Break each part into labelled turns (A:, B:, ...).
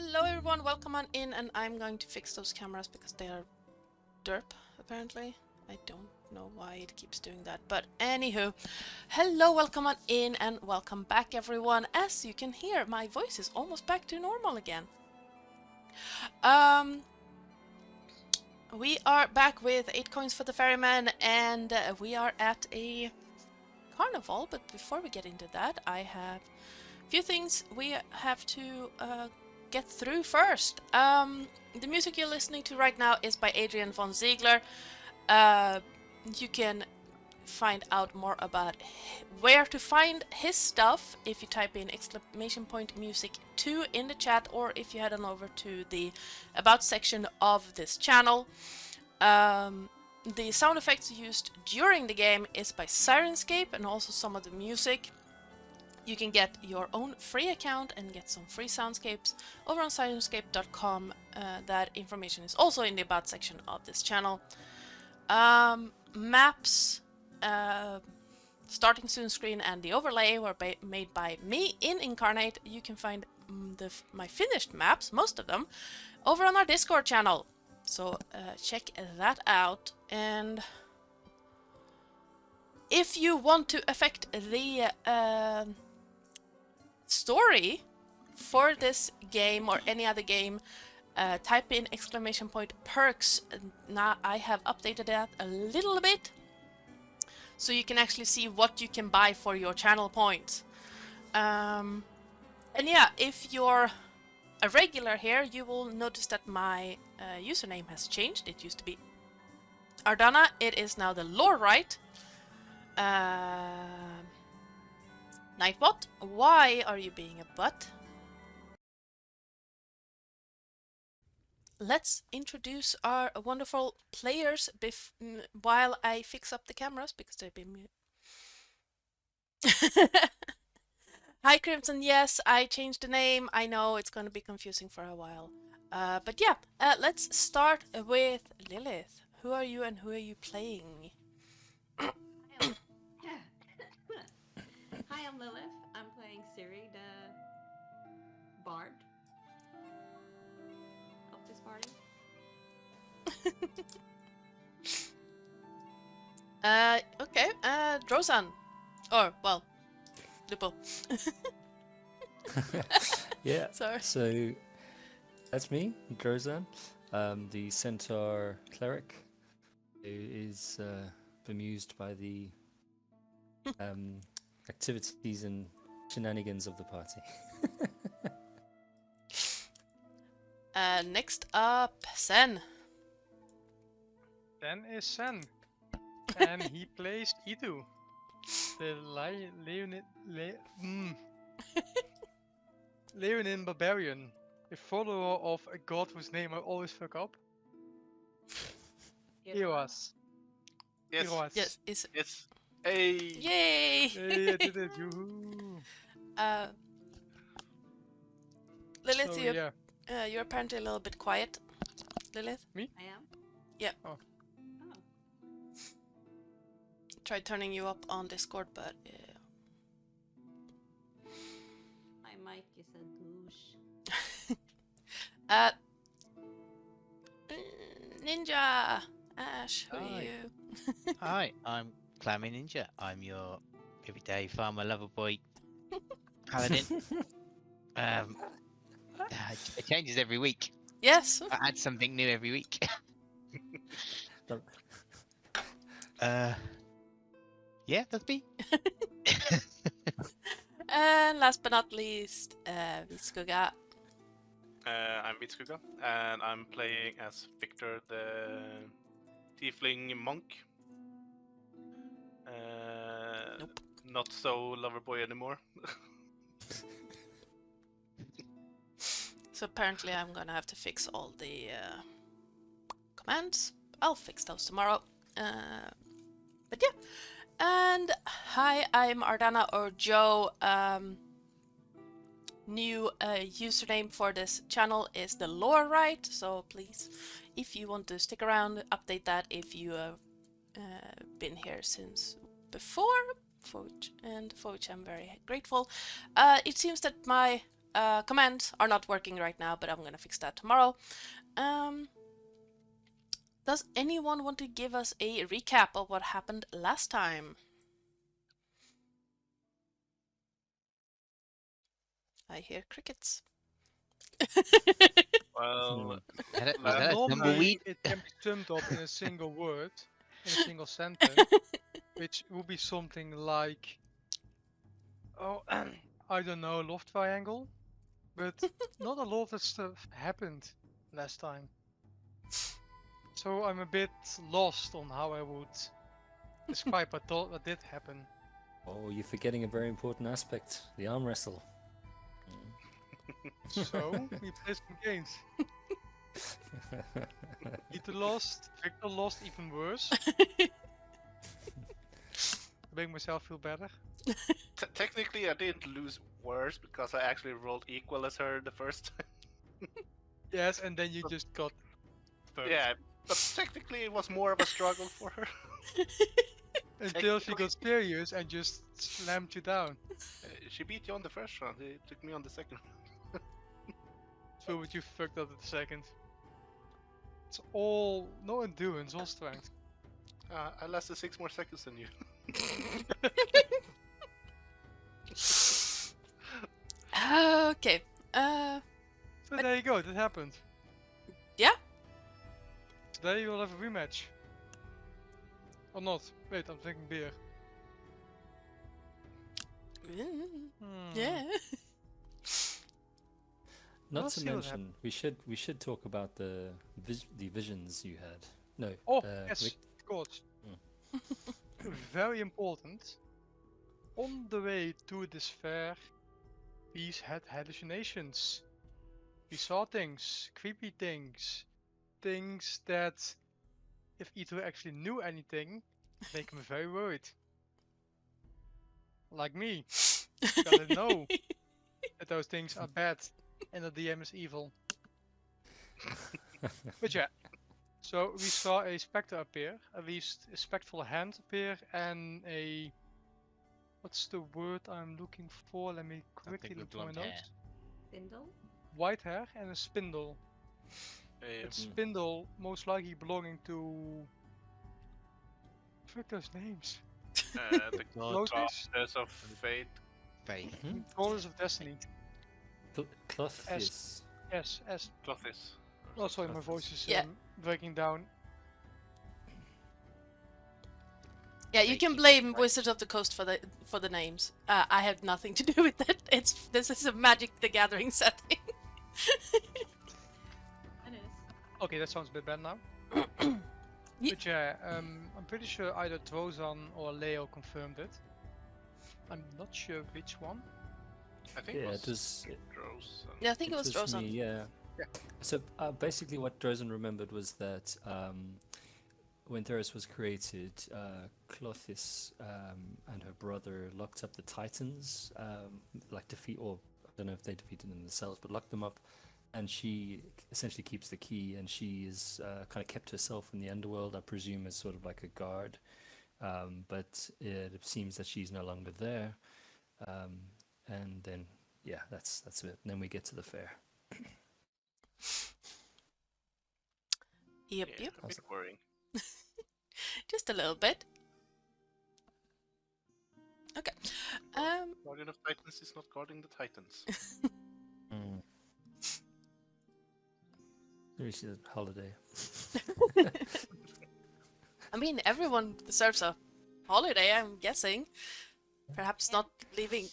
A: Hello everyone, welcome on in, and I'm going to fix those cameras because they are derp, apparently. I don't know why it keeps doing that, but anywho. Hello, welcome on in, and welcome back everyone. As you can hear, my voice is almost back to normal again. We are back with 8 coins for the Ferryman, and we are at a carnival, but before we get into that, I have a few things we have to get through first. The music you're listening to right now is by Adrian von Ziegler. You can find out more about where to find his stuff if you type in !music2 in the chat, or if you head on over to the about section of this channel. The sound effects used during the game is by Sirenscape, and also some of the music. You can get your own free account and get some free soundscapes over on sirenscape.com. That information is also in the about section of this channel. Maps, starting soon screen, and the overlay were made by me in Incarnate. You can find my finished maps, most of them, over on our Discord channel. So check that out. And if you want to affect the story for this game or any other game, type in !perks. Now I have updated that a little bit, so you can actually see what you can buy for your channel points. And yeah, if you're a regular here, you will notice that my username has changed. It used to be Ardana, it is now the Lorewright. Nightbot, why are you being a butt? Let's introduce our wonderful players while I fix up the cameras because they've been mute. Hi Crimson, yes, I changed the name. I know it's going to be confusing for a while. But yeah, let's start with Lillith. Who are you and who are you playing?
B: Hi, I'm Lillith. I'm playing Siri, the bard of this party.
A: Okay, Drozan. Or, well, Lupo.
C: Yeah,
A: Sorry.
C: so that's me, Drozan, the centaur cleric, who is bemused by the activities and shenanigans of the party.
A: Next up, Sen.
D: Sen is Sen, and he plays Idu, the Leonin barbarian, a follower of a god whose name I always fuck up. Eos.
E: Yes.
D: Eos.
A: Yes, is
E: Yes. Hey.
A: yay!
D: Hey, I did it. Yoo-hoo.
A: Lillith,
D: So,
A: you're,
D: yeah.
A: you're apparently a little bit quiet. Lillith,
B: I am?
A: Yeah.
D: Oh.
B: Oh.
A: tried turning you up on Discord, but
B: My mic is a douche.
A: Ninja! Ash, who are
F: Hi.
A: you?
F: Hi, I'm ClimbingNinja. I'm your everyday farmer lover boy paladin. It changes every week.
A: Yes!
F: I add something new every week. Yeah, that's me.
A: And last but not least, Viskugga.
E: I'm Viskugga, and I'm playing as Victor, the tiefling monk.
A: Nope.
E: Not so lover boy anymore.
A: So apparently I'm gonna have to fix all the commands. I'll fix those tomorrow. But yeah. And hi, I'm Ardana or Joe. New username for this channel is the Lorewright, so please, if you want to stick around, update that if you have been here since before, for which I'm very grateful. It seems that my commands are not working right now, but I'm gonna fix that tomorrow. Does anyone want to give us a recap of what happened last time? I hear crickets.
E: Well,
F: Was that
E: last-
F: a
D: Normally,
F: tumbleweed?
D: it can be summed up in a single word, in a single sentence, which would be something like, oh, I don't know, love triangle. But not a lot of that stuff happened last time. So I'm a bit lost on how I would describe what did happen.
C: Oh, you're forgetting a very important aspect: the arm wrestle.
D: So we played some games. Peter lost, Victor lost, even worse. To make myself feel better.
E: technically, I didn't lose worse because I actually rolled equal as her the first time.
D: Yes, and then you just got third.
E: Yeah, but technically it was more of a struggle for her.
D: Until she got serious and just slammed you down.
E: She beat you on the first round. It took me on the second.
D: So would you fucked up at the second. It's all no endurance, all strength.
E: I lasted 6 more seconds than you.
A: Okay.
D: So there you go, that happened.
A: Yeah.
D: Today you'll have a rematch. Or not. Wait, I'm drinking beer. Hmm.
A: Yeah.
C: Not
D: We'll
C: to
D: see what
C: mention, we should talk about the visions you had. No.
D: Oh, yes,
C: Vic-
D: of course. Very important. On the way to this fair, we had hallucinations. We saw things, creepy things, things that, if Ito actually knew anything, make him very worried. Like me, because I know that those things are bad and the DM is evil. But yeah, so we saw a spectre appear, at least a spectral hand appear, and a... What's the word I'm looking for? Let me quickly
F: Something with
D: look through my
F: blonde hair.
D: notes.
B: Spindle?
D: White hair and a spindle. A
E: Um,
D: spindle most likely belonging to... Fuck those names.
E: the
F: God.
E: Goddess of Fate.
F: Faith.
C: Mhm.
D: Goddess of Destiny.
C: Cloth,
D: S.
C: yes.
D: Yes, as...
E: Clothis.
D: Oh, sorry, my
C: Clothis.
D: voice is
A: Yeah.
D: breaking down.
A: Yeah, you
F: Thank
A: can
F: you.
A: blame Wizards of the Coast for the names. I have nothing to do with that. This is a Magic the Gathering setting.
B: It is.
D: Okay, that sounds a bit better now.
A: Ye-
D: But yeah, I'm pretty sure either Drozan or Leo confirmed it. I'm not sure which one.
E: I think
C: Yeah,
E: it
C: it was.
E: Drows.
A: Yeah, I think it was
C: me,
A: Drosan.
C: yeah.
E: Yeah.
C: So basically, what Drozen remembered was that when Theros was created, Clothis and her brother locked up the Titans, like or I don't know if they defeated them themselves, but locked them up, and she essentially keeps the key, and she is kind of kept herself in the underworld, I presume, as sort of like a guard. But it seems that she's no longer there, and then yeah, that's it. And then we get to the fair.
A: Yep,
E: Yeah,
A: yep.
E: a bit worrying.
A: Just a little bit. Okay.
E: Guardian of Titans is not guarding the Titans.
C: Mm. Maybe she's on holiday.
A: I mean, everyone deserves a holiday, I'm guessing. Perhaps not leaving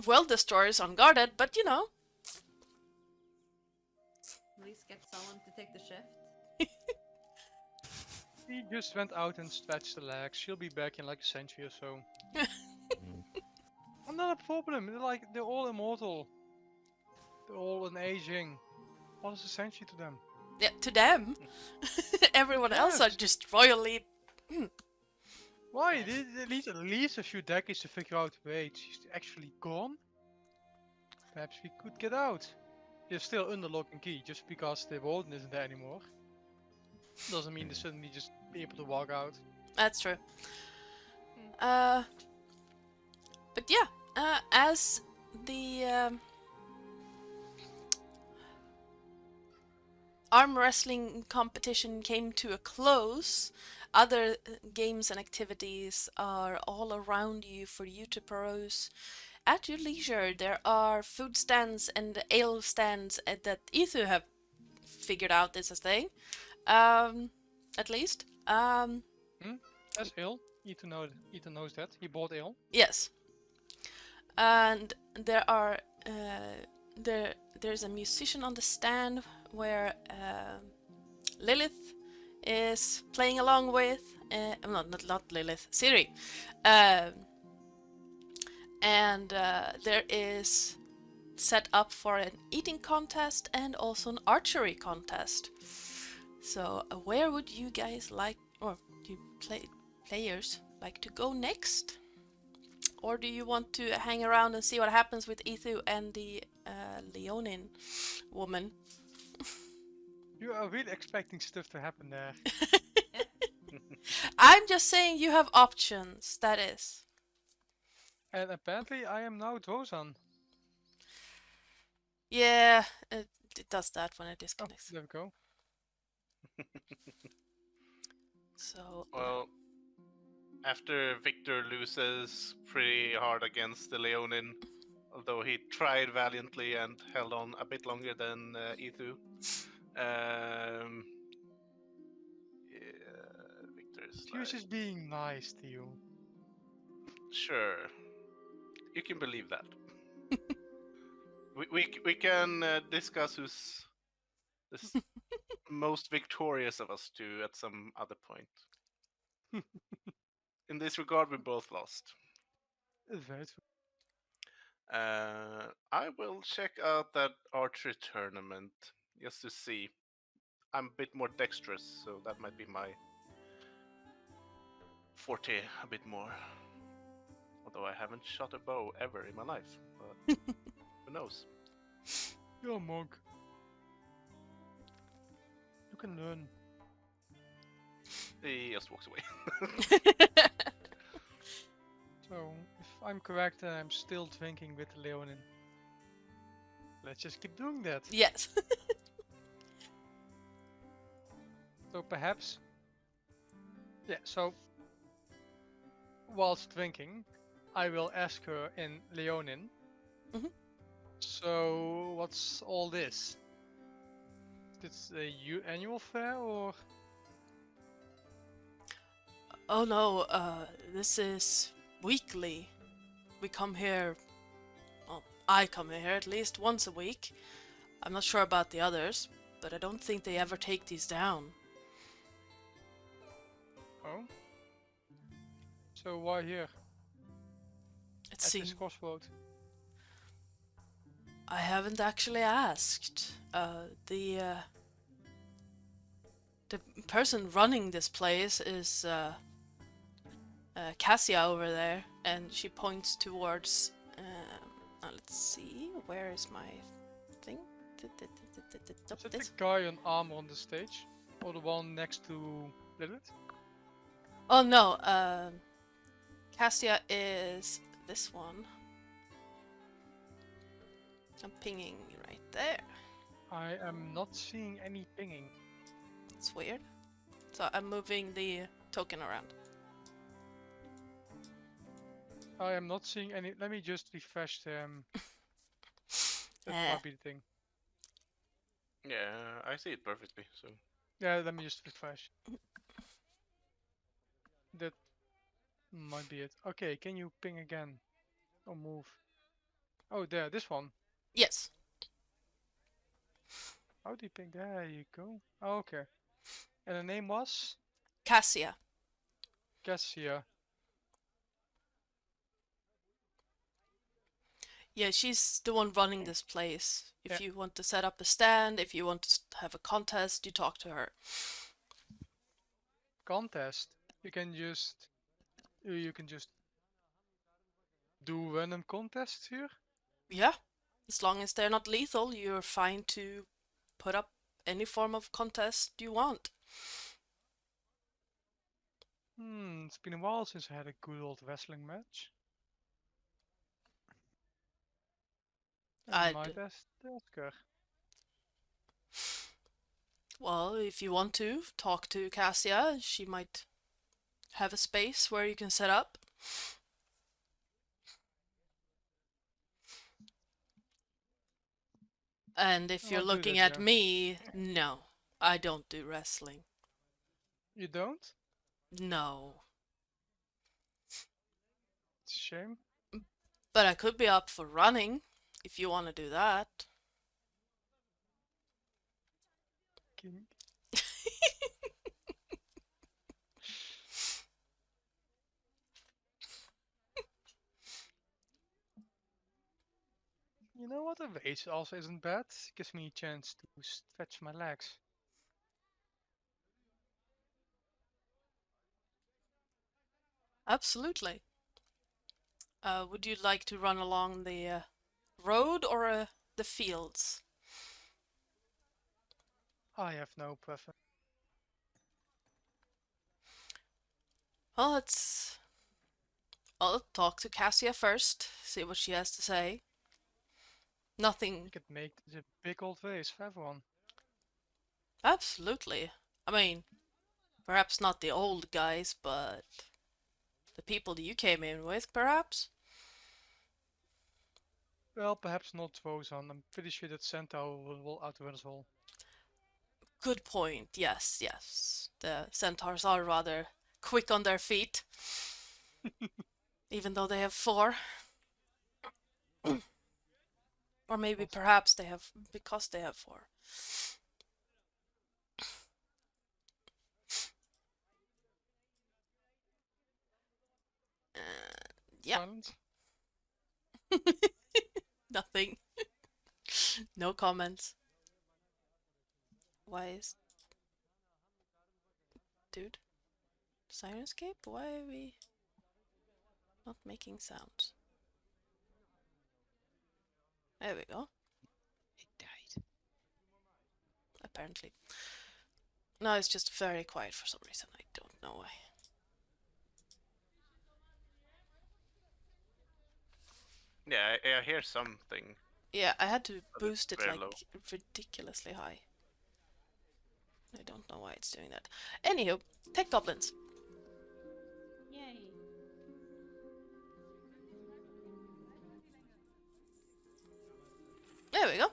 A: world destroyers unguarded, but you know.
B: At least get someone to take the shift.
D: He just went out and stretched the legs. She'll be back in like a century or so. Not a problem. They're all immortal. They're all unaging. What is a century to them?
A: Yeah, to them. Everyone else are
D: Yes.
A: just royally.
D: Why? They need at least a few decades to figure out. Wait, she's actually gone. Perhaps we could get out. You're still under lock and key. Just because the warden isn't there anymore doesn't mean they suddenly just be able to walk out.
A: That's true. But yeah, as the arm wrestling competition came to a close, other games and activities are all around you for you to peruse at your leisure. There are food stands and ale stands that Ethu have figured out is a thing, at least.
D: That's ill. Ethan knows that. He bought ale.
A: Yes, and there are there's a musician on the stand where Lillith is playing along with. Not Lilith, Siri. And there is set up for an eating contest and also an archery contest. So where would you guys like, or do you players like to go next? Or do you want to hang around and see what happens with Ethu and the Leonin woman?
D: You are really expecting stuff to happen there.
A: I'm just saying you have options, that is.
D: And apparently I am now Drozan.
A: Yeah, it does that when it
D: Oh,
A: disconnects.
D: there we go.
A: So,
E: Well, after Victor loses pretty hard against the Leonin, although he tried valiantly and held on a bit longer than Ethu, Victor's
D: He was
E: like,
D: just being nice to you.
E: sure, you can believe that. we can discuss who's the most victorious of us two at some other point. In this regard, we both lost.
D: It's very true.
E: I will check out that archery tournament just to see. I'm a bit more dexterous, so that might be my forte a bit more. Although I haven't shot a bow ever in my life, but who knows?
D: You're a monk. You can learn.
E: He just walks away.
D: So, if I'm correct, then I'm still drinking with Leonin. Let's just keep doing that.
A: yes.
D: So perhaps... Yeah, so... Whilst drinking, I will ask her in Leonin.
A: Mhm.
D: So, what's all this? Is this a annual fair, or...?
A: Oh no, this is weekly. We come here, well, I come here at least once a week. I'm not sure about the others, but I don't think they ever take these down.
D: Oh? So why here?
A: It
D: At this
A: seems
D: crossroad?
A: I haven't actually asked. The person running this place is Cassia over there, and she points towards. Let's see, where is my thing?
D: Is that
A: This.
D: the guy on armor on the stage? Or the one next to Lilith?
A: Oh no, Cassia is this one. I'm pinging right there.
D: I am not seeing any pinging.
A: It's weird. So I'm moving the token around.
D: I am not seeing any. Let me just refresh them. That might be the thing.
E: Yeah, I see it perfectly. So
D: Yeah, let me just refresh. That might be it. Okay, can you ping again? Or move? Oh, there, this one.
A: Yes.
D: How do you ping? There you go. Oh, okay. And the name was?
A: Cassia.
D: Cassia.
A: Yeah, she's the one running this place. If
D: Yeah.
A: you want to set up a stand, if you want to have a contest, you talk to her.
D: Contest. You can just do random contests here.
A: Yeah. As long as they're not lethal, you're fine to put up any form of contest you want.
D: It's been a while since I had a good old wrestling match. I
A: I'd-
D: might ask her.
A: Well, if you want to talk to Cassia, she might have a space where you can set up. And if you're
D: I'll do
A: looking
D: that,
A: at
D: yeah.
A: me, no, I don't do wrestling.
D: You don't?
A: No.
D: It's a shame.
A: But I could be up for running, if you want to do that.
D: King. You know what? A race also isn't bad. Gives me a chance to stretch my legs.
A: Absolutely. Would you like to run along the road or the fields?
D: I have no preference.
A: Well, I'll talk to Cassia first, see what she has to say.
D: We
A: Nothing.
D: could make this a big old race for everyone.
A: Absolutely. I mean, perhaps not the old guys, but the people that you came in with, perhaps?
D: Well, perhaps not Vozan. I'm pretty sure that Centaur will outrun us all.
A: Good point. Yes, yes. The centaurs are rather quick on their feet, even though they have 4. Or maybe
D: What?
A: perhaps they have, because they have 4. Yeah.
D: Silence?
A: Nothing. No comments. Why is... Dude? Sirenscape? Why are we not making sounds? There we go.
F: It died.
A: Apparently. No, it's just very quiet for some reason. I don't know why.
E: Yeah, I hear something.
A: Yeah, I had to
E: But it's
A: boost it
E: very
A: like
E: low.
A: ridiculously high. I don't know why it's doing that. Anywho, tech goblins.
B: Yay.
A: There we go.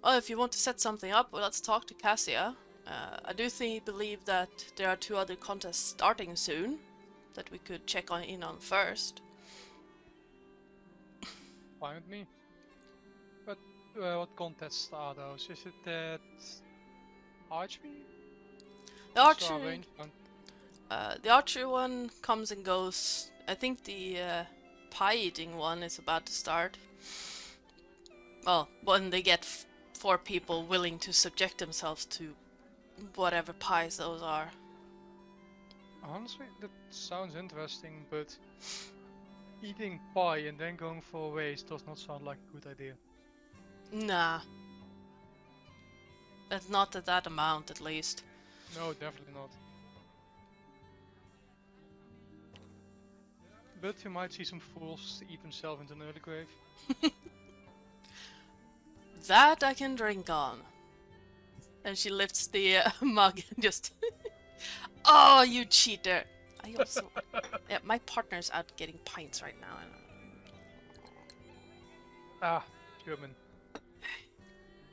A: Well, if you want to set something up, well, let's talk to Cassia. I do believe that there are 2 other contests starting soon that we could check in on first.
D: Fine with me. But what contests are those? Is it that archery?
A: The
D: I saw a
A: archery,
D: range one.
A: the archery one comes and goes. I think the pie eating one is about to start. Well, when they get 4 people willing to subject themselves to whatever pies those are.
D: Honestly, that sounds interesting, but eating pie and then going for a race does not sound like a good idea.
A: Nah. It's not at that amount, at least.
D: No, definitely not. But you might see some fools eat themselves into an early grave.
A: That I can drink on. And she lifts the mug and just... Oh, you cheater! I also... Yeah, my partner's out getting pints right now.
D: Ah, German.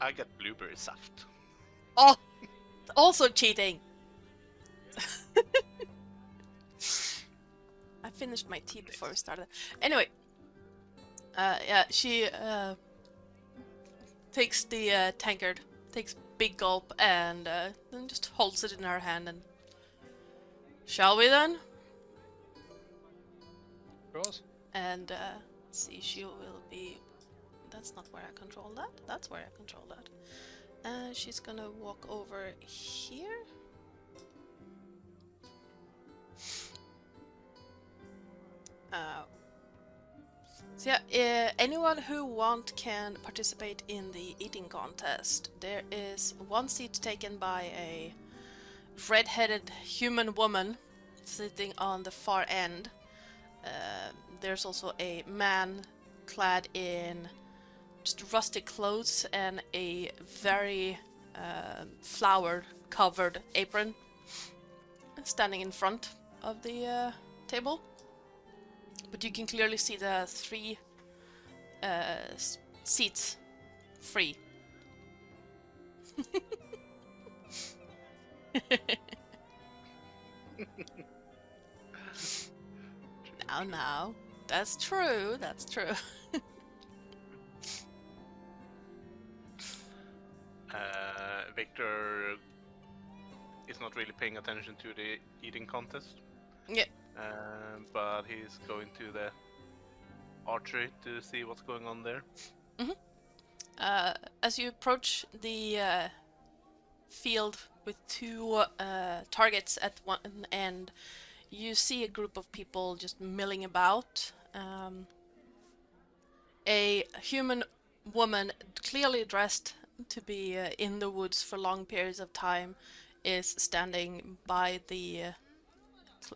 E: I get blueberry soft.
A: Oh! Also cheating! I finished my tea before we started. Anyway. Yeah, she takes the tankard, takes a big gulp, and then just holds it in her hand and... Shall we then?
D: Of course.
A: And let's see, she will be... That's not where I control that. That's where I control that. She's gonna walk over here. So yeah, anyone who can participate in the eating contest. There is 1 seat taken by a red-headed human woman sitting on the far end. There's also a man clad in just rustic clothes and a very flower-covered apron standing in front of the table. But you can clearly see the 3 seats free. Now, that's true, that's true.
E: Victor is not really paying attention to the eating contest.
A: Yeah.
E: But he's going to the archery to see what's going on there.
A: As you approach the field with 2 targets at one end, you see a group of people just milling about. A human woman, clearly dressed to be in the woods for long periods of time, is standing by the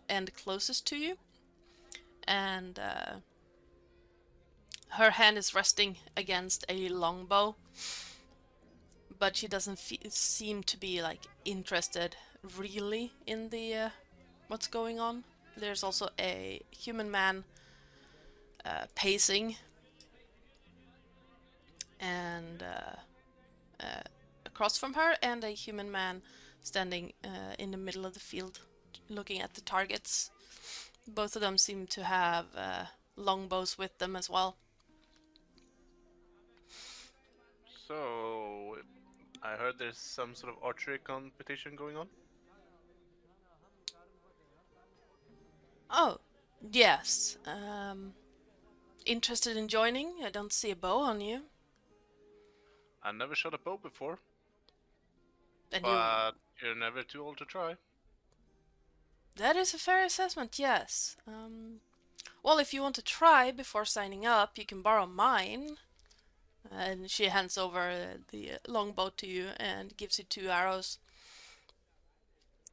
A: end closest to you, and her hand is resting against a longbow, but she doesn't seem to be like interested really in the what's going on. There's also a human man pacing, and across from her, and a human man standing in the middle of the field looking at the targets. Both of them seem to have longbows with them as well.
E: So, I heard there's some sort of archery competition going on.
A: Oh, yes. Interested in joining? I don't see a bow on you.
E: I never shot a bow before,
A: And
E: but you're never too old to try.
A: that is a fair assessment, yes. Well, if you want to try before signing up, you can borrow mine. And she hands over the longbow to you and gives you 2 arrows.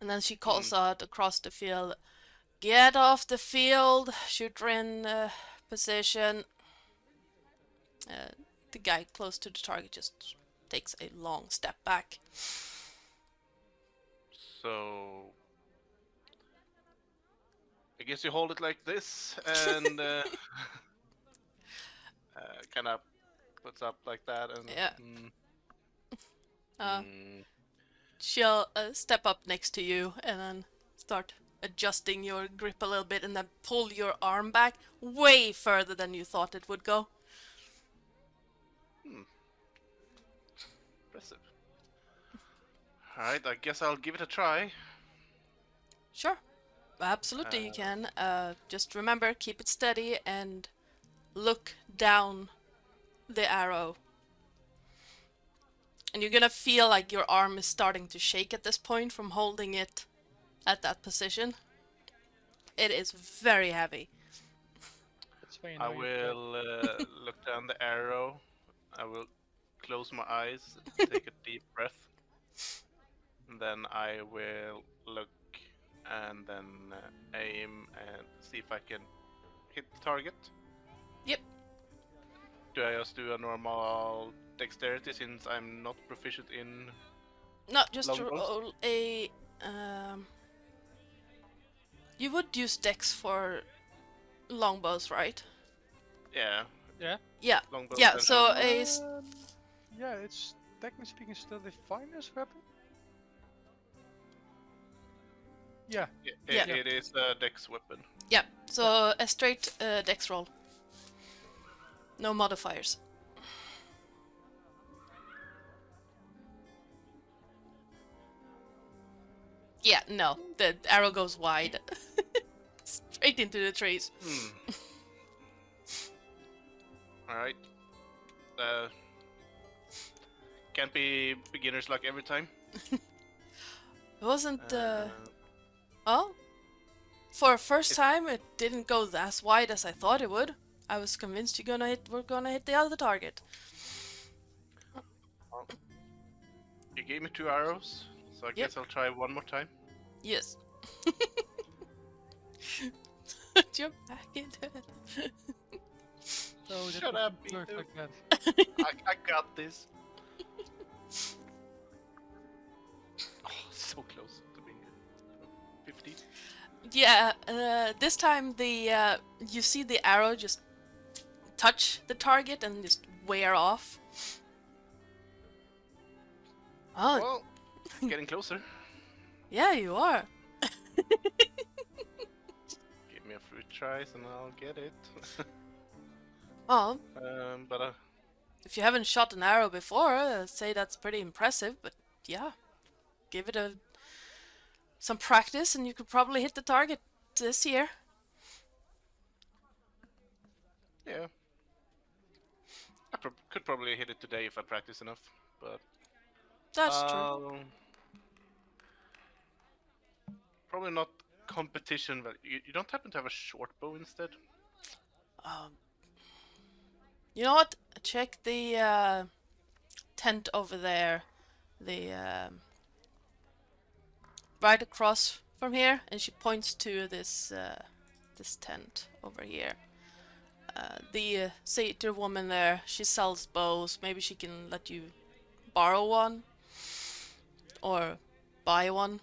A: And then she calls out across the field, "Get off the field, shooter in position." The guy close to the target just takes a long step back.
E: So, I guess you hold it like this, and kind of puts up like that, and
A: Yeah. She'll step up next to you and then start adjusting your grip a little bit, and then pull your arm back way further than you thought it would go.
E: Impressive. Alright, I guess I'll give it a try.
A: Sure. Absolutely, you can. Just remember, keep it steady and look down the arrow. And you're gonna feel like your arm is starting to shake at this point from holding it at that position. It is very heavy.
D: It's very
E: I
D: annoying.
E: will look down the arrow. I will close my eyes, take a deep breath. And then I will look and then aim and see if I can hit the target.
A: Yep.
E: Do I just do a normal dexterity since I'm not proficient in...
A: Not just
E: Longbows?
A: roll a... You would use dex for longbows, right?
E: Yeah,
D: Yeah.
A: Yeah.
E: longbow.
A: Yeah,
E: and
A: so
E: short-
D: Yeah, it's technically speaking still the finest weapon. Yeah.
A: Yeah.
E: It is a dex weapon.
A: Yeah, so a straight dex roll. No modifiers. Yeah, no. The arrow goes wide. Straight into the trees.
E: Alright. Can't be beginner's luck every time.
A: It wasn't, well, for a first time, it didn't go as wide as I thought it would. I was convinced we're gonna hit the other target.
E: You gave me 2 arrows, so I guess I'll try one more time.
A: Yes. Jump back into it.
D: So that
E: Shut up,
D: works
E: Peter.
D: like that.
E: I got this. awful close to being 50.
A: Yeah, this time you see the arrow just touch the target and just wear off. Oh,
E: Well, getting closer.
A: yeah, you are.
E: Give me a few tries and I'll get it.
A: Well,
E: But
A: if you haven't shot an arrow before, I'd say that's pretty impressive, but yeah. Give it some practice and you could probably hit the target this year.
E: yeah, I could probably hit it today if I practice enough. But
A: That's true.
E: probably not competition. But you don't happen to have a short bow instead?
A: You know what? Check the tent over there. The right across from here, and she points to this this tent over here. The satyr woman there, she sells bows. Maybe she can let you borrow one or buy one.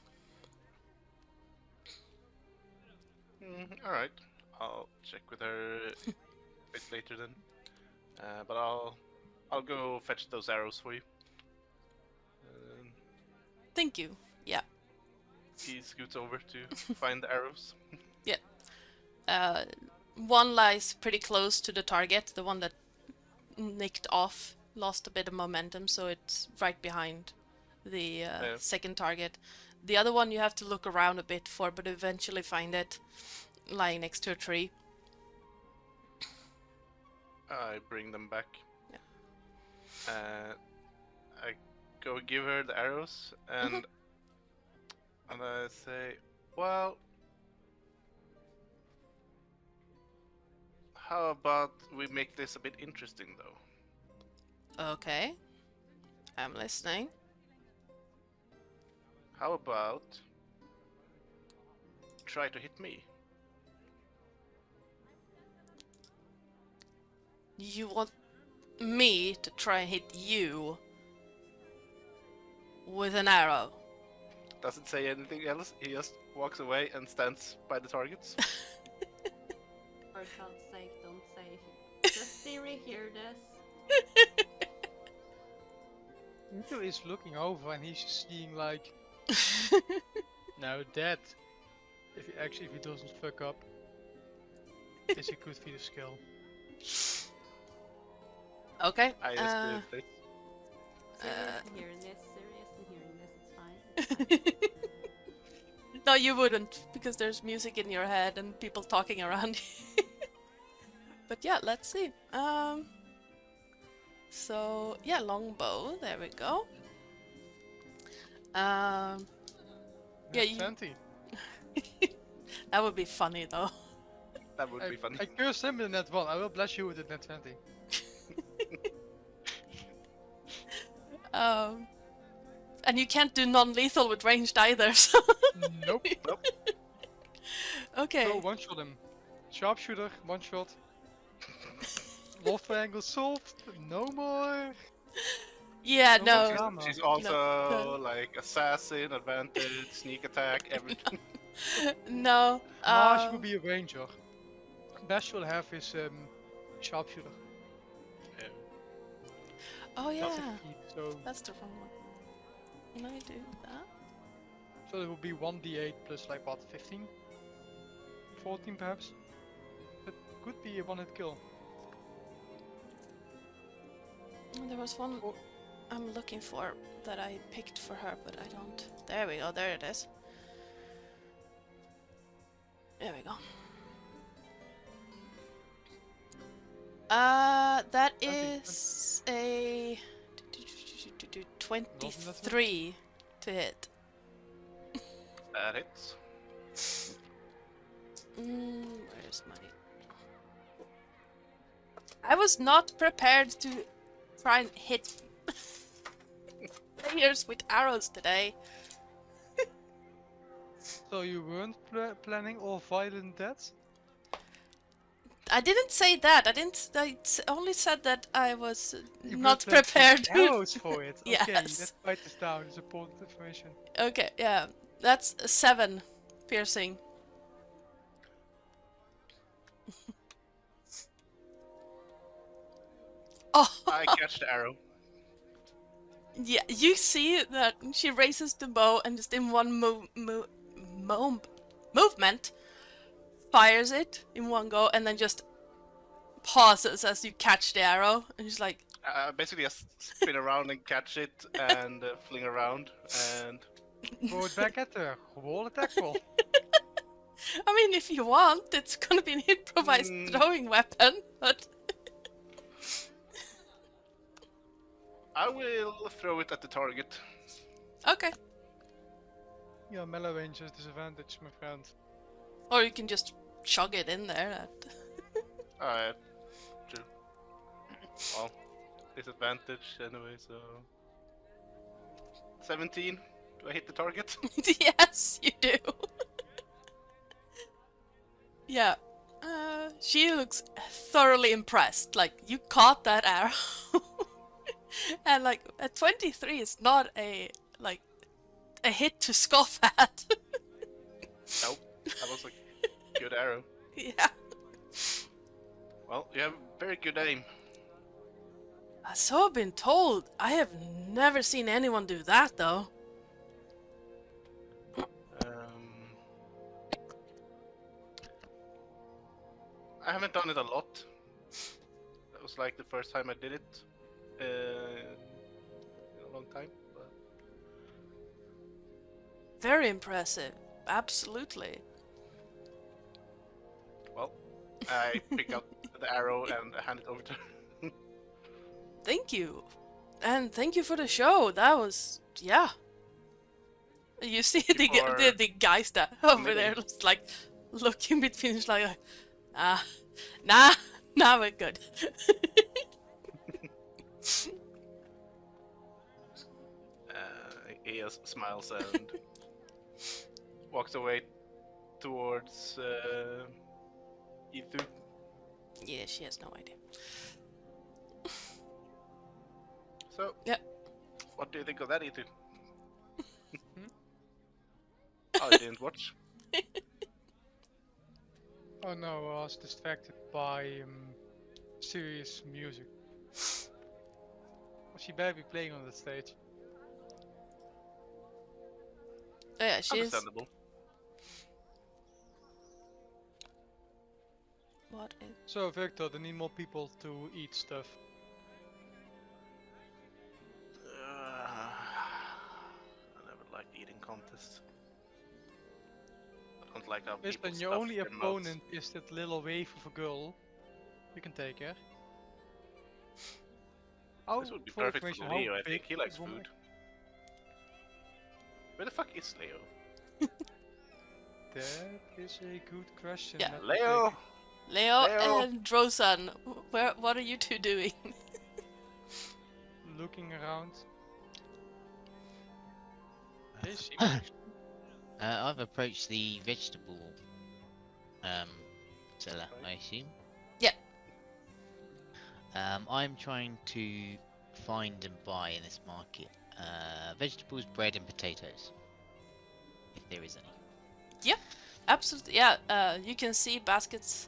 E: All right, I'll check with her a bit later then. But I'll go fetch those arrows for you.
A: Thank you. Yeah.
E: He scoots over to find the arrows.
A: One lies pretty close to the target. The one that nicked off lost a bit of momentum, so it's right behind the second target. The other one you have to look around a bit for, but eventually find it lying next to a tree.
E: I bring them back.
A: Yeah.
E: I go give her the arrows and and I say, well, how about we make this a bit interesting though?
A: Okay. I'm listening.
E: How about try to hit me?
A: You want me to try and hit you with an arrow?
E: Doesn't say anything else. He just walks away and stands by the targets.
B: For God's sake, don't say. Does Siri hear this?
D: Nico is looking over and he's just seeing like, now that, if he doesn't fuck up, is a good feat of skill.
A: Okay.
E: I just do this.
B: Siri isn't hearing this. Siri isn't hearing this. It's fine.
A: No, you wouldn't, because there's music in your head and people talking around you. But yeah, let's see. So yeah, longbow. There we go. Yeah, you.
D: 20.
A: That would be funny though.
E: That would be funny.
D: I cursed him in that one. I will bless you with the net 20.
A: And you can't do non-lethal with ranged either. So
D: Nope.
E: Nope.
A: okay.
D: So one shot him. Sharpshooter, one shot. Love triangle solved. No more.
A: Yeah,
D: No
A: no.
D: drama.
E: She's also
A: No.
E: like assassin, advantage, sneak attack, everything.
A: No.
D: Marsh will be a ranger. Bash will have his sharpshooter.
E: Yeah.
A: Oh yeah,
D: That's a feat. So
A: that's the wrong one. Can I do that?
D: so it will be 1d8 plus like what, 15? 14 perhaps? That could be a one-hit kill.
A: There was one
D: Oh.
A: I'm looking for that I picked for her, but I don't. There we go. There it is. There we go. That is a 23 to hit.
E: That hits.
A: Where's my... I was not prepared to try and hit players with arrows today.
D: So you weren't planning all violent deaths?
A: I didn't say that. I didn't. Only said that I was
D: You
A: not
D: brought, like,
A: prepared.
D: arrows for it. Okay,
A: Yes.
D: let's write this down. It's important information.
A: Okay, yeah. That's 7 piercing. Oh,
E: I catch the arrow.
A: yeah. You see that she raises the bow and just in one movement fires it in one go and then just pauses as you catch the arrow and she's like,
E: Basically, just spin around and catch it and fling around and.
D: Throw it back at her. Wall attack roll.
A: I mean, if you want, it's gonna be an improvised throwing weapon, but
E: I will throw it at the target.
A: okay.
D: Yeah, melee range is disadvantage, my friend.
A: Or you can just chug it in there.
E: Alright, true. Well, disadvantage anyway, so. 17. Do I hit the target?
A: Yes, you do. Yeah. She looks thoroughly impressed. Like, you caught that arrow. And like, a 23 is not a hit to scoff at.
E: Nope. That was a good arrow.
A: Yeah.
E: Well, you have very good aim.
A: So I've been told. I have never seen anyone do that, though.
E: I haven't done it a lot. That was like the first time I did it in a long time. But...
A: Very impressive. Absolutely.
E: Well, I pick up the arrow and hand it over to her.
A: Thank you. And thank you for the show. That was, yeah. You see the guys that over there just like looking between like nah, we're good.
E: He just smiles and walks away towards Ethu.
A: Yeah, she has no idea.
E: So,
A: Yep.
E: What do you think of that, Ethu? Oh, I didn't watch.
D: Oh no, I was distracted by serious music. She better be playing on the stage.
A: Oh, yeah, she is.
E: Understandable.
A: What is?
D: So Victor, they need more people to eat stuff.
E: I never liked eating contests. I don't like how
D: Listen,
E: people
D: your
E: stuff
D: only
E: their mouths.
D: opponent is that little wave of a girl. You can take her. Oh,
E: This would be
D: for
E: perfect for
D: information,
E: Leo.
D: how
E: I think he
D: big
E: likes
D: is woman?
E: food. Where the fuck is Leo?
D: That is a good question.
A: Yeah.
D: let me
E: Leo!
D: think.
A: Leo
E: Leo.
A: and Drosan, what are you two doing?
D: Looking around. Hey, she
F: I've approached the vegetable seller, I assume.
A: Yeah.
F: I'm trying to find and buy in this market vegetables, bread, and potatoes, if there is any.
A: Absolutely, yeah. You can see baskets.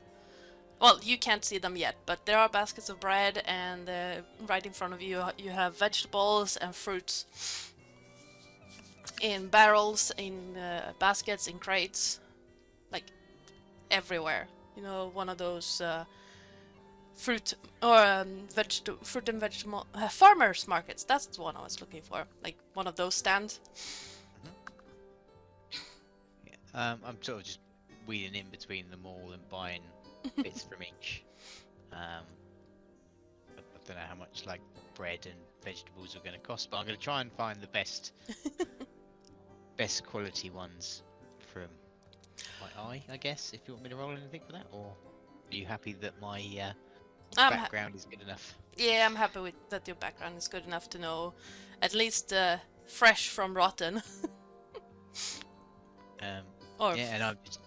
A: Well, you can't see them yet, but there are baskets of bread, and right in front of you, you have vegetables and fruits in barrels, in baskets, in crates, like everywhere. You know, one of those fruit or fruit and vegetable farmers markets. That's the one I was looking for. Like one of those stands.
F: I'm sort of just weeding in between them all and buying bits from each. I don't know how much like bread and vegetables are going to cost, but I'm going to try and find the best quality ones from my eye, I guess. If you want me to roll anything for that, or are you happy that my background is good enough?
A: Yeah, I'm happy with that. Your background is good enough to know at least fresh from rotten. Or
F: yeah, and I'm just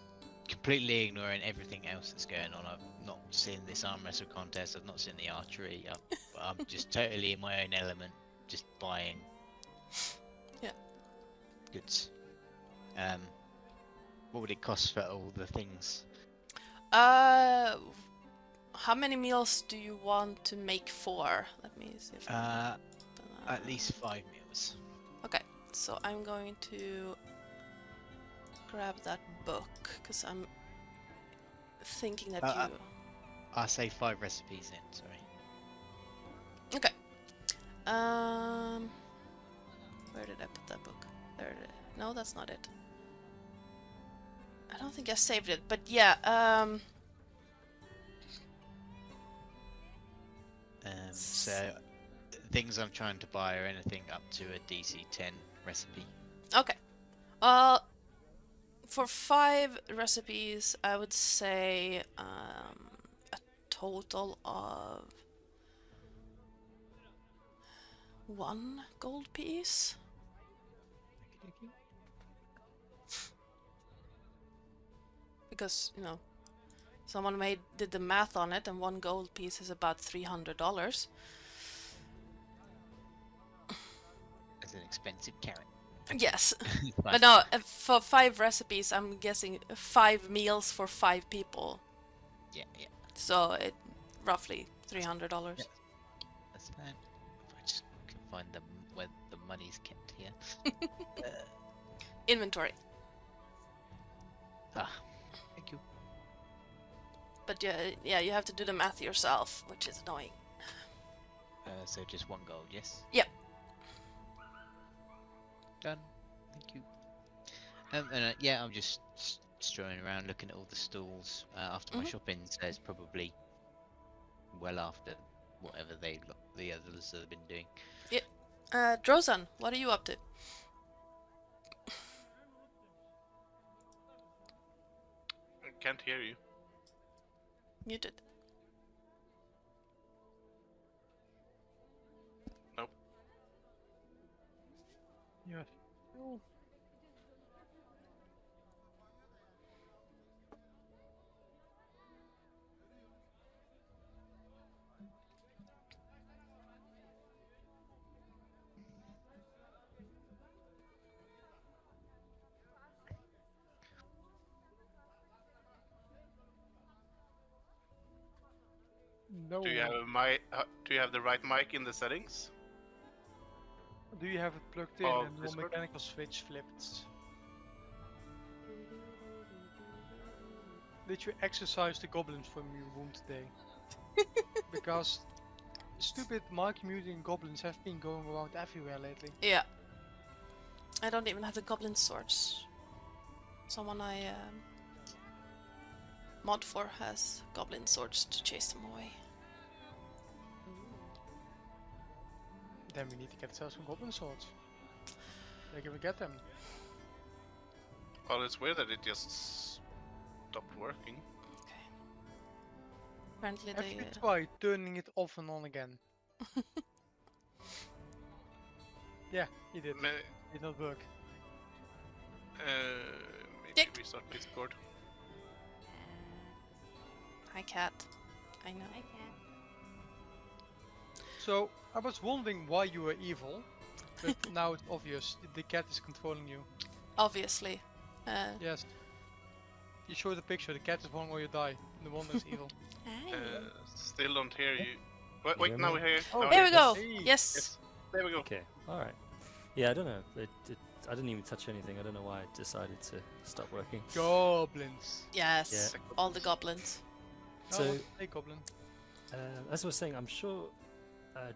F: completely ignoring everything else that's going on. I've not seen this arm wrestle contest. I've not seen the archery. I'm just totally in my own element, just buying.
A: Yeah.
F: Goods. What would it cost for all the things?
A: How many meals do you want to make for? Let me see if I
F: At least 5 meals.
A: Okay, so I'm going to grab that book because I'm thinking that you.
F: I'll say 5 recipes in. Sorry.
A: Okay. Where did I put that book? There it is. No, that's not it. I don't think I saved it, but yeah.
F: So things I'm trying to buy are anything up to a DC 10 recipe.
A: Okay. For 5 recipes, I would say a total of 1 gold piece. Because, you know, someone did the math on it, and 1 gold piece is about $300.
F: That's an expensive carrot.
A: Yes.
F: But
A: But no, for 5 recipes, I'm guessing 5 meals for 5 people.
F: Yeah.
A: So it roughly $300.
F: Yeah. That's fine. If I just can find where the money's kept here.
A: Inventory.
F: Thank you.
A: But yeah, you have to do the math yourself, which is annoying.
F: So just 1 gold, yes?
A: Yep.
F: Done. Thank you. And yeah, I'm just strolling around looking at all the stalls after my shopping, so it's probably well after whatever the others have been doing.
A: Drozan, what are you up to?
E: I can't hear you.
A: Muted.
E: Nope.
D: Yes. Oh. No.
E: Do you have do you have the right mic in the settings?
D: Do you have it plugged in
E: Oh,
D: and the
E: Discord?
D: mechanical switch flipped? Did you exercise the goblins from your room today? Because stupid mic muting goblins have been going around everywhere lately.
A: Yeah. I don't even have the goblin swords. Someone I mod for has goblin swords to chase them away.
D: Then we need to get ourselves some goblin swords. Where can we get them?
E: Well, it's weird that it just stopped working.
A: Okay. Apparently
D: Have
A: they.
D: you tried turning it off and on again? Yeah, you did.
E: Ma-
D: It did not work.
E: Maybe
A: Dick.
E: restart Discord.
A: Hi, cat. I know.
B: I can't.
D: So, I was wondering why you were evil, but now it's obvious. The cat is controlling you.
A: Obviously.
D: Yes. You show the picture, the cat is one where you die. The one is evil.
E: Still don't hear you. Wait,
C: You
E: wait
C: hear
E: now
C: me?
E: we hear you.
D: Oh,
E: Now
A: There we
E: hear
A: go.
D: Hey.
A: Yes.
E: Yes. There we go.
C: Okay, alright. Yeah, I don't know. I didn't even touch anything. I don't know why it decided to stop working.
D: Goblins.
A: Yes.
E: Yeah.
A: All the goblins.
C: So-
D: Oh, hey goblin.
C: As I was saying, I'm sure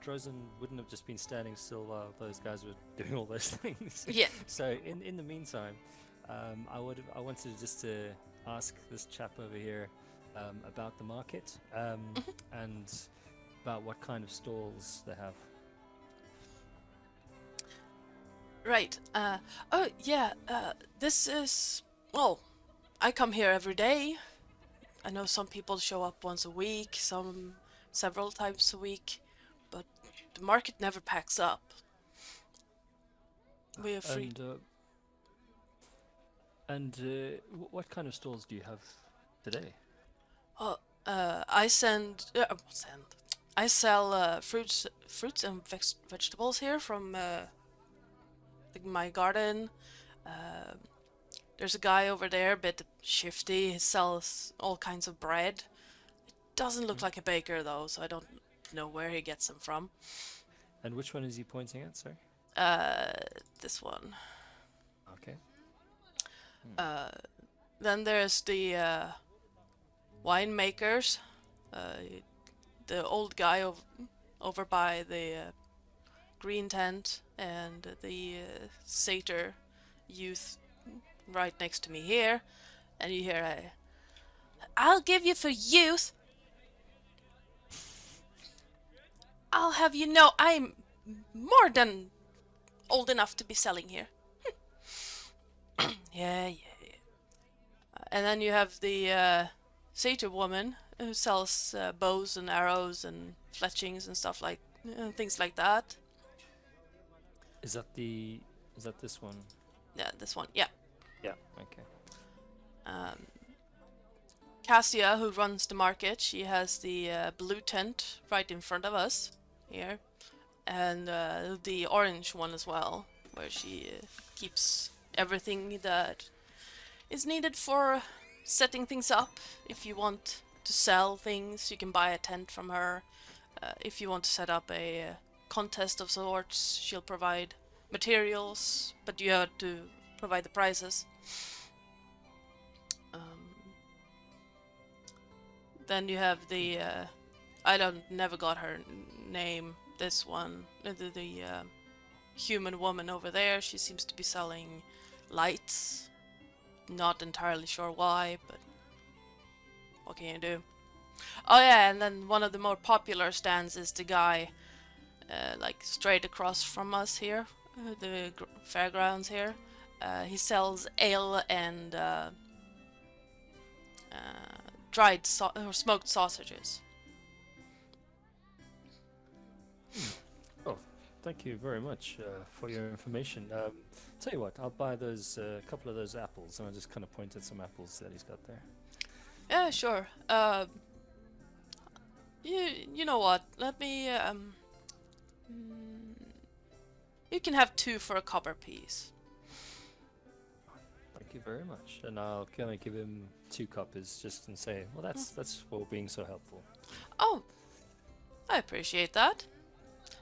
C: Drozen wouldn't have just been standing still while those guys were doing all those things.
A: Yeah.
C: So in the meantime, I wanted just to ask this chap over here about the market and about what kind of stalls they have.
A: Right. Oh, yeah. This is. Well, I come here every day. I know some people show up once a week, some several times a week, but the market never packs up. We are free.
C: And And what kind of stalls do you have today?
A: Oh, I send. Send. I sell fruits and vegetables here from my garden. There's a guy over there, a bit shifty. He sells all kinds of bread. Doesn't look like a baker though, so I don't know where he gets them from.
C: And which one is he pointing at? Sorry.
A: This one.
C: Okay.
A: Then there's the winemakers. The old guy over by the green tent, and the satyr youth right next to me here. And you hear I'll give you for youth. I'll have you know I'm more than old enough to be selling here. Yeah. And then you have the satyr woman who sells bows and arrows and fletchings and stuff like things like that.
C: Is that this one?
A: Yeah, this one. Yeah.
C: Yeah. Okay.
A: Cassia, who runs the market, she has the blue tent right in front of us here, and the orange one as well, where she keeps everything that is needed for setting things up. If you want to sell things, you can buy a tent from her. If you want to set up a contest of sorts, she'll provide materials, but you have to provide the prices. Then you have the never got her name. This one, the human woman over there. She seems to be selling lights. Not entirely sure why, but what can you do? Oh yeah, and then one of the more popular stands is the guy, like straight across from us here, the fairgrounds here. He sells ale and dried or smoked sausages.
C: Oh, thank you very much for your information. Tell you what, I'll buy those couple of those apples, and I'll just kind of point at some apples that he's got there.
A: Yeah, sure. You know what? Let me you can have 2 for a copper piece.
C: Thank you very much, and I'll kind of give him 2 coppers just and say, well, that's for being so helpful.
A: Oh, I appreciate that.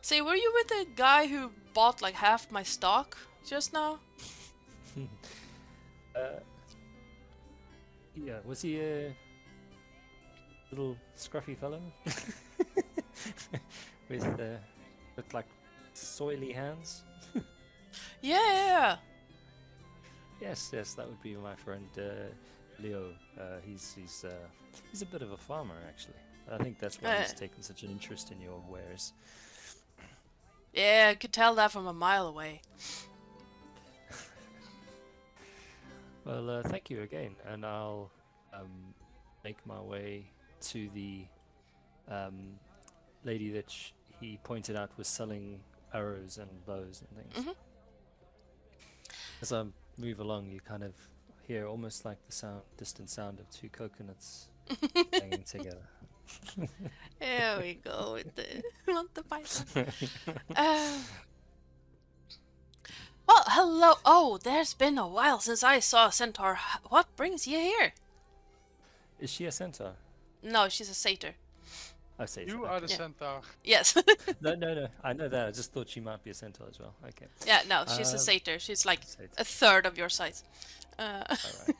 A: Say, were you with the guy who bought like half my stock just now?
C: Yeah, was he a little scruffy fellow with like soily hands?
A: Yeah.
C: Yes, that would be my friend Leo. He's a bit of a farmer actually. I think that's why he's taken such an interest in your wares.
A: Yeah, I could tell that from a mile away.
C: Well, thank you again, and I'll make my way to the lady that he pointed out was selling arrows and bows and things.
A: Mhm.
C: As I move along, you kind of hear almost like the distant sound of 2 coconuts hanging together.
A: There we go with the Monty Python. Well, hello. Oh, there's been a while since I saw a centaur. What brings you here?
C: Is she a centaur?
A: No, she's a satyr.
C: I say
D: You are the
A: Yeah.
D: centaur.
A: Yes.
C: No. I know that. I just thought she might be a centaur as well. Okay.
A: Yeah, no, she's a satyr. She's like
C: Satyr.
A: a third of your size.
C: All right.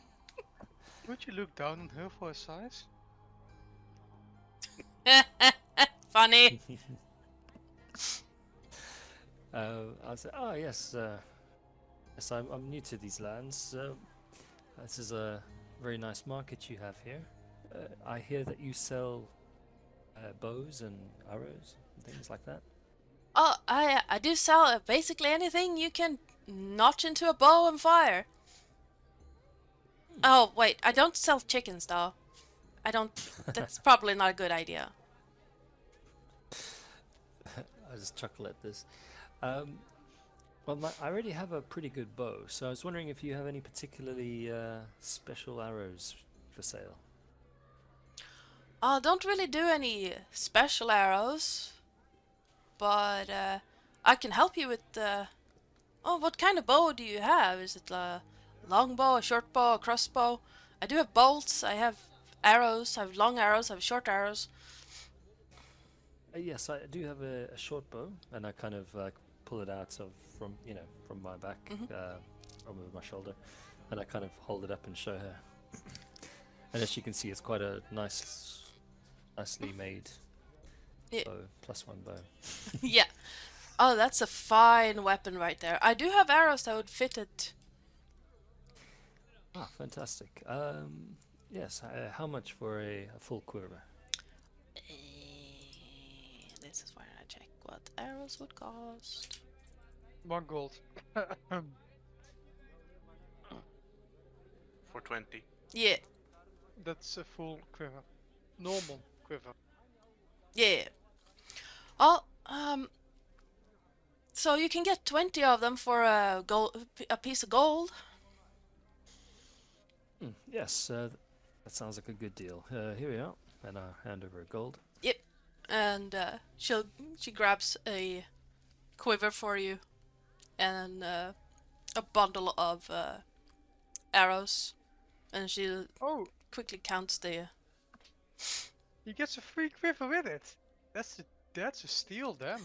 D: Would you look down on her for a size?
A: Funny.
C: I'll say, oh yes, yes, I'm new to these lands. This is a very nice market you have here. I hear that you sell bows and arrows and things like that.
A: Oh, I do sell basically anything you can notch into a bow and fire. Oh, wait, I don't sell chickens though. I don't. That's probably not a good idea.
C: I just chuckle at this. Well, I already have a pretty good bow, so I was wondering if you have any particularly special arrows for sale.
A: I don't really do any special arrows, but I can help you with oh, what kind of bow do you have? Is it a long bow, a short bow, a crossbow? I do have bolts, I have arrows, I have long arrows, I have short arrows.
C: Yes, I do have a short bow, and I kind of pull it out from from my back, over my shoulder, and I kind of hold it up and show her. And as you can see, it's quite a nicely made
A: Yeah.
C: bow, +1 bow.
A: Yeah. Oh, that's a fine weapon right there. I do have arrows that would fit it.
C: Ah, fantastic. Yes, how much for a full quiver?
A: This is where I check what arrows would cost.
D: 1 gold.
E: For 20.
A: Yeah,
D: That's a full quiver. Normal quiver.
A: yeah. Oh, so you can get 20 of them for a piece of gold.
C: Yes, that sounds like a good deal. Here we are, and I'll hand over a gold.
A: Yep. And she grabs a quiver for you, and a bundle of arrows, and she
D: Oh,
A: quickly counts the.
D: he gets a free quiver with it. That's a steal then.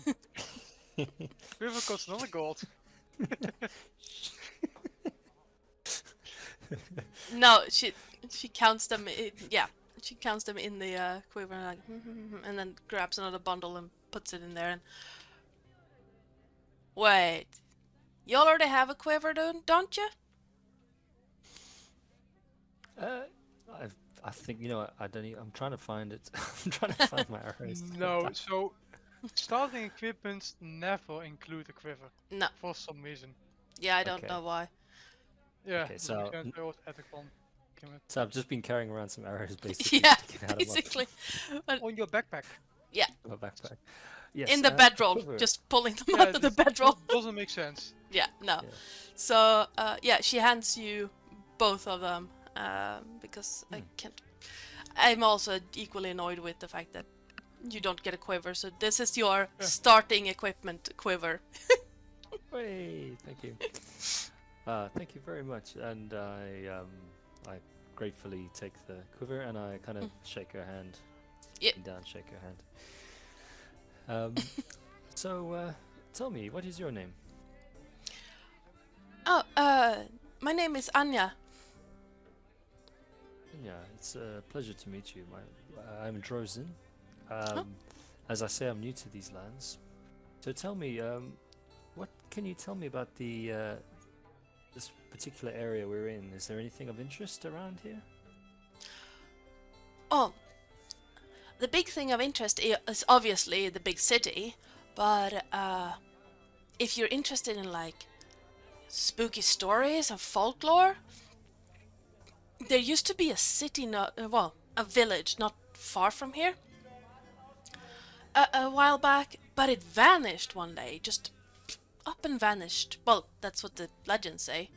D: Quiver costs another gold.
A: No, she counts them. Yeah, she counts them in the quiver, and, like, and then grabs another bundle and puts it in there. And wait, you already have a quiver, don't you?
C: I think I don't. I'm trying to find it. I'm trying to find my arrows.
D: No, so starting equipments never include a quiver
A: No.
D: for some reason.
A: Yeah, I don't
C: Okay.
A: know why.
D: Yeah,
C: Okay, so- So I've just been carrying around some arrows, basically.
A: Yeah,
C: sticking out of my-
A: basically. But
D: on your backpack.
C: my backpack. Yes,
A: in the bedroll,
C: quiver.
A: just pulling them
D: Yeah,
A: out of the
D: this
A: bedroll.
D: doesn't make sense.
A: Yeah, no.
C: Yeah.
A: So, yeah, she hands you both of them, because I can't. I'm also equally annoyed with the fact that you don't get a quiver, so this is your starting equipment quiver.
C: Hey, thank you. Thank you very much, and I gratefully take the quiver and I kind of shake her hand.
A: Yeah.
C: Lean down, shake her hand. So tell me, what is your name?
A: Oh, my name is Anya.
C: Yeah, it's a pleasure to meet you. I'm Drozen. As I say, I'm new to these lands. So tell me, what can you tell me about this particular area we're in? Is there anything of interest around here?
A: Oh, the big thing of interest is obviously the big city, but if you're interested in like spooky stories and folklore, there used to be a city, a village not far from here a while back, but it vanished one day, just up and vanished. Well, that's what the legends say.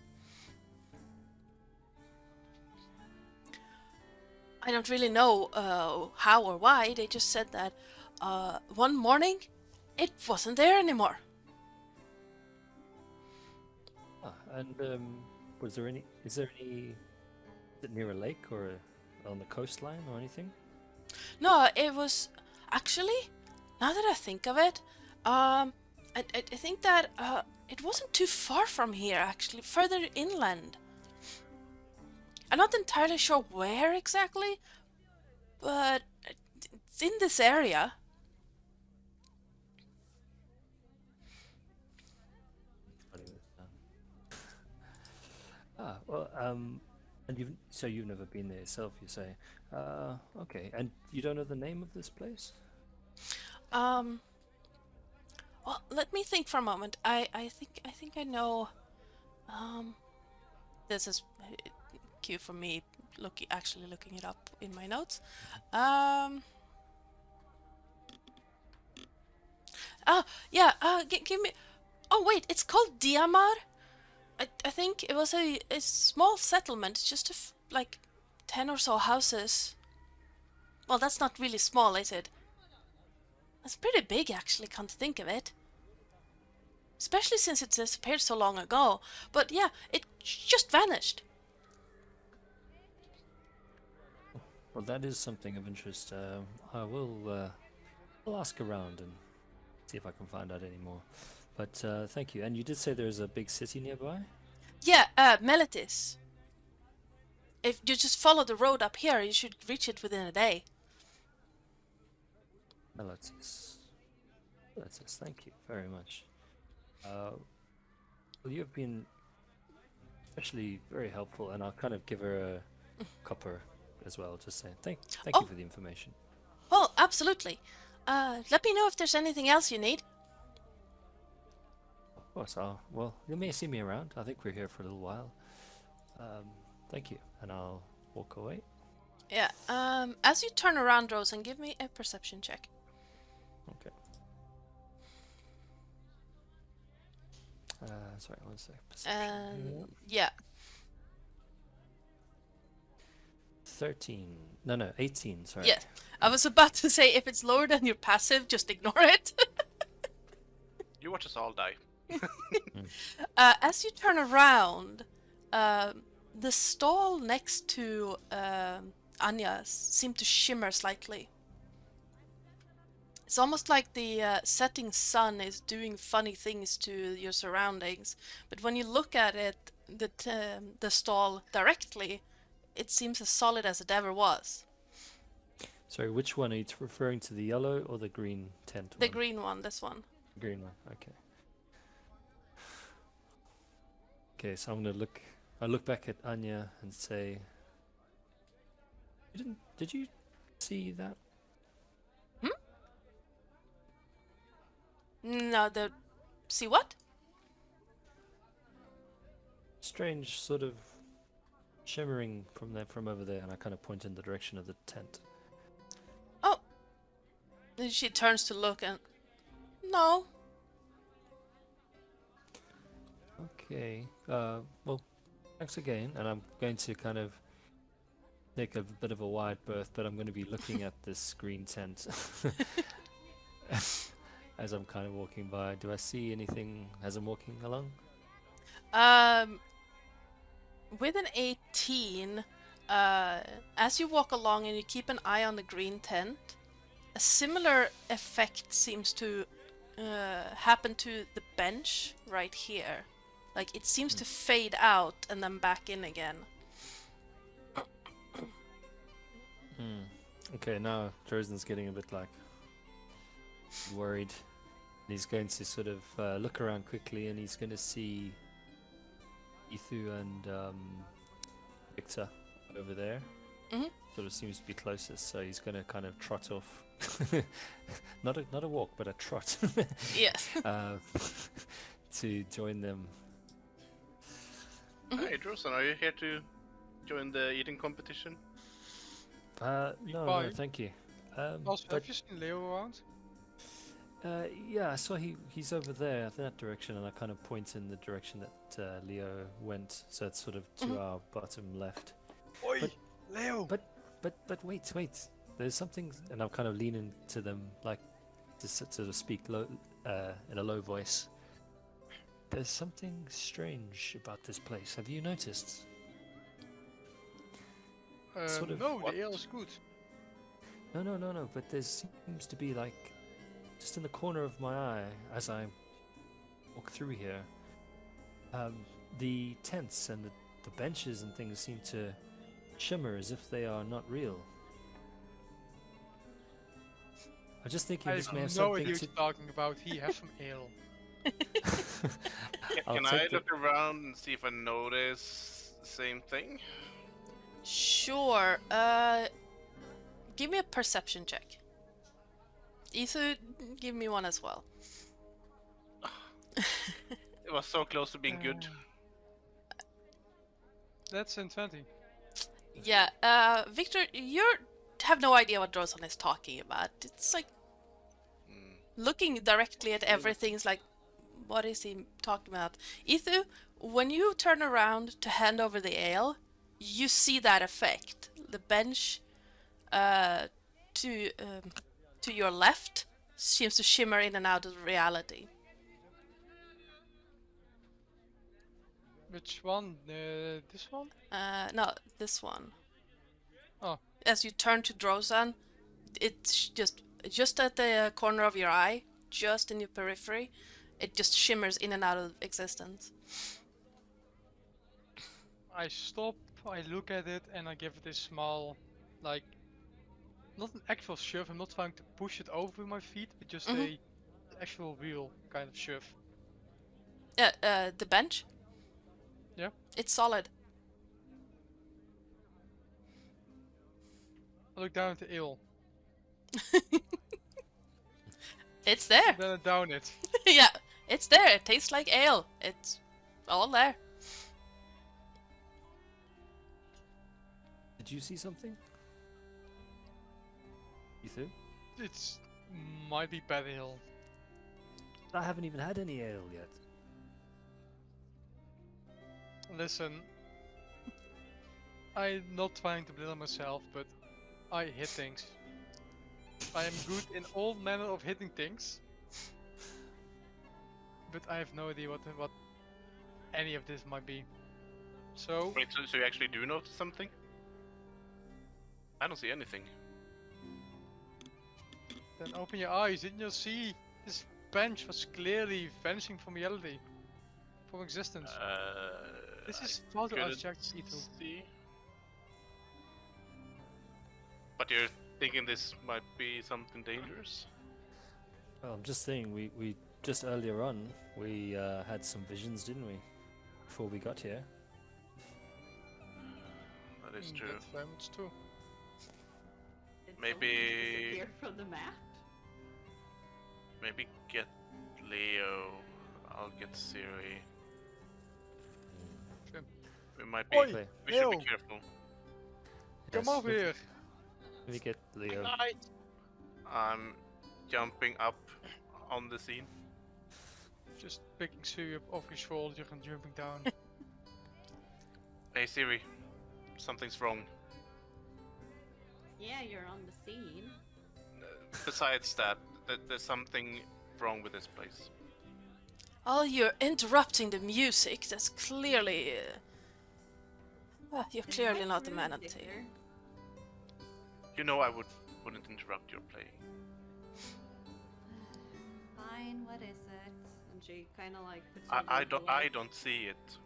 A: I don't really know how or why. They just said that one morning it wasn't there anymore.
C: And is there any? Is it near a lake or on the coastline or anything?
A: No, it was actually, now that I think of it, I think that it wasn't too far from here, actually, further inland. I'm not entirely sure where exactly, but it's in this area.
C: Well, and you've never been there yourself, you say? Okay, and you don't know the name of this place?
A: Well, let me think for a moment. I think I know. This is cue for me actually looking it up in my notes. Oh yeah. Give me. Oh wait, it's called Diamar. I think it was a small settlement, just like 10 or so houses. Well, that's not really small, is it? That's pretty big, actually, come to think of it. Especially since it disappeared so long ago. But yeah, it just vanished.
C: Well, that is something of interest. I will I'll ask around and see if I can find out any more. But thank you. And you did say there's a big city nearby?
A: Yeah, Meletis. If you just follow the road up here, you should reach it within a day.
C: Lillith. Thank you very much. Well, you've been especially very helpful, and I'll kind of give her a copper as well, just saying thank you for the information.
A: Oh, absolutely. Let me know if there's anything else you need.
C: Of course, well, you may see me around. I think we're here for a little while. Thank you, and I'll walk away.
A: Yeah, as you turn around, Rosen, give me a perception check.
C: Okay. Sorry, one sec. Perception.
A: Yeah.
C: 13. No, 18, sorry.
A: Yeah. I was about to say, if it's lower than your passive, just ignore it.
E: You watch us all die.
A: As you turn around, the stall next to Anya seemed to shimmer slightly. It's almost like the setting sun is doing funny things to your surroundings. But when you look at it, the stall directly, it seems as solid as it ever was.
C: Sorry, which one are you referring to? The yellow or the green tent?
A: The
C: one?
A: green one, this one.
C: Green one, okay. Okay, so I'm gonna I look back at Anya and say, did you see that?
A: No, see what?
C: Strange sort of shimmering from over there, and I kind of point in the direction of the tent.
A: Oh. Then she turns to look and... No.
C: Okay, well, thanks again, and I'm going to kind of take a bit of a wide berth, but I'm going to be looking at this green tent as I'm kind of walking by. Do I see anything as I'm walking along?
A: With an 18, as you walk along and you keep an eye on the green tent, a similar effect seems to happen to the bench right here. Like, it seems to fade out and then back in again.
C: Okay, now Drozen's getting a bit like worried. He's going to sort of look around quickly, and he's going to see Ethu and Victor over there. Sort of seems to be closest, so he's going to kind of trot off. not a walk, but a trot.
A: Yes.
C: To join them.
E: Hey, Drozen, are you here to join the eating competition?
C: No, thank you.
D: Also,
C: But
D: have you seen Leo around?
C: yeah, I saw he's over there, that direction, and I kind of point in the direction that Leo went, so it's sort of to our bottom left.
D: Oi,
C: But-
D: Leo!
C: But wait, there's something, and I'm kind of leaning to them, like, to sort of speak low, in a low voice. There's something strange about this place. Have you noticed? sort of
D: no,
E: what?
D: the ale is good.
C: No, but there seems to be, like, just in the corner of my eye, as I walk through here, the tents and the benches and things seem to shimmer as if they are not real. I'm just thinking
D: I
C: this may have
D: have no
C: something
D: idea what
C: to...
D: you're talking about. He has some ale.
C: I'll
E: Can
C: take
E: I
C: the-
E: look around and see if I notice the same thing?
A: Sure. Give me a perception check. Ethu, give me one as well.
E: It was so close to being good.
D: That's in 20.
A: Yeah, Victor, you have no idea what Drozen is talking about. It's like
E: Hmm.
A: looking directly at everything's like, what is he talking about? Ethu, when you turn around to hand over the ale, you see that effect. The bench to your left seems to shimmer in and out of reality.
D: Which one? This one?
A: No, this one.
D: Oh.
A: As you turn to Drozan, it's just at the corner of your eye, just in your periphery, it just shimmers in and out of existence.
D: I stop, I look at it, and I give it a small, like, not an actual shove. I'm not trying to push it over my feet, but just a actual wheel kind of shove.
A: The bench?
D: Yeah.
A: It's solid.
D: I look down at the ale.
A: It's there.
D: Then I down it.
A: Yeah, it's there. It tastes like ale. It's all there.
C: Did you see something? Ethu?
D: It's might be bad ale.
C: I haven't even had any ale yet.
D: Listen, I'm not trying to belittle myself, but I hit things. I am good in all manner of hitting things, but I have no idea what any of this might be. So
E: Wait, so you actually do notice something? I don't see anything.
D: then open your eyes. Didn't you see this bench was clearly vanishing from reality, from existence? This is photo
E: couldn't
D: object E2.
E: see. But you're thinking this might be something dangerous?
C: Well, I'm just saying, we just earlier on, we had some visions, didn't we? Before we got here.
E: That is true.
D: That's very much true.
B: Did
E: Maybe-
B: something disappear from the map?
E: Maybe get Leo. I'll get Siri.
D: Sure.
E: We might be.
D: Oi,
C: Okay.
E: We should
D: Leo,
E: be careful.
D: come
C: Yes,
D: over
C: let-
D: here.
C: Let me get Leo.
E: I'm jumping up on the scene.
D: Just picking Siri up off your shoulder and jumping down.
E: Hey Siri, something's wrong.
B: Yeah, you're on the scene.
E: Besides that, there's something wrong with this place.
A: Oh, you're interrupting the music. That's clearly. You're
B: Is
A: clearly
B: that
A: not the
B: rude,
A: man of
B: Victor?
A: tea.
E: You know I wouldn't interrupt your playing.
B: Fine, what is it? And she kind of like puts
E: I don't see it,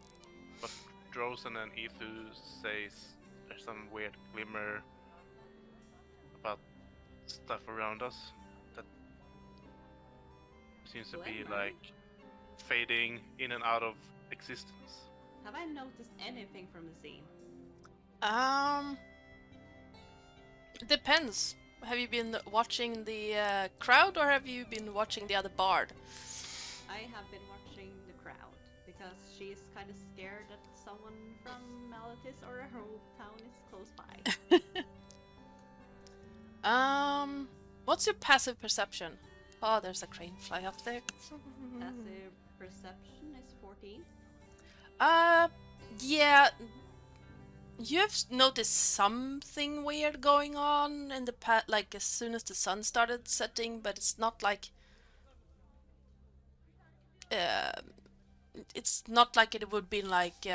E: but Drozen and Ethu says there's some weird glimmer about stuff around us that seems to be
B: Glimmer?
E: like fading in and out of existence.
B: Have I noticed anything from the scene?
A: Depends. Have you been watching the crowd or have you been watching the other bard?
B: I have been watching the crowd because she's kind of scared that someone from Melitis or her hometown is close by.
A: What's your passive perception? Oh, there's a crane fly up there.
B: Passive perception is 14.
A: Yeah. You've noticed something weird going on in the like as soon as the sun started setting, but it's not like it's not like it would be like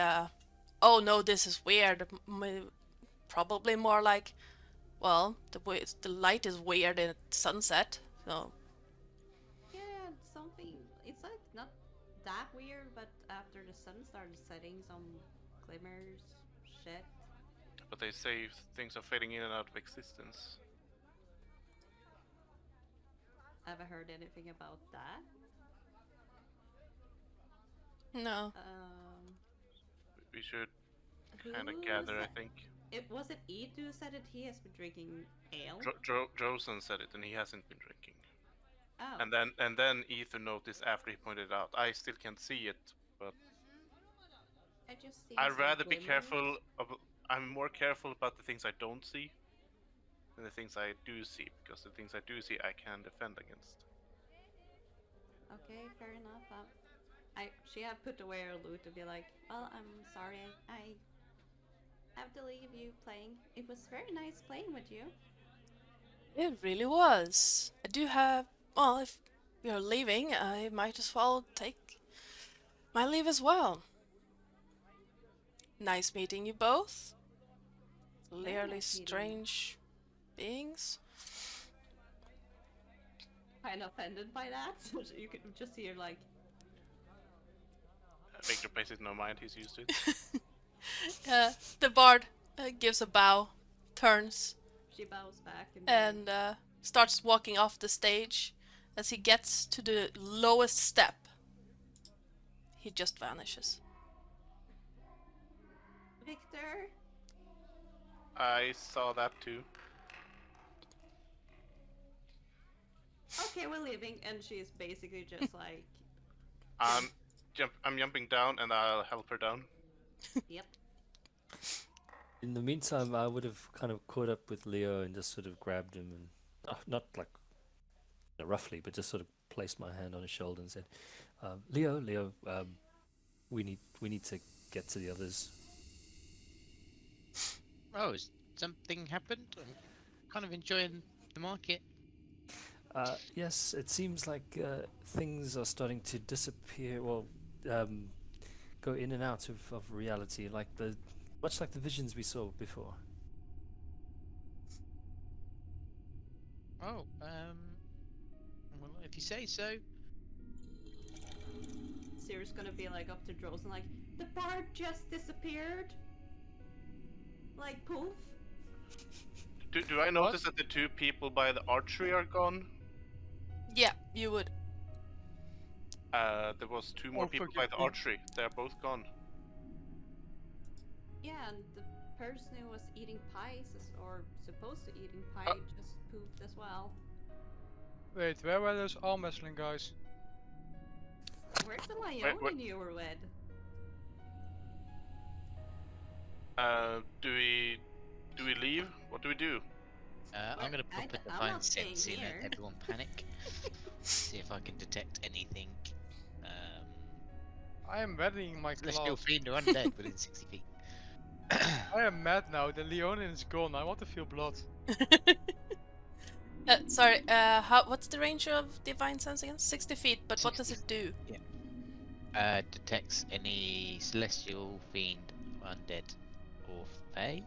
A: oh no, this is weird. Probably more like, well, the light is weird at sunset, so
B: Yeah, something. It's like not that weird, but after the sun started setting, some glimmers, shit.
E: But they say things are fading in and out of existence.
B: Have I heard anything about that?
A: no.
E: We should
B: Who
E: kind of
B: was
E: gather, I
B: that?
E: think.
B: It was it Edu who said that he has been drinking ale.
E: Drozen said it, and he hasn't been drinking.
B: Oh,
E: And then Ether noticed after he pointed it out. I still can't see it, but
B: I just see
E: I'd
B: some
E: rather be
B: glimmers.
E: careful. I'm more careful about the things I don't see than the things I do see, because the things I do see I can defend against.
B: Okay, fair enough. she had put away her loot to be like, well, I'm sorry, I have to leave you playing. It was very nice playing with you.
A: It really was. I do have. Well, if you're leaving, I might as well take my leave as well. Nice meeting you both. Clearly
B: nice meeting you.
A: strange beings.
B: Kind of offended by that. You could just hear like,
E: Victor pays it no mind, he's used to it.
A: The bard gives a bow, turns,
B: she bows back
A: and starts walking off the stage. As he gets to the lowest step, he just vanishes.
B: Victor,
E: I saw that too.
B: okay, we're leaving, and she's basically just like,
E: I'm jumping down and I'll help her down.
B: yep.
C: In the meantime, I would have kind of caught up with Leo and just sort of grabbed him and not like roughly, but just sort of placed my hand on his shoulder and said, "Leo, we need to get to the others."
F: Oh, has something happened? I'm kind of enjoying the market.
C: Yes, it seems like things are starting to disappear. Well, go in and out of reality, much like the visions we saw before.
F: Oh, well, if you say so.
B: Siri's gonna be like up to Drozen like, the bard just disappeared. Like poof.
E: Do I notice that the two people by the archery are gone?
A: Yeah, you would.
E: There was two more
D: Oh,
E: people by
D: forgive
E: the
D: me.
E: archery. They're both gone.
B: Yeah, and the person who was eating pies or supposed to eating pie just poofed as well.
D: Wait, where were those arm wrestling guys?
B: Where's the Leonin you were with?
E: Do we leave? What do we do?
F: I'm gonna pop a
B: I'm
F: divine
B: not staying
F: sense in
B: here.
F: and everyone panic. See if I can detect anything.
D: I am readying my
F: Celestial
D: claws.
F: fiend or undead within 60 feet.
D: I am mad now. The Leonin is gone. I want to feel blood.
A: Sorry, what's the range of Divine Sense again? 60 feet, but what does it do?
F: Detects any celestial fiend, undead, or fae.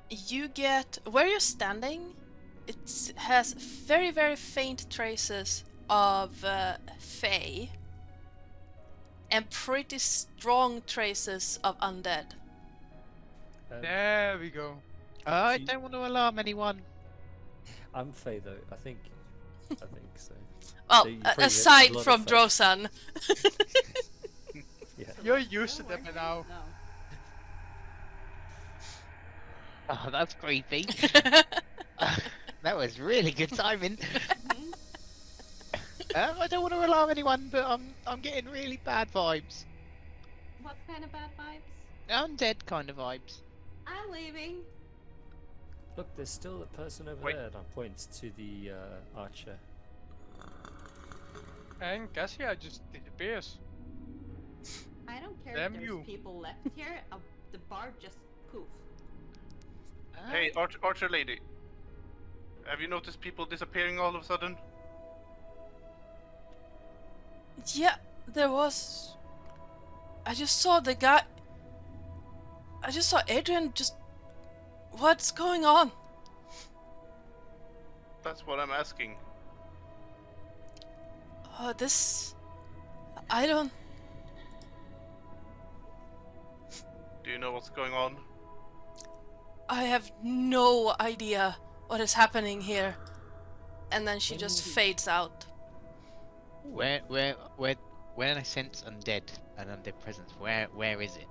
A: You get where you're standing. It has very, very faint traces of fae and pretty strong traces of undead.
D: There we go.
F: I don't want to alarm anyone.
C: I'm Faye though. I think so.
A: Well,
C: So you probably get a
A: aside
C: lot
A: from
C: of
A: Drosan.
C: Yeah.
D: You're used to
B: Oh,
D: them
B: where-
D: now.
B: No.
F: Oh, that's creepy. That was really good timing. I don't want to alarm anyone, but I'm getting really bad vibes.
B: What kind of bad vibes?
F: Undead kind of vibes.
B: I'm leaving.
C: Look, there's still a person over
E: Wait.
C: there. And I point to the archer.
D: And Cassia just disappears.
B: I don't care
D: Damn
B: if there's
D: you.
B: people left here. The bard just poof.
E: Hey, Archer lady. Have you noticed people disappearing all of a sudden?
A: Yeah, there was. I just saw the guy. I just saw Adrian just. What's going on?
E: That's what I'm asking.
A: This. I don't.
E: Do you know what's going on?
A: I have no idea what is happening here. And then she just fades out.
F: When I sense undead, an undead presence, where is it?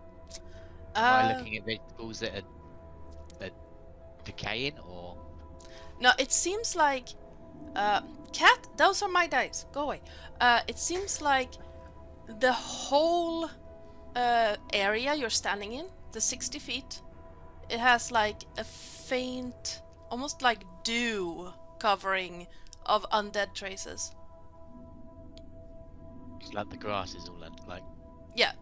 F: Am I looking at vegetables that are decaying, or?
A: No, it seems like. Cat, those are my dice. Go away. It seems like the whole area you're standing in, the 60 feet, it has like a faint, almost like dew covering of undead traces.
F: It's like the grass is all like.
A: Yeah,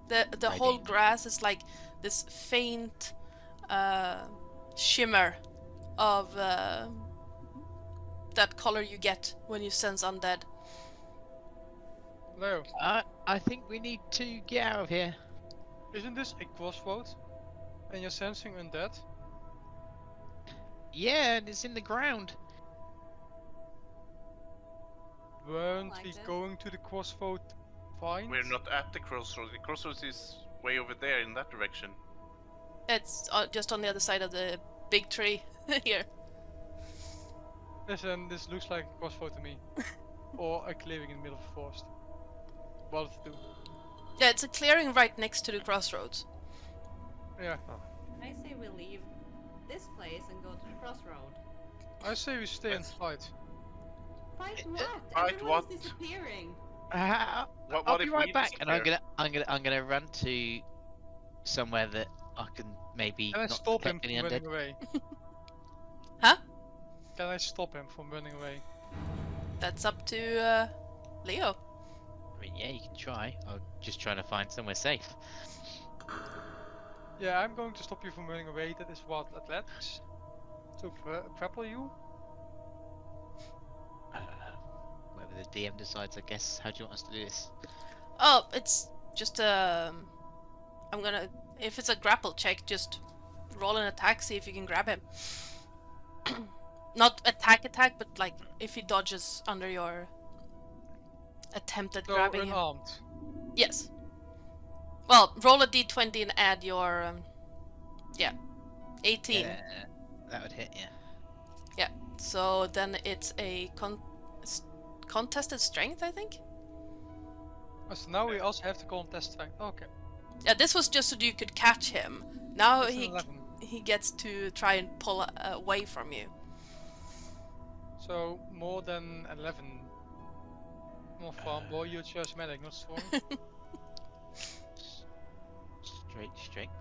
A: the whole
F: Radiant.
A: grass is like this faint shimmer of that color you get when you sense undead.
D: Leo,
F: I think we need to get out of here.
D: isn't this a crossroad? And you're sensing undead?
F: Yeah, and it's in the ground.
D: Weren't
B: Like
D: we
B: this.
D: going to the crossroad find?
E: We're not at the crossroads. The crossroads is way over there in that direction.
A: It's just on the other side of the big tree here.
D: Listen, this looks like a crossroad to me. Or a clearing in the middle of the forest. One of the two.
A: Yeah, it's a clearing right next to the crossroads.
D: Yeah.
B: I say we leave this place and go to the crossroad.
D: I say we stay and
E: Let's-
D: fight.
B: Fight what?
E: Fight
B: Everyone's
E: what?
B: disappearing.
E: What
F: I'll
E: if
F: be
E: we
F: right back, and
E: disappear?
F: I'm gonna run to somewhere that I can maybe
D: Can I
F: not
D: stop him
F: detect any
D: from
F: undead.
D: running away?
A: Huh?
D: Can I stop him from running away?
A: That's up to Leo.
F: I mean, yeah, you can try. I'm just trying to find somewhere safe.
D: Yeah, I'm going to stop you from running away. That is what athletics. To grapple you?
F: Whatever the DM decides, I guess. How do you want us to do this?
A: Oh, it's just I'm gonna, if it's a grapple check, just roll an attack, see if you can grab him. Not attack, but like if he dodges under your attempt at
D: So
A: grabbing him.
D: unarmed.
A: Yes. Well, roll a d20 and add your 18.
F: Yeah, that would hit, yeah.
A: So then it's a contested strength, I think.
D: Oh, so now we also have to contest strength. Okay.
A: Yeah, this was just so you could catch him. Now
D: That's an
A: he
D: 11.
A: he gets to try and pull away from you.
D: So more than 11. More farm boy, you're just medic, not strong.
F: Straight strength.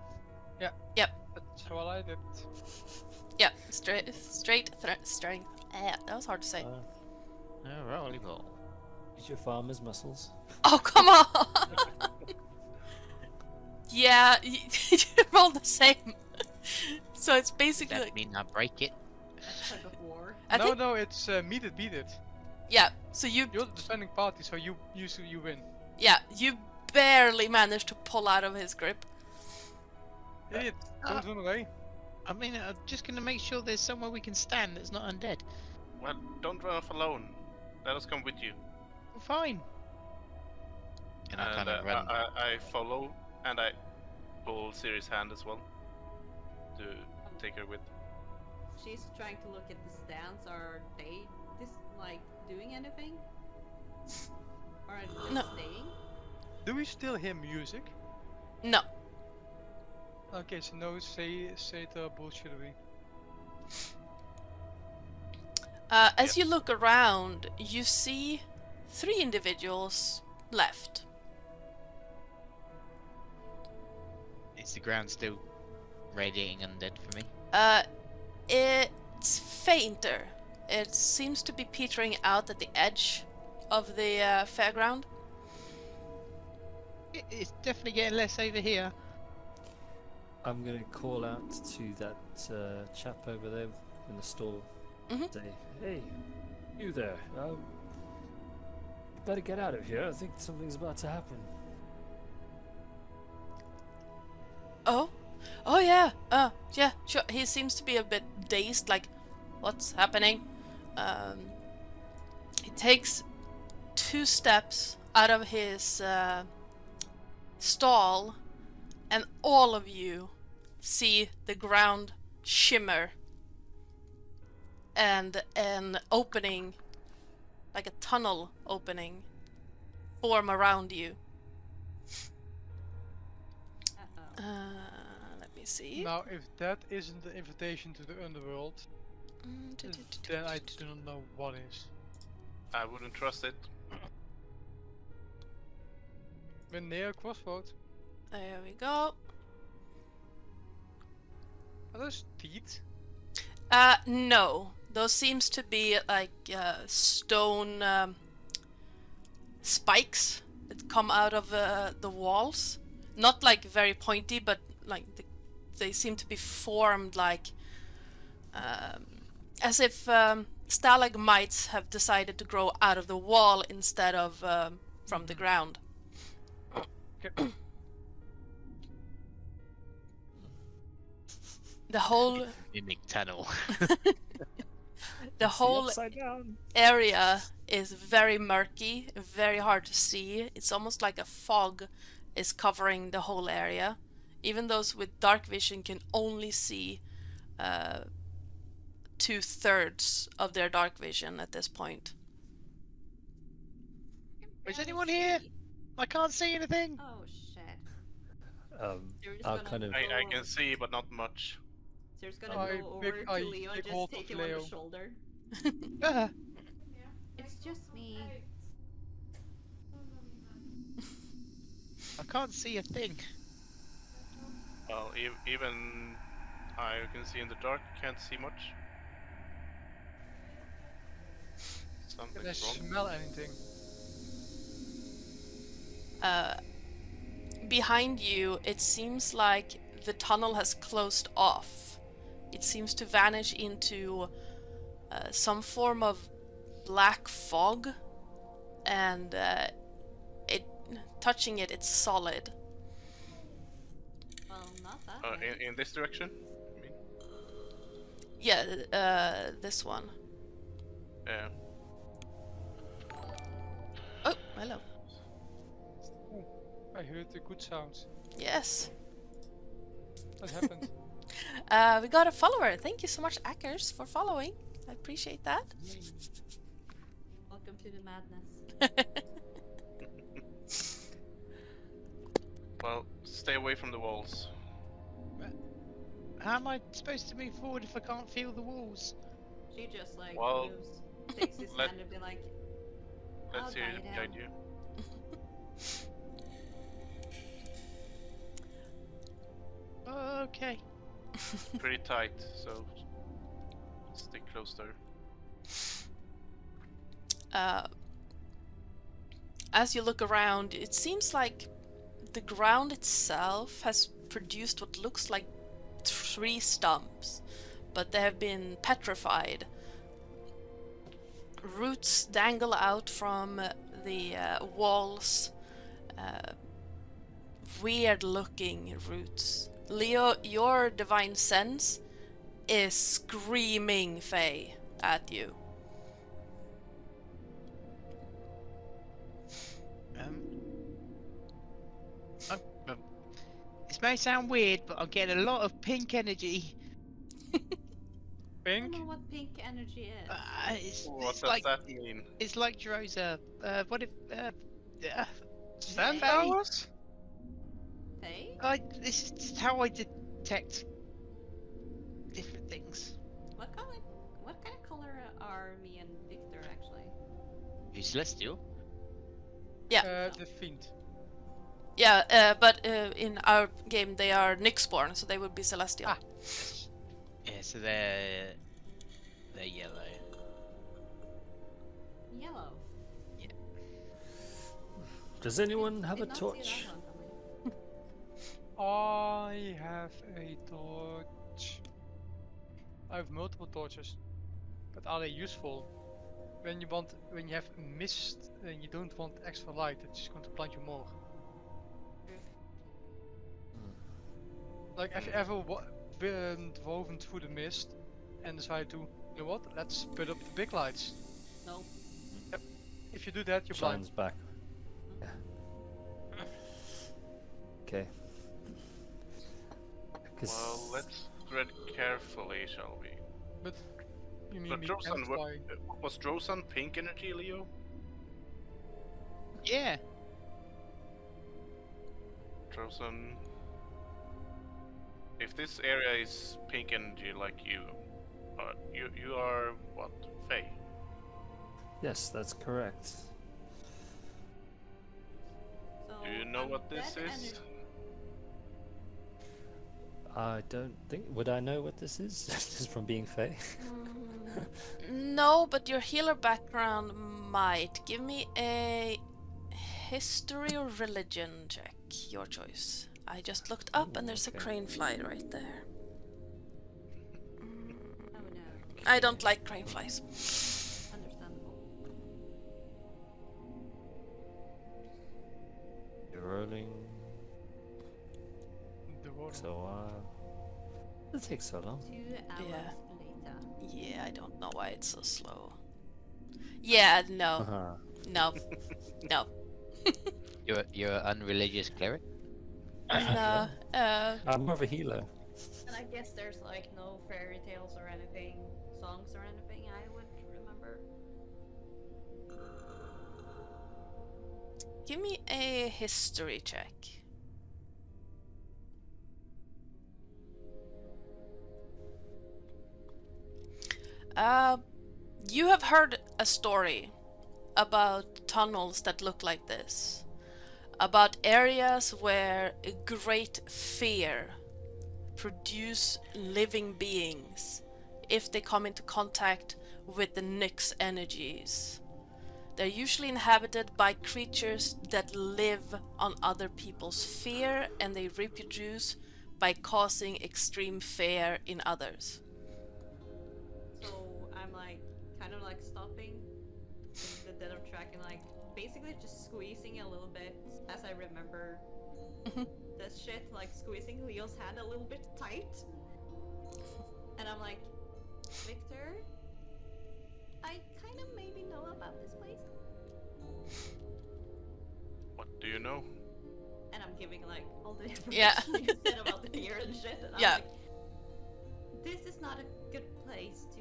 D: That's what I did.
A: Yeah, straight strength. That was hard to say.
F: Oh, rolly roll.
C: Use your farmer's muscles.
A: Oh, come on! Yeah, you rolled the same. So it's
F: Does
A: basically
F: that
A: like,
F: mean I break it?
B: That's tug of war.
A: I
D: no,
A: think,
D: no, it's meet it, beat it.
A: yeah. So you
D: You're the defending party, so you win.
A: you barely managed to pull out of his grip.
D: Idiot, don't run away.
F: I mean, I'm just gonna make sure there's somewhere we can stand that's not undead.
E: Well, don't run off alone. Let us come with you.
F: Well, fine. And I kind of run.
E: I follow and I pull Siri's hand as well to take her with.
B: She's trying to look at the stands. Are they doing anything? Or are they just
A: No.
B: staying?
D: Do we still hear music?
A: No.
D: Okay, so no, say the bullshittery.
A: As you look around, you see 3 individuals left.
F: Is the ground still radiating undead for me?
A: It's fainter. It seems to be petering out at the edge of the fairground.
F: It's definitely getting less over here.
C: I'm gonna call out to that chap over there in the stall.
A: Mhm.
C: Say, hey, you there? Better get out of here. I think something's about to happen.
A: Oh yeah. Yeah. Sure. He seems to be a bit dazed. Like, what's happening? He takes 2 steps out of his stall, and all of you see the ground shimmer and an opening, like a tunnel opening, form around you.
B: Uh-oh.
A: Let me see.
D: Now, if that isn't the invitation to the underworld, then I do not know what is.
E: I wouldn't trust it.
D: We're near a crossroad.
A: There we go.
D: Are those teeth?
A: No. Those seems to be like stone spikes that come out of the walls. Not like very pointy, but like they seem to be formed like as if stalagmites have decided to grow out of the wall instead of from the ground.
D: Okay.
A: The whole
F: Mimic tunnel.
A: the whole
C: upside down.
A: area is very murky, very hard to see. It's almost like a fog is covering the whole area. Even those with dark vision can only see 2/3 of their dark vision at this point.
F: Is anyone here? I can't see anything.
B: Oh shit. You're just
C: I'll
B: gonna
C: kind of.
E: I can see, but not much.
B: So you're just gonna
D: I
B: go over
D: pick-
B: to
D: I
B: Leo and
D: take hold
B: just
D: of
B: take him on
D: Leo.
B: the shoulder.
F: Ah,
B: It's just me.
F: I can't see a thing.
E: Well, even I can see in the dark. Can't see much.
D: Can I
E: Something's wrong.
D: smell anything?
A: Behind you, it seems like the tunnel has closed off. It seems to vanish into some form of black fog, and touching it, it's solid.
B: Well, not that way.
E: In this direction? I mean,
A: Yeah, this one.
E: yeah.
A: Oh, hello.
D: I heard the good sounds.
A: Yes.
D: What happened?
A: We got a follower. Thank you so much, Ackers, for following. I appreciate that.
B: Welcome to the madness.
E: Well, stay away from the walls.
F: How am I supposed to move forward if I can't feel the walls?
B: She just like
E: Well,
B: moves, takes his
E: let-
B: hand and be like,
E: Let's
B: I'll
E: hear
B: bite
E: it
B: it
E: behind
B: out.
E: you.
F: Okay.
E: Pretty tight, so stick closer.
A: As you look around, it seems like the ground itself has produced what looks like 3 stumps, but they have been petrified. Roots dangle out from the walls. Weird looking roots. Leo, your divine sense is screaming Fae at you.
F: This may sound weird, but I'm getting a lot of pink energy.
B: I don't
D: Pink?
B: know what pink energy is.
E: What
F: It's
E: does
F: like
E: that mean?
F: it's like Droza. What if?
D: Sand
F: Fae?
D: flowers?
B: Faye?
F: This is just how I detect different things.
B: What kind of color are me and Victor actually?
F: You celestial?
D: The fiend.
A: Yeah, but in our game they are Nyxborn, so they would be Celestial.
D: Ah.
F: Yeah, so they're yellow.
B: Yellow.
C: Does anyone have a
B: Did not see
C: torch?
B: that one coming.
D: I have a torch. I have multiple torches. But are they useful? When you have mist, then you don't want extra light. It's just going to blind you more. Like, have you ever been woven through the mist and decided to, you know what? Let's put up the big lights.
B: No.
D: If you do that, you're blind.
C: Shines back. Yeah. Okay.
E: Well, let's tread carefully, shall we?
D: But you mean
E: But
D: we
E: Drosan,
D: can't fly?
E: was Drosan pink energy, Leo?
F: Yeah.
E: Drosan, if this area is pink energy like you are what? Fae?
C: Yes, that's correct.
B: So
E: Do you know what this
B: undead
E: is?
B: ener-
C: I don't think. Would I know what this is? Just from being Fae?
A: No, but your healer background might. Give me a history or religion check. Your choice. I just looked up and there's a crane fly right there.
B: Oh no.
A: I don't like crane flies.
B: Understandable.
C: You're rolling
D: The water.
C: so it takes so long.
B: 2 hours
A: Yeah.
B: later.
A: Yeah, I don't know why it's so slow. Yeah, no. No. No.
F: You're an unreligious cleric.
A: No.
C: I'm more of a healer.
B: And I guess there's like no fairy tales or anything, songs or anything I would remember.
A: Give me a history check. You have heard a story about tunnels that look like this. About areas where a great fear produce living beings if they come into contact with the Nyx energies. They're usually inhabited by creatures that live on other people's fear, and they reproduce by causing extreme fear in others.
B: So I'm like kind of like stopping in the dead of track and like basically just squeezing a little bit as I remember this shit, like squeezing Leo's hand a little bit tight. And I'm like, Victor, I kind of maybe know about this place.
E: What do you know?
B: And I'm giving like all the information
A: Yeah.
B: you said about the fear and shit. And
A: Yeah.
B: I'm like, this is not a good place to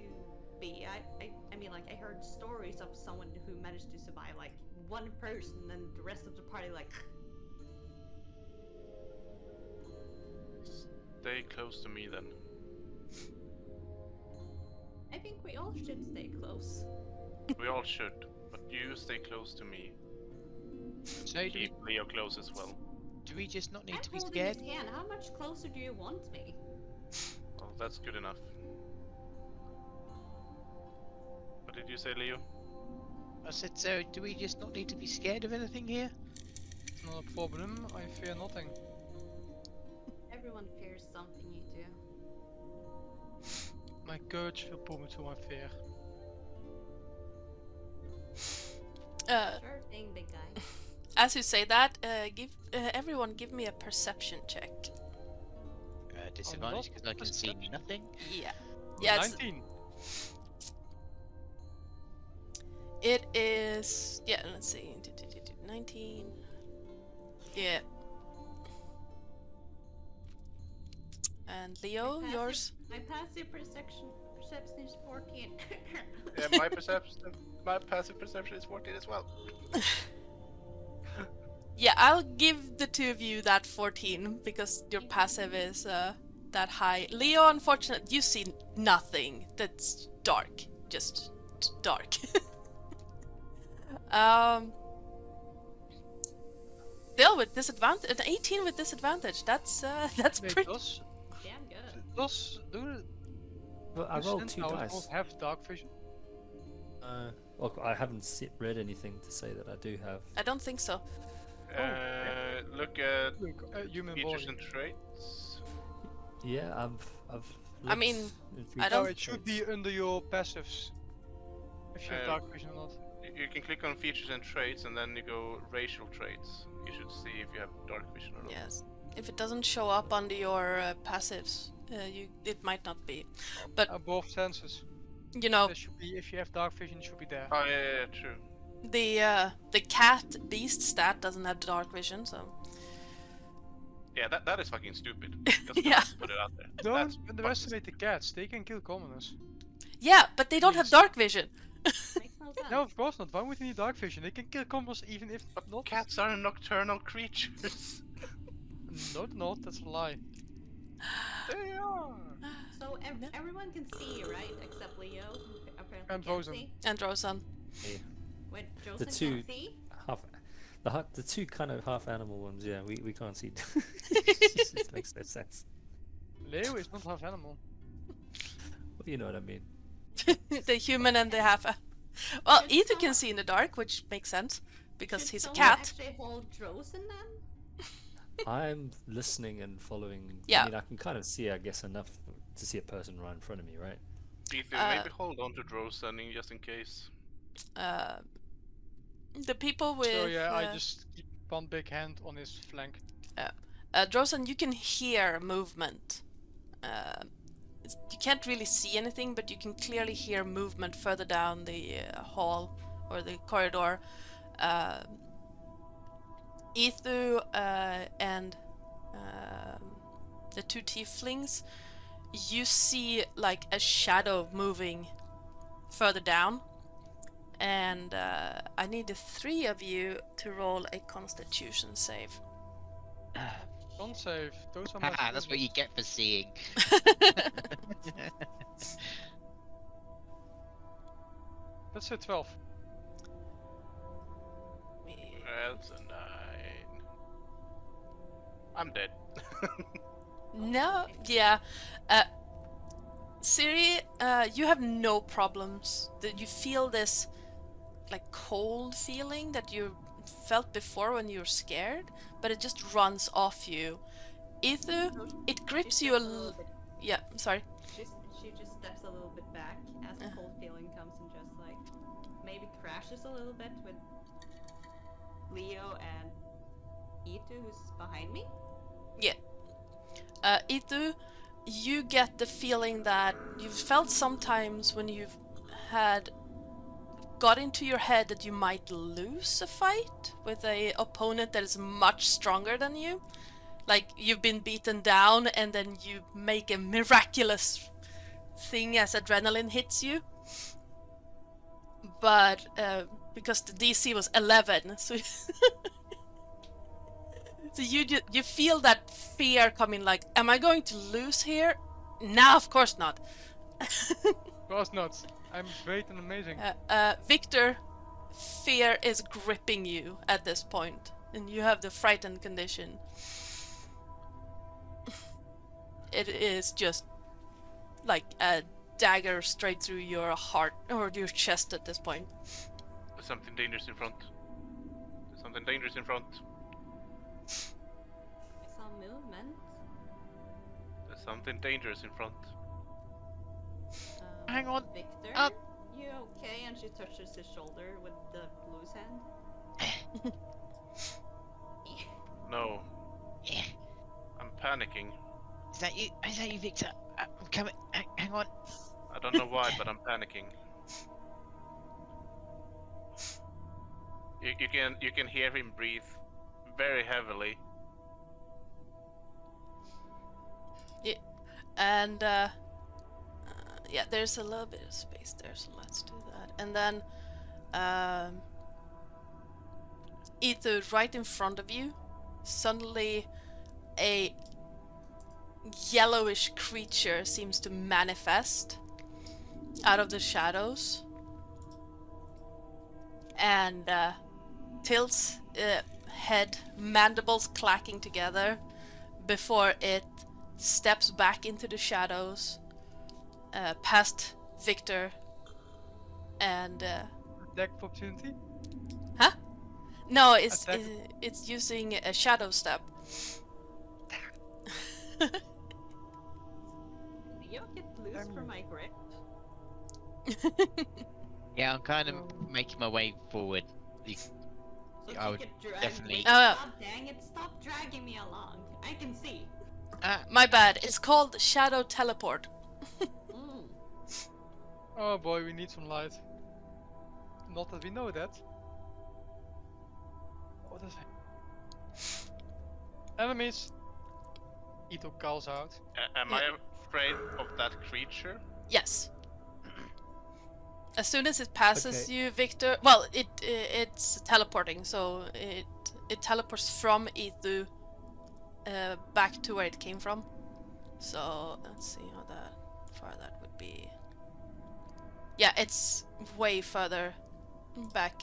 B: be. I mean, like, I heard stories of someone who managed to survive, like, one person and the rest of the party, like,
E: Stay close to me then.
B: I think we all should stay close.
E: We all should, but you stay close to me.
F: So do,
E: Keep Leo close as well.
F: do we just not need
B: I'm
F: to be
B: holding
F: scared?
B: his hand. How much closer do you want me?
E: Well, that's good enough. What did you say, Leo?
F: I said, so do we just not need to be scared of anything here?
D: It's not a problem. I fear nothing.
B: Everyone fears something you do.
D: My courage will pull me to my fear.
B: Sure thing, big guy.
A: As you say that, everyone give me a perception check.
F: Disadvantage because I can see nothing.
A: Yeah. Yeah, it's,
D: 19.
A: it is. Yeah, let's see. 19. Yeah. And Leo,
B: passive-
A: yours?
B: My passive perception is 14.
E: Yeah, my passive perception is 14 as well.
A: Yeah, I'll give the two of you that 14 because your passive is that high. Leo, unfortunately, you see nothing that's dark. Just dark. Still with disadvantage, an 18 with disadvantage. That's
D: Wait,
A: pretty.
B: Damn good.
D: does do
C: Well, I
D: the
C: rolled 2
D: centaurs
C: dice.
D: not have dark vision?
C: Well, I haven't read anything to say that I do have.
A: I don't think so.
E: Look at
D: Look, human
E: features
D: body.
E: and traits.
C: Yeah, I've.
A: I mean,
C: looked
A: I
C: at
A: don't-
D: No,
C: features
D: it should
C: and
D: be
C: traits.
D: under your passives. If you have
E: Uh,
D: dark vision or not.
E: You can click on features and traits, and then you go racial traits. You should see if you have dark vision or not.
A: Yes. If it doesn't show up under your passives, it might not be. But
D: Above senses.
A: you know,
D: There should be, if you have dark vision, it should be there.
E: Oh yeah, true.
A: the cat beast stat doesn't have dark vision, so
E: Yeah, that is fucking stupid. Just
A: Yeah.
E: put it out there.
D: Don't
E: That's fucking
D: underestimate the cats. They can kill commoners.
A: yeah, but they don't have
D: Yes.
A: dark vision.
B: Makes no sense.
D: No, of course not. Why would they need dark vision? They can kill commoners even if
E: But
D: not.
E: cats are nocturnal creatures.
D: No, not. That's a lie.
E: They are.
B: So
A: No.
B: everyone can see, right? Except Leo, who apparently
D: And
B: can't
D: Rosen.
B: see.
A: And Rosan.
B: Wait, Joseph
C: two-
B: can't see?
C: Half, the two kind of half animal ones. Yeah, we can't see. It makes no sense.
D: Leo is not half animal.
C: Well, you know what I mean.
A: The human and the half. Well,
B: Should
A: Ether can
B: someone-
A: see in the dark, which makes sense because
B: Should
A: he's a
B: someone
A: cat.
B: actually hold Drosen then?
C: I'm listening and following.
A: Yeah.
C: I mean, I can kind of see, I guess, enough to see a person right in front of me, right?
E: Ethan, maybe hold on to Drosen just in case.
A: The people with.
D: So yeah, I just keep one big hand on his flank.
A: Drosen, you can hear movement. You can't really see anything, but you can clearly hear movement further down the hall or the corridor. Ethu and the two tieflings, you see like a shadow moving further down, and I need the three of you to roll a Constitution save.
D: Don't save. Those are my.
F: Haha, that's what you get for seeing.
D: That's a 12.
E: That's a 9. I'm dead.
A: No, yeah. Siri, you have no problems. You feel this like cold feeling that you felt before when you were scared, but it just runs off you. Ethu, it grips you a
B: little bit.
A: yeah, sorry.
B: She just steps a little bit back as the cold feeling comes and just like maybe crashes a little bit with Leo and Itu who's behind me.
A: Yeah. Itu, you get the feeling that you've felt sometimes when you've had got into your head that you might lose a fight with a opponent that is much stronger than you. Like you've been beaten down and then you make a miraculous thing as adrenaline hits you. But because the DC was 11, so so you feel that fear coming, like, am I going to lose here? No, of course not.
D: Of course not. I'm great and amazing.
A: Victor, fear is gripping you at this point, and you have the frightened condition. It is just like a dagger straight through your heart or your chest at this point.
E: There's something dangerous in front. There's something dangerous in front.
B: I saw movement.
E: There's something dangerous in front.
F: Hang on.
B: Victor,
F: Up.
B: you okay? And she touches his shoulder with the loose hand.
E: No,
F: Yeah.
E: I'm panicking.
F: Is that you? Is that you, Victor? I'm coming. Hang on.
E: I don't know why, but I'm panicking. You can hear him breathe very heavily.
A: And yeah, there's a little bit of space there, so let's do that. And then either right in front of you, suddenly a yellowish creature seems to manifest out of the shadows and tilts head, mandibles clacking together before it steps back into the shadows past Victor and
D: Attack of opportunity?
A: huh? No, it's
D: Attack.
A: it's using a shadow step.
B: Leo, get loose from my grip.
F: Yeah, I'm kind of making my way forward.
B: So
F: I
B: she
F: would
B: get dragged.
F: definitely-
B: Wait,
A: Oh.
B: stop, dang it! Stop dragging me along. I can see.
A: My bad. It's called shadow teleport.
B: Mm.
D: Oh boy, we need some light. Not that we know that. What is it? Enemies! Ito calls out.
E: Am I afraid of that creature?
A: Yes. As soon as it passes
C: Okay.
A: you, Victor. Well, it's teleporting, so it teleports from Ethu back to where it came from. So let's see how far that would be. Yeah, it's way further back.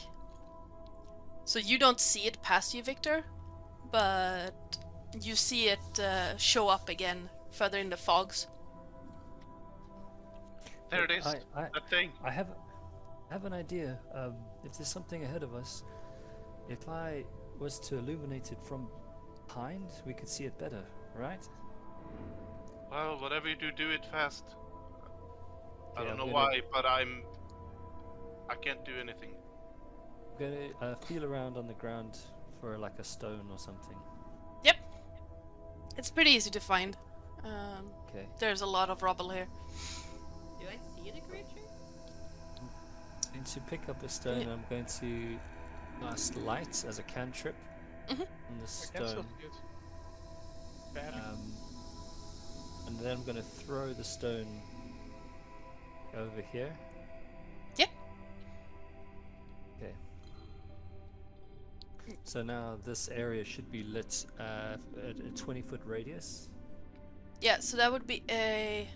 A: So you don't see it pass you, Victor, but you see it show up again further in the fogs.
E: There it is.
C: I
E: That thing.
C: I have an idea. If there's something ahead of us, if I was to illuminate it from behind, we could see it better, right?
E: Well, whatever you do, do it fast. I
C: Okay,
E: don't
C: I'm
E: know
C: gonna-
E: why, but I can't do anything.
C: I'm gonna feel around on the ground for like a stone or something.
A: Yep. It's pretty easy to find.
C: Okay.
A: There's a lot of rubble here.
B: Do I see the creature?
C: I'm going to pick up a stone.
A: Yeah.
C: I'm going to cast light as a cantrip
A: Mhm.
C: on the
D: I can still
C: stone.
D: see it. Barely.
C: And then I'm going to throw the stone over here.
A: Yep.
C: Okay. So now this area should be lit at a 20-foot radius.
A: Yeah, so that would be a...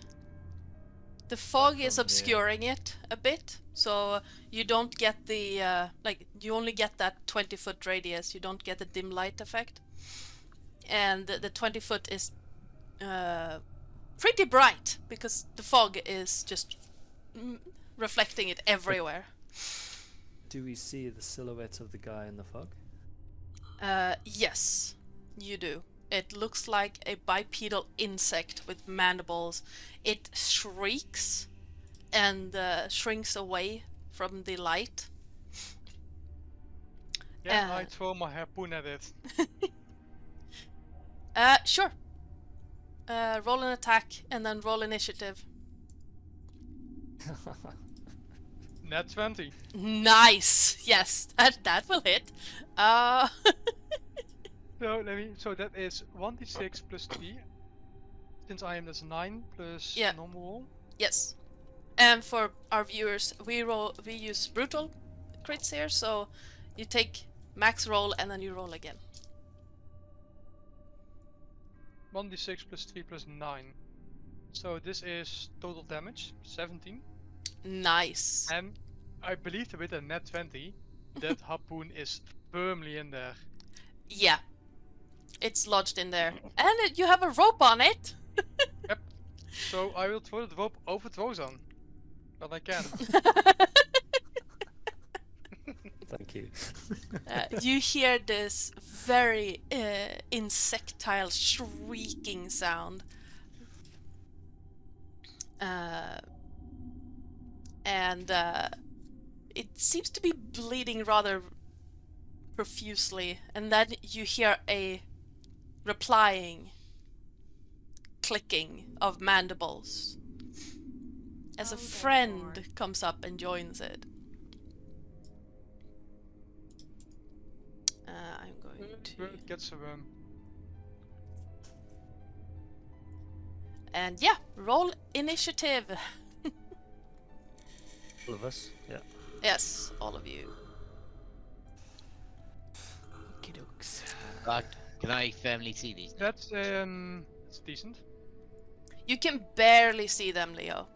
A: The fog is
C: from here.
A: obscuring it a bit, so you don't get the, like, you only get that 20-foot radius, you don't get the dim light effect. And the 20-foot is pretty bright, because the fog is just reflecting it everywhere.
C: Do we see the silhouette of the guy in the fog?
A: Yes, you do. It looks like a bipedal insect with mandibles. It shrieks and shrinks away from the light.
D: Yeah, I throw my harpoon at it.
A: Sure. Roll an attack and then roll initiative.
D: Nat 20.
A: Nice! Yes, that will hit.
D: So that is 1d6 plus 3. Since I am that's 9 plus
A: Yeah.
D: normal roll.
A: Yes. And for our viewers, we use brutal crits here, so you take max roll and then you roll again.
D: 1d6 plus 3 plus 9. So this is total damage, 17.
A: Nice.
D: And I believe that with a nat 20, that harpoon is firmly in there.
A: Yeah. It's lodged in there. And you have a rope on it!
D: So I will throw the rope over Drozan. But I can.
C: Thank you.
A: You hear this very insectile shrieking sound. And it seems to be bleeding rather profusely. And then you hear a replying clicking of mandibles as a
B: Oh, that's
A: friend
B: hard.
A: comes up and joins it. I'm going to...
D: Bird gets a worm.
A: And yeah, roll initiative.
C: All of us? Yeah.
A: Yes, all of you.
C: Okey-dokes.
F: Can I firmly see these? now?
D: That's decent.
A: You can barely see them, Leo.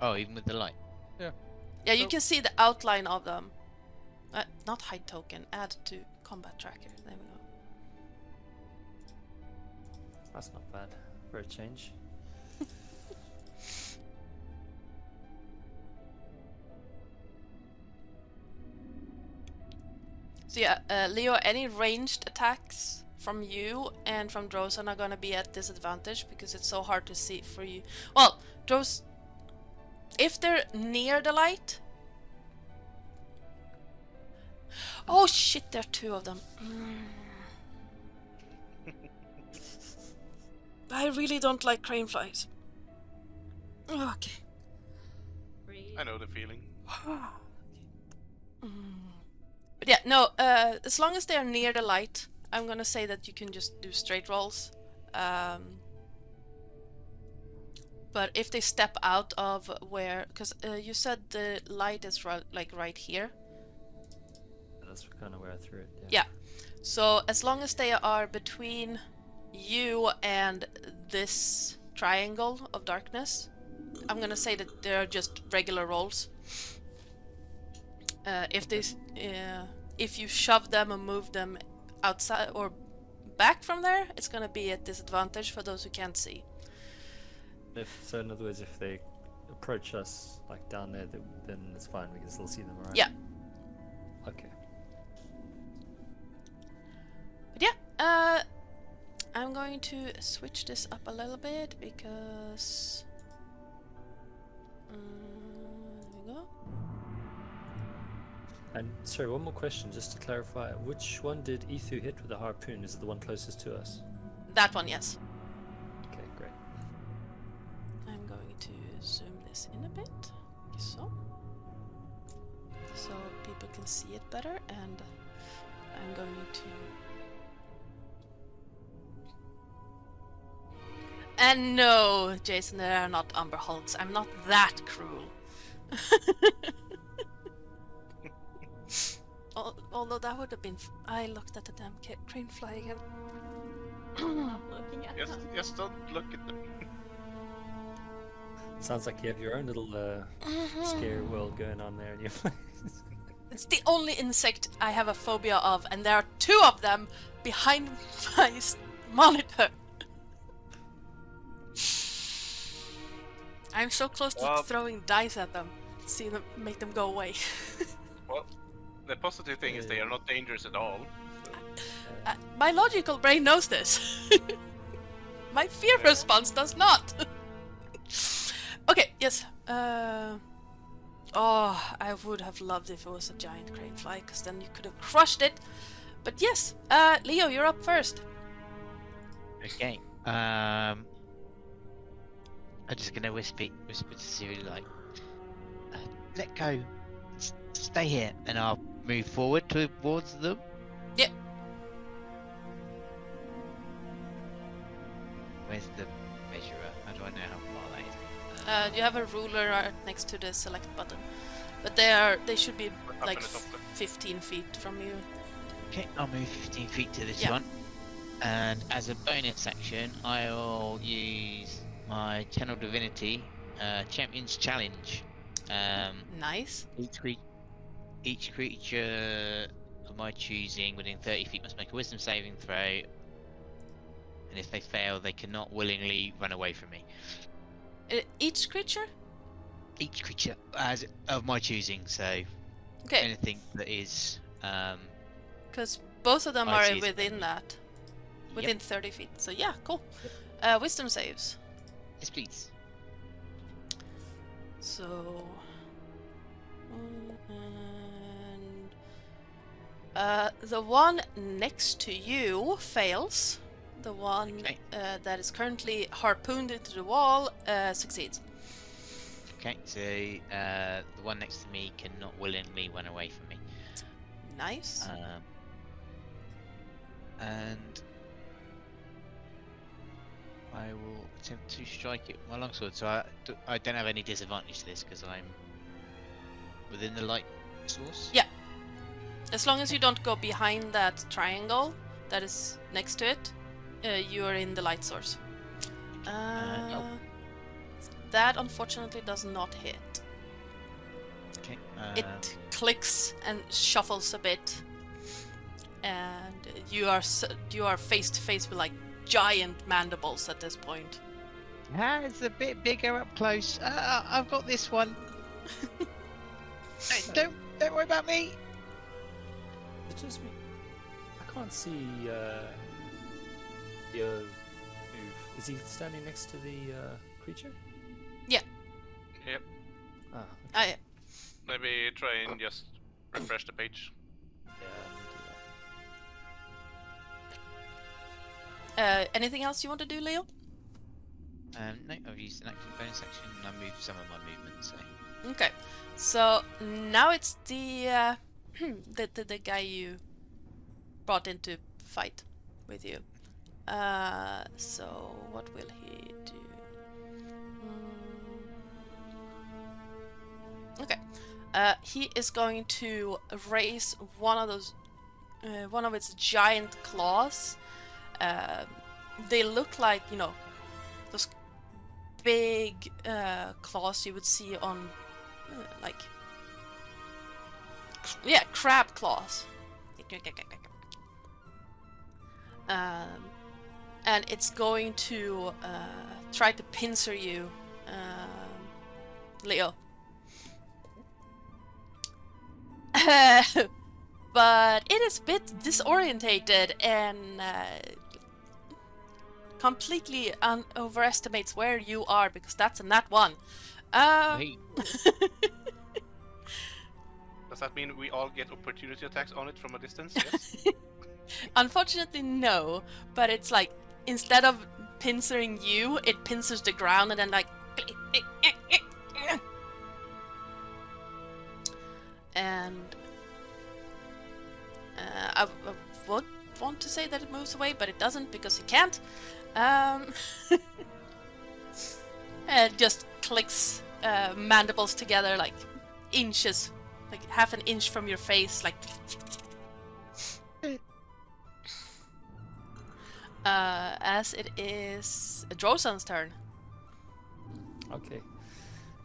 F: Oh, even with the light.
A: Yeah, you
D: So-
A: can see the outline of them. Not hide token, add to combat tracker. There we go.
C: That's not bad for a change.
A: So yeah, Leo, any ranged attacks from you and from Drosan are gonna be at disadvantage because it's so hard to see for you. Well, if they're near the light... Oh shit, there are two of them. I really don't like crane flies. Okay.
B: Breathe.
E: I know the feeling.
A: But yeah, no, as long as they're near the light, I'm gonna say that you can just do straight rolls. But if they step out of where... Because you said the light is like right here.
C: That's kind of where I threw it.
A: Yeah. So as long as they are between you and this triangle of darkness, I'm gonna say that they're just regular rolls. If you shove them or move them outside or back from there, it's gonna be at disadvantage for those who can't see.
C: So in other words, if they approach us like down there, then it's fine. We can still see them, right?
A: Yeah.
C: Okay.
A: But yeah, I'm going to switch this up a little bit because there we go.
C: And sorry, one more question, just to clarify. Which one did Ethu hit with the harpoon? Is it the one closest to us?
A: That one, yes.
C: Okay, great.
A: I'm going to zoom this in a bit, like so people can see it better, and I'm going to... And no, Jason, they are not Umber Hulks. I'm not that cruel. Although that would have been... I looked at the damn crane fly again.
B: I'm not looking at them.
E: Just don't look at them.
C: Sounds like you have your own little scary world going on there in your place.
A: It's the only insect I have a phobia of, and there are 2 of them behind my monitor. I'm so close to throwing dice at them, see them, make them go away.
E: Well, the positive thing is they are not dangerous at all. So.
A: My logical brain knows this. My fear response does not. Okay, yes. Oh, I would have loved if it was a giant crane fly, because then you could have crushed it. But yes, Leo, you're up first.
F: Okay. I'm just gonna whisper to Siri like, let go, stay here, and I'll move forward towards them.
A: Yep.
F: Where's the measurer? How do I know how far that is?
A: You have a ruler right next to the select button, but they should be like
E: Up in the top there.
A: 15 feet from you.
F: Okay, I'll move 15 feet to this
A: Yeah.
F: one. And as a bonus action, I'll use my Channel Divinity Champion's Challenge.
A: Nice.
F: Each creature of my choosing within 30 feet must make a Wisdom saving throw. And if they fail, they cannot willingly run away from me.
A: Each creature?
F: Each creature as of my choosing, so
A: Okay,
F: anything that is
A: because both of them
F: I
A: are
F: see.
A: within that. Within 30 feet. So yeah, cool. Wisdom saves.
F: yes, please.
A: So... and... the one next to you fails. The one
F: Okay.
A: that is currently harpooned into the wall succeeds.
F: Okay, so the one next to me cannot willingly run away from me.
A: Nice.
F: And I will attempt to strike it with my longsword. So I don't have any disadvantage to this because I'm within the light source.
A: Yeah. As long as you don't go behind that triangle that is next to it, you are in the light source.
F: Oh.
A: That unfortunately does not hit.
F: Okay.
A: It clicks and shuffles a bit, and you are face to face with like giant mandibles at this point.
F: It's a bit bigger up close. I've got this one. Hey, don't worry about me.
C: It's just me. I can't see Yo move. Is he standing next to the creature?
E: Yep.
C: Ah,
A: I
E: Maybe try and just refresh the page.
C: yeah, I'll do
A: anything else you want to do, Leo?
F: No, I've used an active bonus action and I moved some of my movement. So
A: Okay, so now it's the the guy you brought in to fight with you. So what will he do? Okay, he is going to raise one of its giant claws. They look like, you know, those big claws you would see on like, yeah, crab claws. And it's going to try to pincer you Leo. But it is a bit disorientated and completely overestimates where you are, because that's a nat 1.
F: Hey.
E: Does that mean we all get opportunity attacks on it from a distance? Yes.
A: Unfortunately, no. But it's like, instead of pincering you, it pincers the ground and then like... And... I would want to say that it moves away, but it doesn't, because it can't. It just clicks mandibles together like inches, like half an inch from your face, like... As it is Drozan's turn.
C: Okay.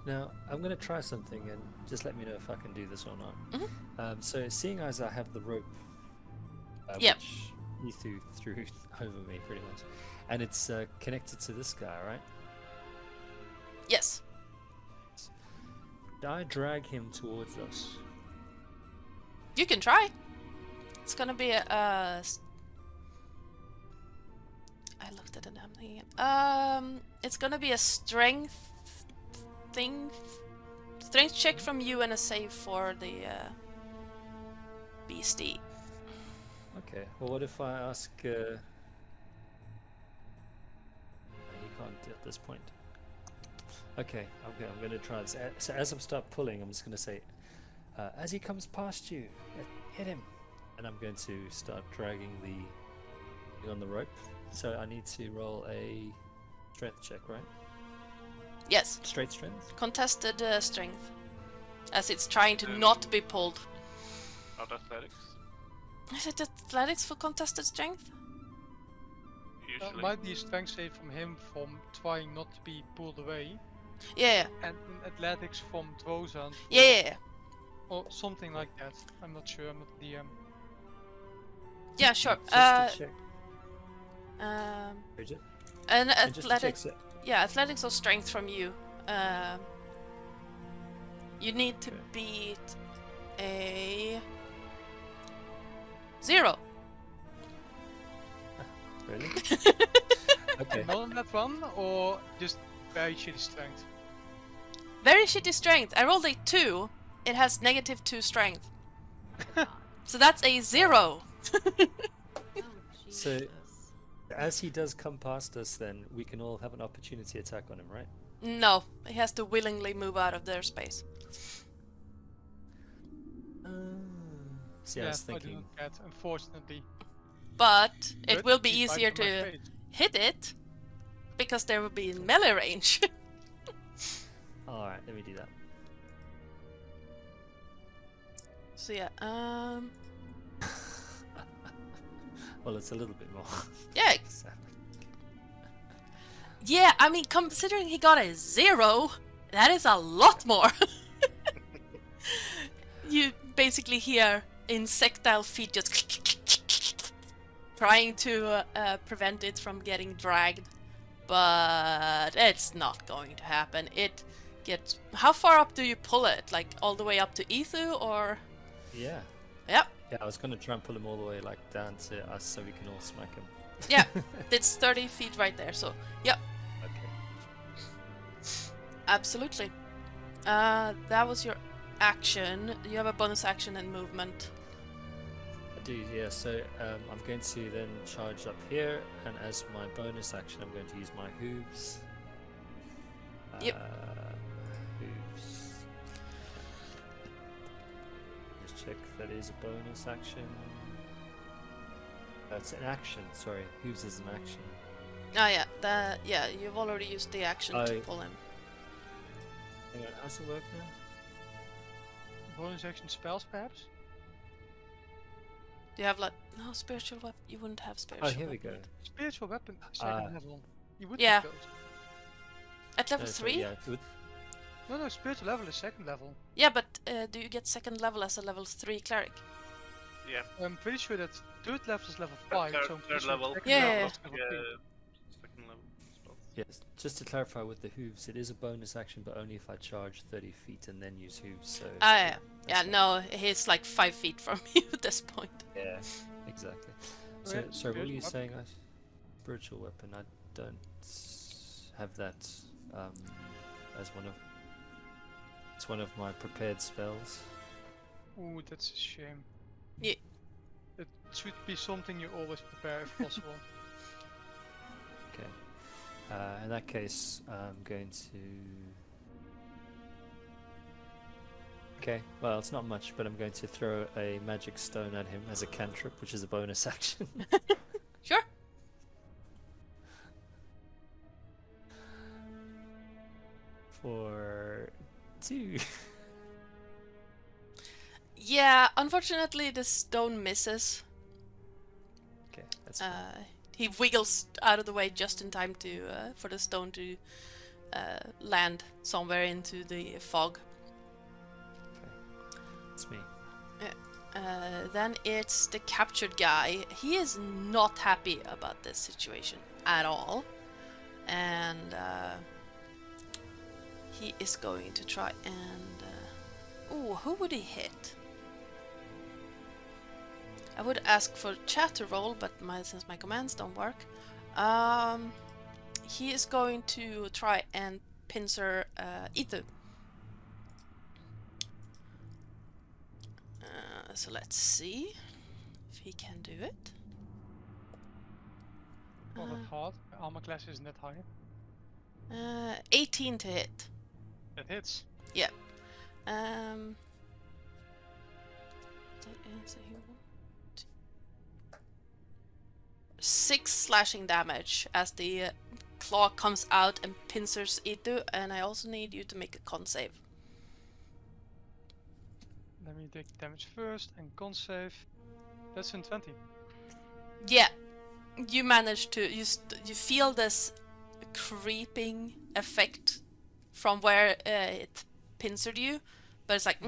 C: Now, I'm going to try something and just let me know if I can do this or not. So, seeing as I have the rope,
A: Yep.
C: which you threw over me pretty much, and it's connected to this guy, right?
A: Yes.
C: I drag him towards us.
A: You can try. It's gonna be a... I looked at the damn thing again. It's gonna be a strength thing. Strength check from you and a save for the beastie.
C: Okay. Well, what if I ask? He can't at this point. Okay. I'm going to try this. So as I start pulling, I'm just going to say, as he comes past you, hit him, and I'm going to start dragging the on the rope. So I need to roll a strength check, right?
A: Yes.
C: Straight strength.
A: Contested strength. As it's trying to not be pulled.
E: Not athletics.
A: Is it athletics for contested strength?
D: That
E: Usually.
D: might be a strength save from him from trying not to be pulled away,
A: Yeah.
D: and in athletics from Drozan,
A: Yeah.
D: or something like that. I'm not sure. I'm not the DM.
A: Yeah, sure.
C: Just to check. Bridget?
A: An
C: And just to check,
A: athletics. Yeah, athletics or strength from you. You need to
C: Okay.
A: beat a 0.
C: Really? Okay.
D: Not on that one, or just very shitty strength.
A: Very shitty strength. I rolled a 2. It has -2 strength. So that's a 0.
B: Oh,
C: So-
B: Jesus.
C: As he does come past us, then we can all have an opportunity attack on him, right?
A: No, he has to willingly move out of their space.
C: See, I
D: Yeah,
C: was
D: I
C: thinking.
D: didn't get, unfortunately.
A: But it
D: But
A: will be
D: he's right
A: easier
D: in my
A: to
D: face.
A: hit it, because there will be in melee range.
C: All right, let me do that.
A: So yeah,
C: Well, it's a little bit more.
A: yeah,
C: So-
A: yeah. I mean, considering he got a 0, that is a lot more. You basically hear insectile feet just trying to prevent it from getting dragged, but it's not going to happen. It gets... How far up do you pull it? Like all the way up to Ethu, or...
C: Yeah.
A: Yep.
C: Yeah, I was gonna try and pull him all the way like down to us so we can all smack him.
A: Yeah, it's 30 feet right there, so yep,
C: Okay.
A: absolutely. That was your action. You have a bonus action and movement.
C: I do, yeah. So I'm going to then charge up here, and as my bonus action, I'm going to use my hooves.
A: Yep.
C: Hooves. Just check that is a bonus action. That's an action. Sorry, hooves is an action.
A: Oh yeah, you've already used the action to pull him.
C: Hang on, how's it work now?
D: Bonus action spells, perhaps?
A: Do you have like no spiritual weapon? You wouldn't have spiritual.
C: Oh, here we go.
A: weapon.
D: Spiritual weapon, second level. You would
A: yeah.
D: have those.
A: At level
C: No, so
A: 3?
C: yeah, it would-
D: No, spiritual level is second level.
A: Yeah, but do you get second level as a level 3 cleric?
E: Yeah.
D: I'm pretty sure that third level is level 5, so I'm
E: Third
D: pretty sure
E: level.
D: second
A: Yeah,
D: level
A: yeah,
D: is level 3.
E: Second level spells.
C: Yes, just to clarify with the hooves, it is a bonus action, but only if I charge 30 feet and then use hooves. So
A: Yeah.
C: that's fine.
A: No, he's like 5 feet from you at this point.
C: Yeah, exactly. So,
D: Okay,
C: sorry, what were you
D: spiritual
C: saying? Spiritual weapon. I don't have that as one of. It's one of my prepared spells.
D: Ooh, that's a shame.
A: Yeah.
D: It should be something you always prepare if possible.
C: Okay. In that case, I'm going to. Okay, well, it's not much, but I'm going to throw a magic stone at him as a cantrip, which is a bonus action.
A: Sure.
C: For 2.
A: Yeah, unfortunately the stone misses.
C: Okay, that's fine.
A: He wiggles out of the way just in time to for the stone to land somewhere into the fog.
C: It's me.
A: Then it's the captured guy. He is not happy about this situation at all. And he is going to try and... ooh, who would he hit? I would ask for chat to roll, but since my commands don't work. He is going to try and pincer Itu. So let's see if he can do it.
D: Not that hard. My armor class isn't that high.
A: 18 to hit.
D: That hits.
A: Yeah. So he won't. 6 slashing damage as the claw comes out and pincers Itu, and I also need you to make a con save.
D: Let me take damage first and con save. That's in 20.
A: Yeah, you manage to you feel this creeping effect from where it pincered you, but it's like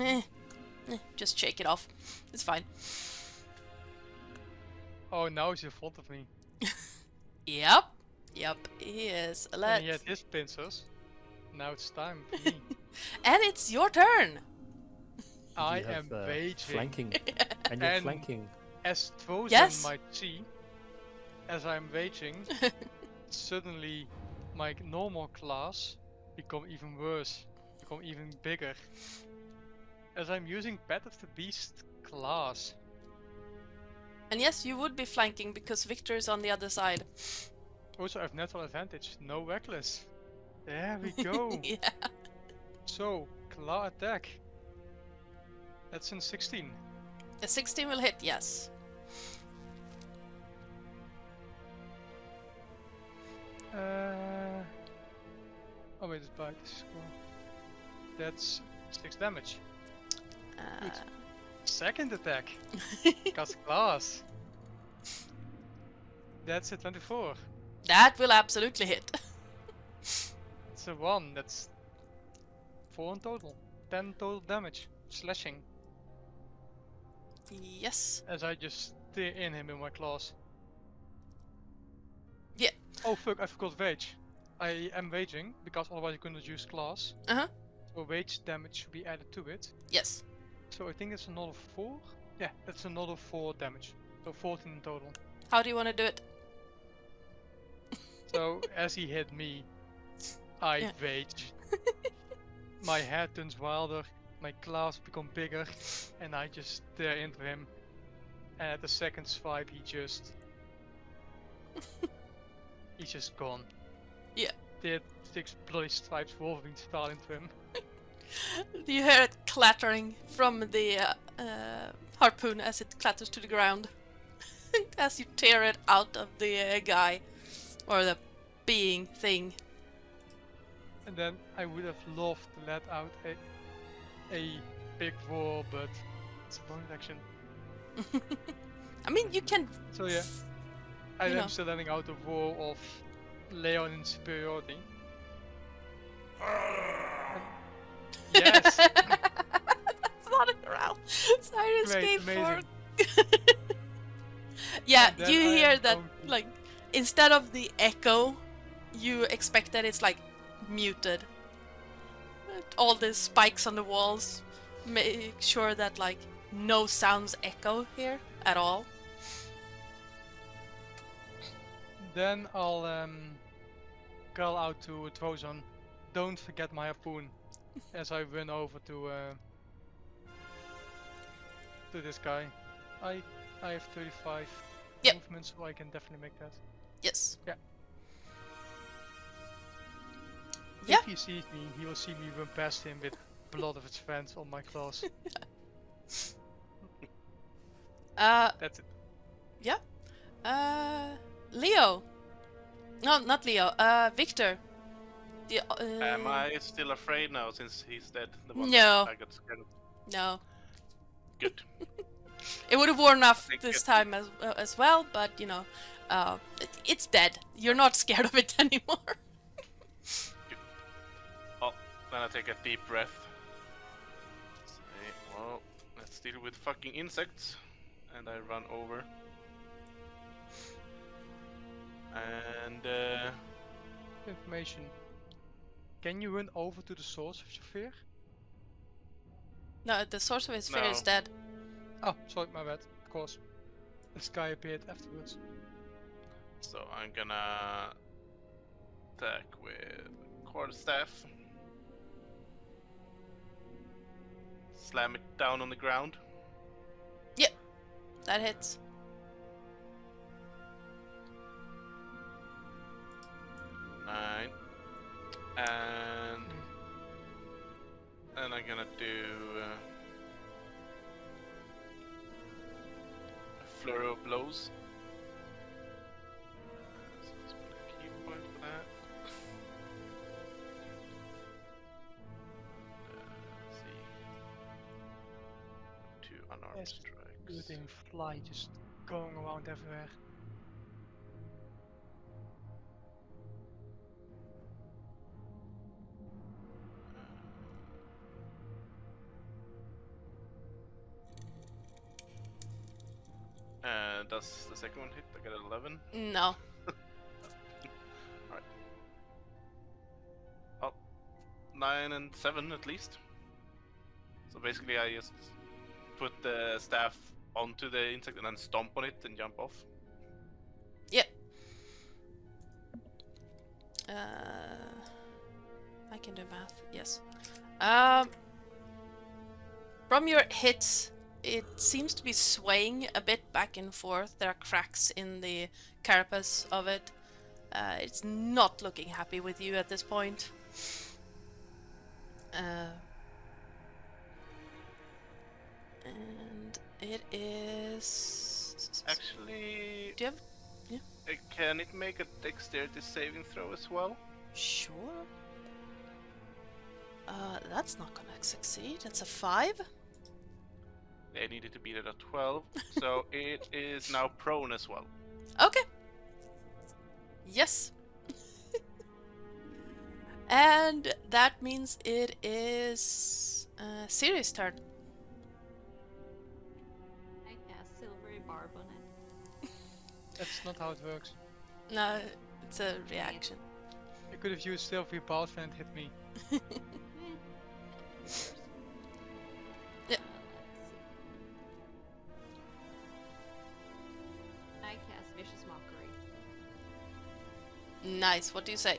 A: just shake it off. It's fine.
D: Oh, now he's in front of me.
A: Yep, he is.
D: And he had his pincers. Now it's time for me.
A: And it's your turn.
D: I
C: You have,
D: am raging.
C: flanking, and you're
D: And-
C: flanking.
D: As Trozen
A: Yes.
D: might see, as I'm raging, suddenly my normal class become even worse, become even bigger. As I'm using Path of the Beast class.
A: And yes, you would be flanking because Victor is on the other side.
D: Also, I have natural advantage, no reckless. There we go.
A: Yeah.
D: So, claw attack. That's in 16.
A: A 16 will hit, yes.
D: Oh wait, it's by the score. That's 6 damage.
A: Uh,
D: Second attack. Cast class. That's a 24.
A: that will absolutely hit.
D: It's a 1. That's 4 in total. 10 total damage. Slashing.
A: Yes.
D: As I just steer in him in my claws.
A: Yeah.
D: Oh fuck, I forgot rage. I am raging because otherwise I couldn't use class.
A: Uh-huh.
D: So rage damage should be added to it.
A: Yes.
D: So I think it's another 4. Yeah, that's another 4 damage. So 14 in total.
A: How do you want to do it?
D: So as he hit me, I
A: Yeah.
D: rage. My head turns wilder, my claws become bigger, and I just stare into him. And at the second swipe, he's just gone.
A: Yeah.
D: Did 6 bloody stripes Wolverine style into him.
A: You hear it clattering from the harpoon as it clatters to the ground. As you tear it out of the guy. Or the being thing.
D: And then I would have loved to let out a big roar, but it's a bonus action.
A: I mean, you can...
D: So yeah, I
A: You
D: am
A: know.
D: still letting out a roar of Leon in superiority. And yes!
A: It's not around. Sirens
D: Great,
A: gave for...
D: amazing.
A: Yeah,
D: And then
A: you
D: I
A: hear
D: am
A: that,
D: going to-
A: like, instead of the echo, you expect that it's like muted. All the spikes on the walls make sure that like no sounds echo here at all.
D: Then I'll call out to Trozon, don't forget my harpoon, as I run over to this guy. I have 35
A: Yep.
D: movement, so I can definitely make that.
A: Yes.
D: Yeah.
A: Yeah.
D: If he sees me, he will see me run past him with blood of its friends on my claws. That's it.
A: Leo. No, not Leo. Victor. The,
E: Am I still afraid now since he's dead? The one
A: No.
E: that I got scared of.
A: No.
E: Good.
A: It would have worn off
E: Thank
A: this
E: you.
A: time as well, but you know, it's dead. You're not scared of it anymore.
E: Oh, then I take a deep breath. Say, well, let's deal with fucking insects. And I run over. And
D: Information. Can you run over to the source of your fear?
A: No, the source of his fear is
E: No.
A: dead.
D: Oh, sorry, my bad. Of course. This guy appeared afterwards.
E: so I'm gonna attack with quarterstaff. Slam it down on the ground.
A: That hits.
E: 9. And then I'm gonna do a flurry of blows. So let's put a key point for that. Let's see. 2 unarmed
D: Yes.
E: strikes.
D: Everything fly just going around everywhere.
E: Does the second one hit? I got 11.
A: No.
E: Alright. Oh, 9 and 7 at least. So basically I just put the staff onto the insect and then stomp on it and jump off.
A: Yep. I can do math. Yes. From your hits, it seems to be swaying a bit back and forth. There are cracks in the carapace of it. It's not looking happy with you at this point. And it is...
E: Actually,
A: Do you have...
E: can it make a dexterity saving throw as well?
A: Sure. That's not gonna succeed. It's a 5.
E: I needed to beat it at 12, so it is now prone as well.
A: Okay. Yes. And that means it is Siri's turn.
B: I cast Silvery Barb on it.
D: That's not how it works.
A: No, it's a reaction.
D: I could have used Sylvie Bout and hit me.
A: Yeah.
B: Let's see. I cast Vicious Mockery.
A: Nice. What do you say?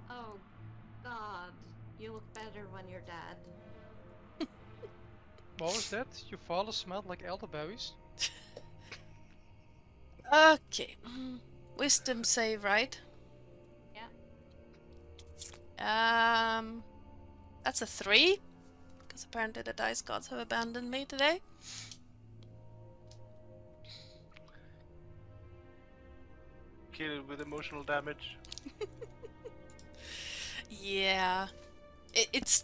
B: Oh, God. You look better when you're dead.
D: What was that? Your father smelled like elderberries?
A: Okay. Wisdom save, right?
B: Yeah.
A: That's a 3. Because apparently the dice gods have abandoned me today.
E: Kill it with emotional damage.
A: Yeah. It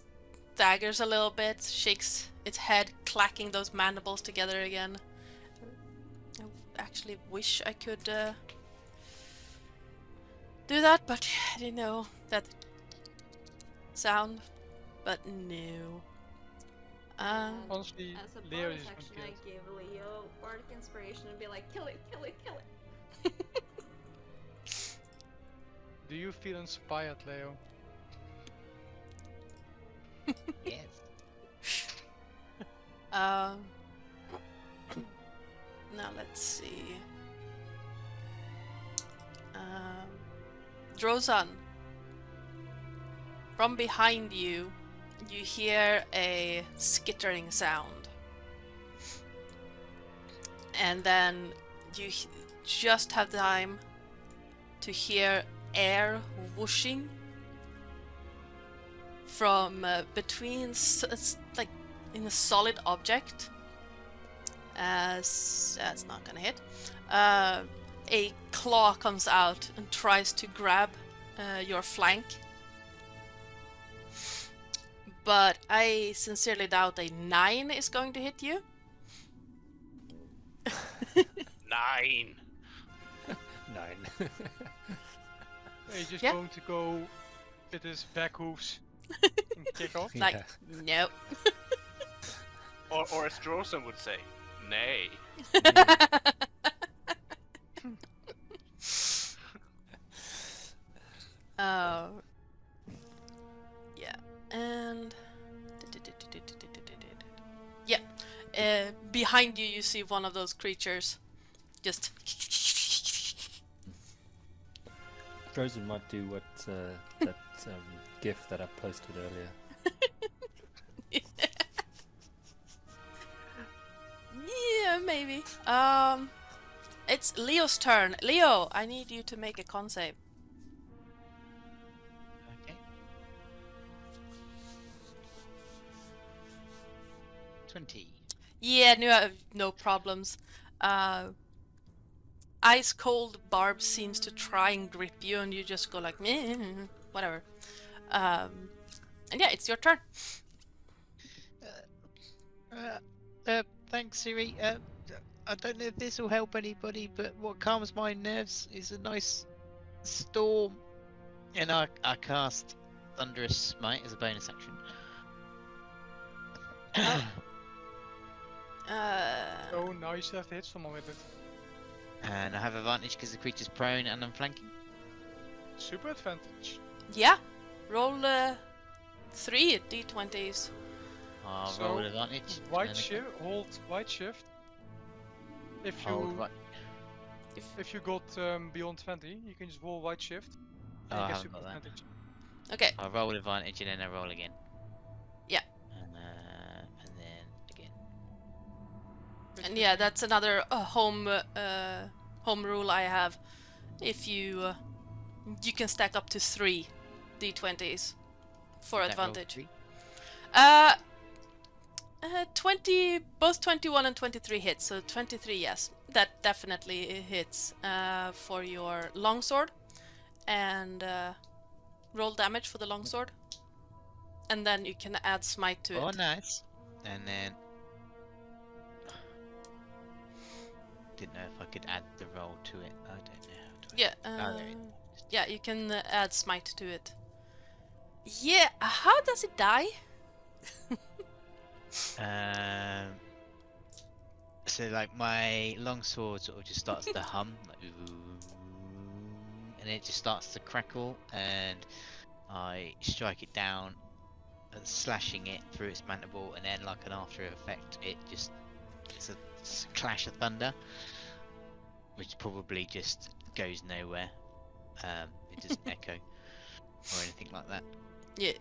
A: staggers a little bit, shakes its head, clacking those mandibles together again. I actually wish I could do that, but I didn't know that sound. But no.
D: Honestly,
B: As a
D: Leo
B: bonus
D: is
B: action,
D: gonna
B: I
D: kill.
B: give Leo Bardic Inspiration and be like, kill it, kill it, kill it.
D: Do you feel inspired, Leo?
F: Yes.
A: Um, now let's see. Drozan, from behind you, you hear a skittering sound. And then you just have time to hear air whooshing from between, like in a solid object. As that's not gonna hit. A claw comes out and tries to grab your flank. But I sincerely doubt a 9 is going to hit you.
E: 9.
C: 9.
D: He's just
A: Yeah.
D: going to go with his back hooves and kick off.
A: Like, no.
E: Or as Drosen would say, nay.
A: Yeah, and yeah, behind you, you see one of those creatures, just.
C: Drozen might do what that GIF that I posted earlier.
A: Yeah, maybe. It's Leo's turn. Leo, I need you to make a con save.
F: Okay. 20.
A: Yeah, no problems. Ice cold barb seems to try and grip you, and you just go like, meh, whatever. And yeah, it's your turn.
F: Thanks, Siri. I don't know if this will help anybody, but what calms my nerves is a nice storm. And I cast Thunderous Smite as a bonus action.
D: Oh, nice to have hit someone with it.
F: And I have advantage because the creature's prone and I'm flanking.
D: Super advantage.
A: Yeah, roll 3 d20s.
F: I'll
D: So,
F: roll advantage.
D: White
F: and
D: shift, hold white shift. If
F: Hold
D: you
F: right.
D: if you got beyond 20, you can just roll white shift.
F: Oh,
D: And
F: I
D: you get
F: haven't
D: super
F: got that.
D: advantage.
A: Okay,
F: I roll advantage and then I roll again.
A: Yeah.
F: And then again.
A: and yeah, that's another home rule I have. If you you can stack up to 3 d20s for
F: That roll
A: advantage.
F: 3.
A: 20, both 21 and 23 hits, so 23, yes. That definitely hits for your longsword. And roll damage for the longsword. And then you can add smite to
F: Oh,
A: it.
F: nice. And then. Didn't know if I could add the roll to it. I don't know how to.
A: Yeah,
F: there it
A: yeah, you can add smite to it. Yeah, how does it die?
F: So like my longsword sort of just starts to hum, like, ooh, and it just starts to crackle, and I strike it down, slashing it through its mandible, and then like an after effect, it's a clash of thunder, which probably just goes nowhere. It doesn't echo or anything like that.
A: Yeah.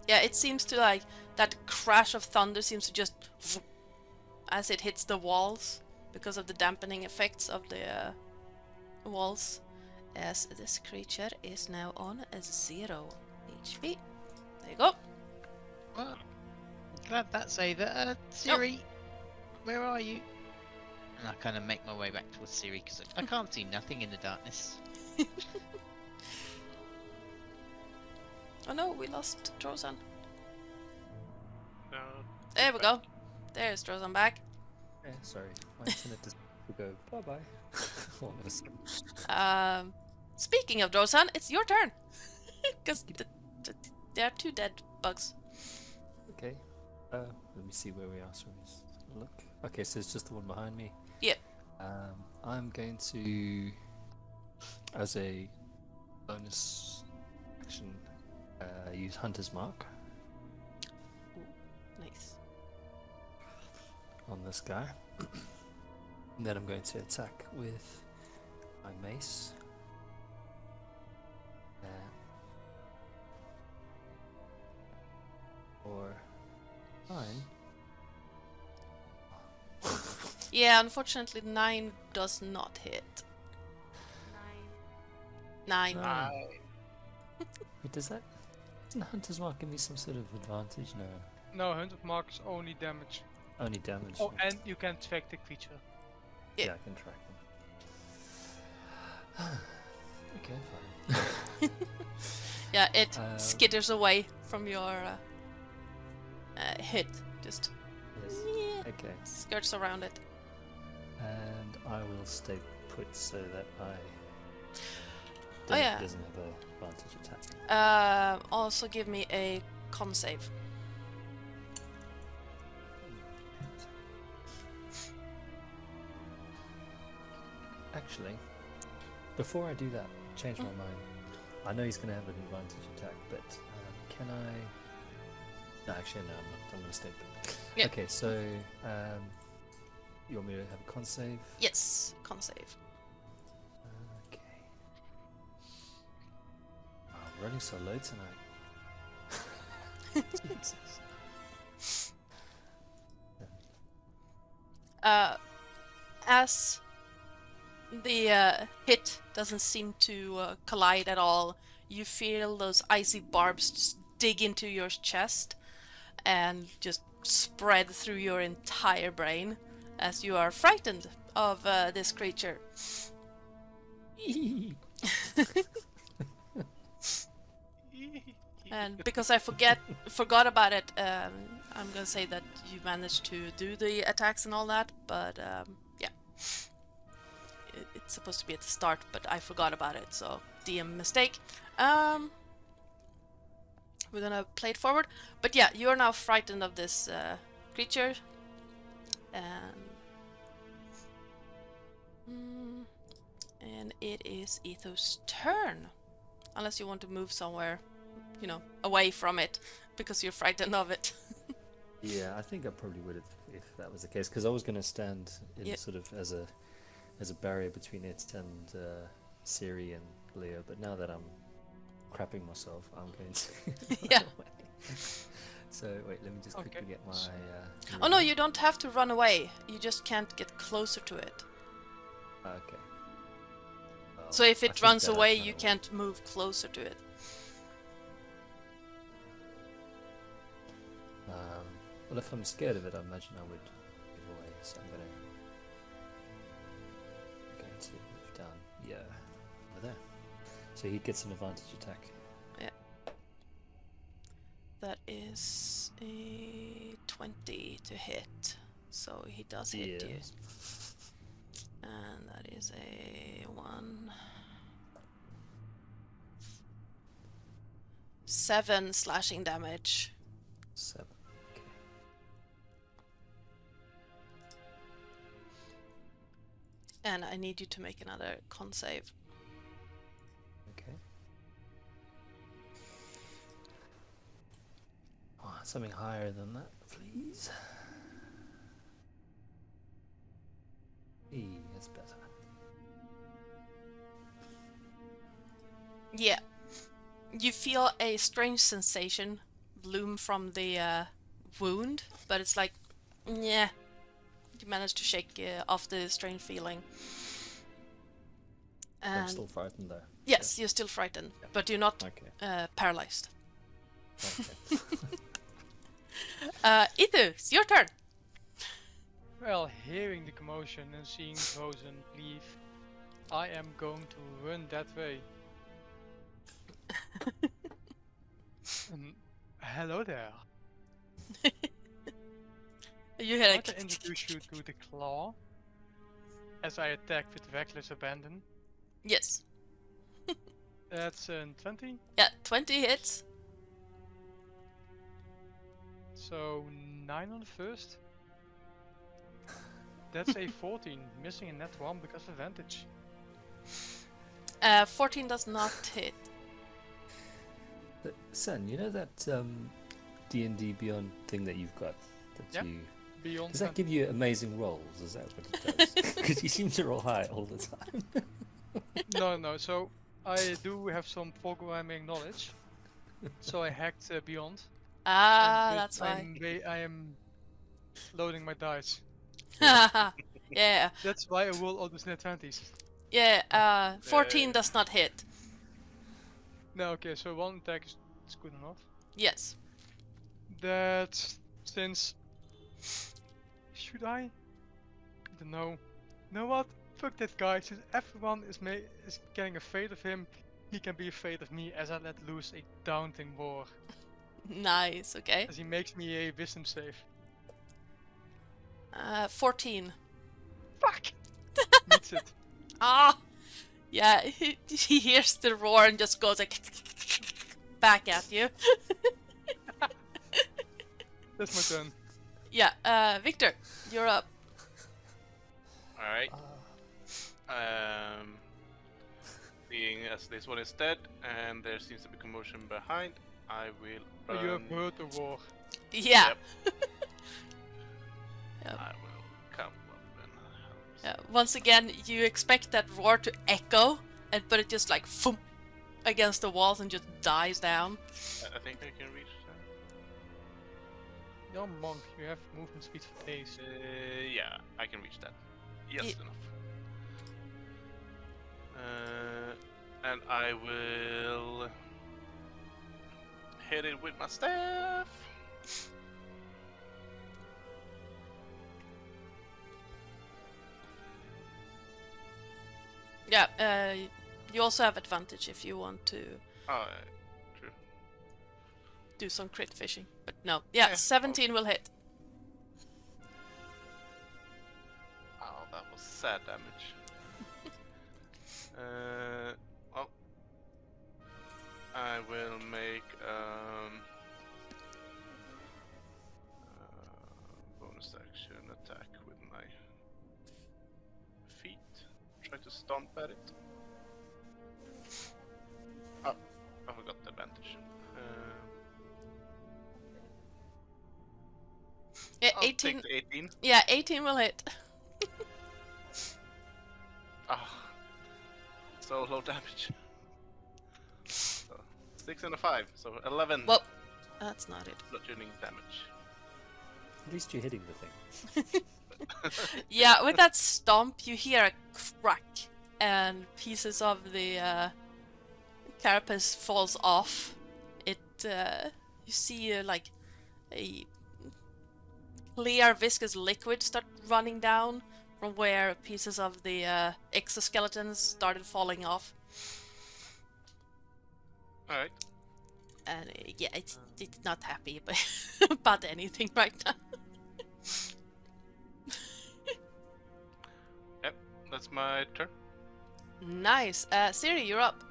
A: Yeah, it seems to like that crash of thunder seems to just as it hits the walls because of the dampening effects of the walls. As this creature is now on a 0 HP. There you go.
F: Well, glad that's over. Siri, where are you? And I kind of make my way back towards Siri because I can't see nothing in the darkness.
A: Oh no, we lost Drozan.
E: No.
A: There we go. There's Drozan back.
C: Yeah, sorry, my internet just will go bye bye. All of a sudden.
A: Speaking of Drozan, it's your turn. Because there are 2 dead bugs.
C: Okay. Let me see where we are. So look. Okay, so it's just the one behind me.
A: Yep.
C: I'm going to As a bonus action, use Hunter's Mark
A: Nice.
C: on this guy. And then I'm going to attack with my mace. Or 9.
A: Yeah, unfortunately 9 does not hit. 9.
C: No.
E: I
C: Wait, doesn't Hunter's Mark give me some sort of advantage? No.
D: No, 100 mark is only damage.
C: Only damage.
D: Oh, and you can track the creature.
C: Yeah, I can track them. Okay, fine.
A: Yeah, it
C: Um,
A: skitters away from your hit. Just
C: Yes.
A: yeah,
C: Okay.
A: skirts around it.
C: And I will stay put so that I
A: Oh, yeah.
C: doesn't have a advantage attack.
A: Also give me a con save.
C: Actually, before I do that, change my mind. I know he's going to have an advantage attack, but can I? No, actually, no, I'm not. I'm going to stay put.
A: Yeah.
C: Okay, so you want me to have a con save?
A: Yes, con save.
C: Okay. Oh, I'm running so low tonight. Jesus.
A: As the hit doesn't seem to collide at all, you feel those icy barbs just dig into your chest and just spread through your entire brain as you are frightened of this creature. And because I forgot about it, I'm gonna say that you managed to do the attacks and all that, but yeah. It's supposed to be at the start, but I forgot about it, so DM mistake. We're gonna play it forward. But yeah, you are now frightened of this creature. And it is Etho's turn. Unless you want to move somewhere, you know, away from it, because you're frightened of it.
C: Yeah, I think I probably would if that was the case, because I was going to stand in
A: Yep.
C: sort of as a barrier between it and Siri and Leo. But now that I'm crapping myself, I'm going to.
A: Yeah.
C: run away. So wait, let me just quickly
D: Okay.
C: get my.
A: Oh no,
C: roll.
A: you don't have to run away. You just can't get closer to it.
C: Okay. Well,
A: So if
C: I
A: it
C: think
A: runs
C: that I've
A: away,
C: done
A: you
C: it.
A: can't move closer to it.
C: Well, if I'm scared of it, I imagine I would move away. So I'm going to move down. Yeah, over there. So he gets an advantage attack.
A: That is a 20 to hit. So he does hit you.
C: Yes.
A: And that is a 7 slashing damage.
C: 7. Okay.
A: And I need you to make another con save.
C: Okay. Oh, something higher than that, please. That's better.
A: Yeah. You feel a strange sensation bloom from the wound, but it's like, yeah. You manage to shake off the strange feeling.
C: I'm
A: And
C: still frightened though.
A: yes, you're still frightened,
C: Yeah.
A: but you're not
C: Okay.
A: paralyzed.
C: Okay.
A: Ithu, it's your turn.
D: Well, hearing the commotion and seeing Frozen leave, I am going to run that way. Hello there.
A: You
D: I
A: hear
D: want
A: like
D: to introduce you to the claw, as I attack with reckless abandon.
A: yes,
D: That's a 20,
A: yeah, 20 hits.
D: so 9 on the first. That's a 14, missing a net 1 because of advantage.
A: 14 does not hit.
C: But, son, you know that D&D Beyond thing that you've got? That
D: Yeah.
C: you...
D: Beyond.
C: Does that give you amazing rolls? Is that what it does? Because you seem to roll high all the time.
D: No. So I do have some programming knowledge. So I hacked Beyond.
A: Ah,
D: and
A: that's why.
D: I am loading my dice.
A: Yeah,
D: That's why I roll all those net 20s.
A: yeah. 14 does not hit.
D: No, okay, so one attack is good enough.
A: Yes.
D: That since should I don't know. You know what? Fuck that guy. Since everyone is getting afraid of him, he can be afraid of me as I let loose a daunting roar.
A: Nice. Okay.
D: As he makes me a wisdom save.
A: 14.
D: Fuck! Meets it.
A: Ah. Yeah. He hears the roar and just goes like back at you.
D: That's my turn.
A: Yeah. Victor, you're up.
E: Alright. Seeing as this one is dead and there seems to be commotion behind, I will
D: Oh, you have
E: run.
D: heard the roar.
A: Yeah.
E: Yep.
A: Yep.
E: I will come up and help.
A: Once again, you expect that roar to echo, but it just like thump against the walls and just dies down.
E: I think I can reach that.
D: You're a monk, you have movement speed for days.
E: Yeah, I can reach that. Just
A: Ye-
E: enough. And I will hit it with my staff.
A: Yeah. You also have advantage if you want to
E: Oh, true.
A: do some crit fishing. But no. Yeah.
E: Yeah.
A: 17 will hit.
E: Oh, that was sad damage. Well, I will make bonus action attack with my feet. Try to stomp at it. Oh, I forgot the advantage.
A: Yeah.
E: I'll
A: 18.
E: take the 18.
A: Yeah. 18 will hit.
E: Ah, so low damage. So 6 and a 5, so 11
A: Well, that's not it.
E: bludgeoning damage.
C: At least you're hitting the thing.
A: Yeah, with that stomp, you hear a crack, and pieces of the carapace falls off. It you see like a clear viscous liquid start running down from where pieces of the exoskeletons started falling off.
E: Alright.
A: And yeah, it's not happy about anything right now.
E: Yep, that's my turn.
A: Nice. Siri, you're up.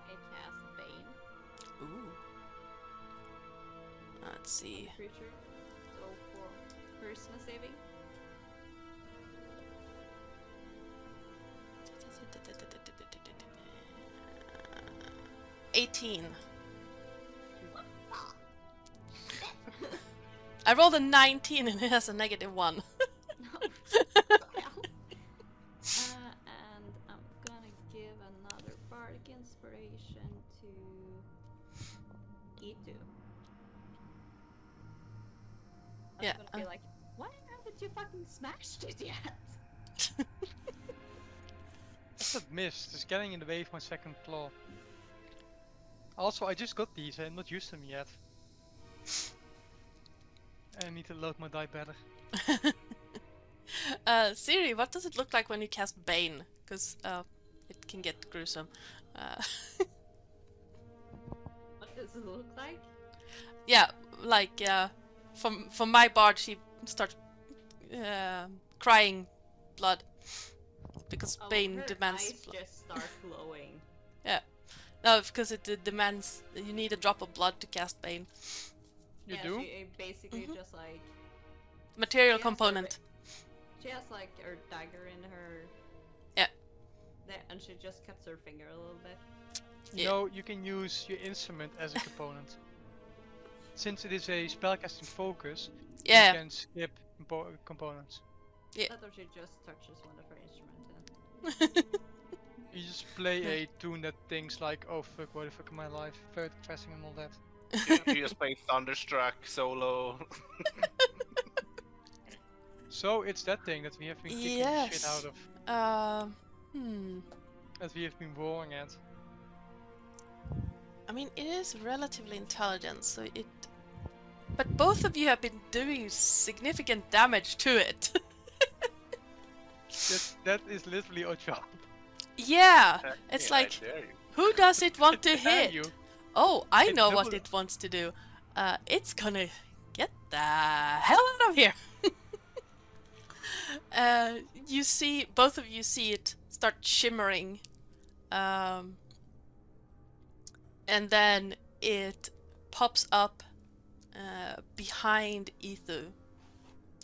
B: I cast Bane.
A: Ooh. Let's see.
B: Creature. So for charisma saving.
A: 18. I rolled a 19 and it has a -1.
B: And I'm gonna give another bardic inspiration to E2. I'm
A: Yeah,
B: gonna be like, why haven't you fucking smashed it yet?
D: That's a miss, just getting in the way of my second claw. Also, I just got these, I'm not used to them yet. I need to load my die better.
A: Siri, what does it look like when you cast Bane? Because it can get gruesome.
B: What does it look like?
A: Yeah, like from my bard, she starts crying blood because
B: Oh,
A: Bane
B: her
A: demands
B: eyes
A: blood.
B: just start glowing.
A: Yeah, no, because it demands you need a drop of blood to cast Bane.
D: You
B: yeah,
D: do?
B: She basically
A: Mhm.
B: just like
A: Material
B: She has her
A: component.
B: she has like her dagger in her.
A: Yeah.
B: And she just cuts her finger a little bit.
A: Yeah.
D: No, you can use your instrument as a component. Since it is a spellcasting focus,
A: Yeah.
D: you can skip components.
B: I thought she just touches one of her instruments.
D: You just play a tune that thinks like, oh fuck, why the fuck am I alive? Very depressing and all that.
E: You just play Thunderstruck solo.
D: So it's that thing that we have been kicking the shit out of. That we have been roaring at.
A: I mean, it is relatively intelligent, so it... But both of you have been doing significant damage to it.
D: That is literally our job.
A: Yeah, it's
E: Yeah, I
A: like,
E: dare you.
A: who does it want to
D: Dare
A: hit?
D: you.
A: Oh, I
D: It
A: know what
D: double-
A: it wants to do. It's gonna get the hell out of here. You see, both of you see it start shimmering. And then it pops up behind Ethu.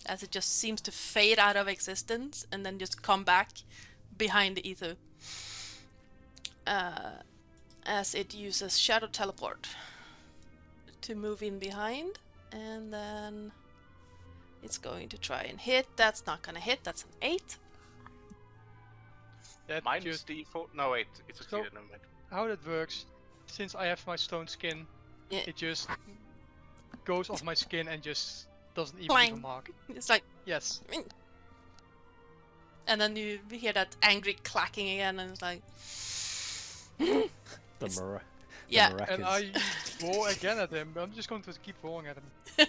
A: As it just seems to fade out of existence and then just come back behind Ethu. As it uses Shadow Teleport to move in behind, and then it's going to try and hit. That's not gonna hit, that's an 8.
D: That
E: Minus
D: just
E: D4. No, wait, it succeeded. Never mind.
D: how that works. Since I have my stone skin,
A: Yeah.
D: it just goes off my skin and just doesn't even
A: Clang.
D: leave a mark.
A: It's like,
D: Yes.
A: and then you hear that angry clacking again, and it's like,
C: The
A: It's-
C: mara-
A: yeah.
C: the
D: And
C: maracas.
D: I roar again at him, but I'm just going to keep roaring at him.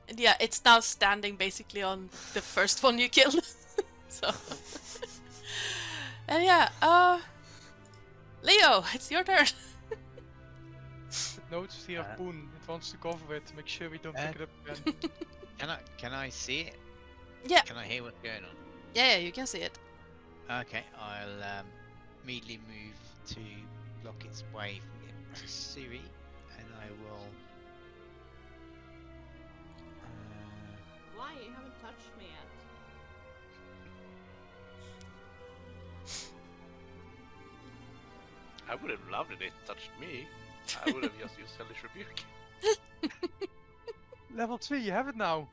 A: And yeah, it's now standing basically on the first one you killed. So, and yeah, Leo, it's your turn.
D: It notes the harpoon. It wants to cover it. Make sure we don't pick it up again.
F: Can I see it?
A: Yeah.
F: Can I hear what's going on?
A: Yeah, you can see it.
F: Okay, I'll immediately move to block its way from him to Siri, and I will.
B: Why? You haven't touched me yet.
E: I would have loved it if it touched me. I would have just used Hellish Rebuke.
D: Level 3, you have it now.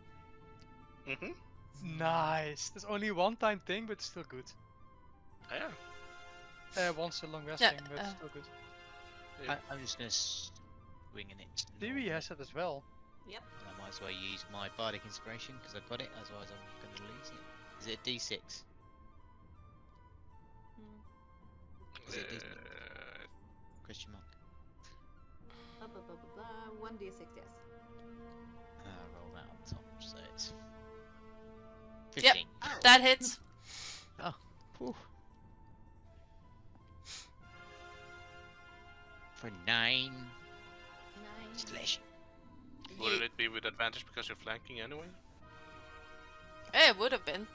E: Mm-hmm.
D: Nice. That's only a one-time thing, but still good.
E: Yeah.
D: Once a long resting, but
A: Yeah,
D: still good.
F: I'm just gonna swing an it.
D: Dewey has it as well.
B: Yep.
F: I might as well use my bardic inspiration because I've got it. Otherwise, I'm gonna lose it. Is it a D6? Is it a D6? Question mark.
B: Blah, blah, blah, blah, blah. 1d6, yes.
F: Roll that on top, so it's
A: Yep.
F: 15.
A: That hits.
F: Whew. For 9 slash.
E: Would it be with advantage because you're flanking anyway?
A: It would have been.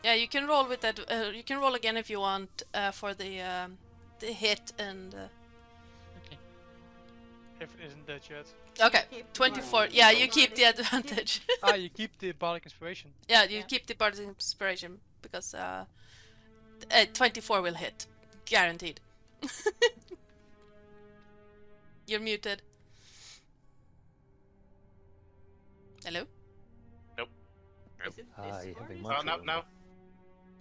A: Yeah, you can roll with that. You can roll again if you want for the hit and.
F: Okay.
D: If it isn't dead yet.
A: Okay,
B: Keep the
A: 24.
B: bardic-
A: Yeah,
B: keep
A: you
B: the
A: keep the
B: bardic-
A: advantage.
D: You keep the bardic inspiration.
A: Yeah, you
B: Yeah.
A: keep the bardic inspiration because 24 will hit, guaranteed. You're muted. Hello?
B: Is it
C: Ah,
B: this
C: you
B: or
C: having
B: is
C: my
E: Oh, no,
C: turn.
E: no.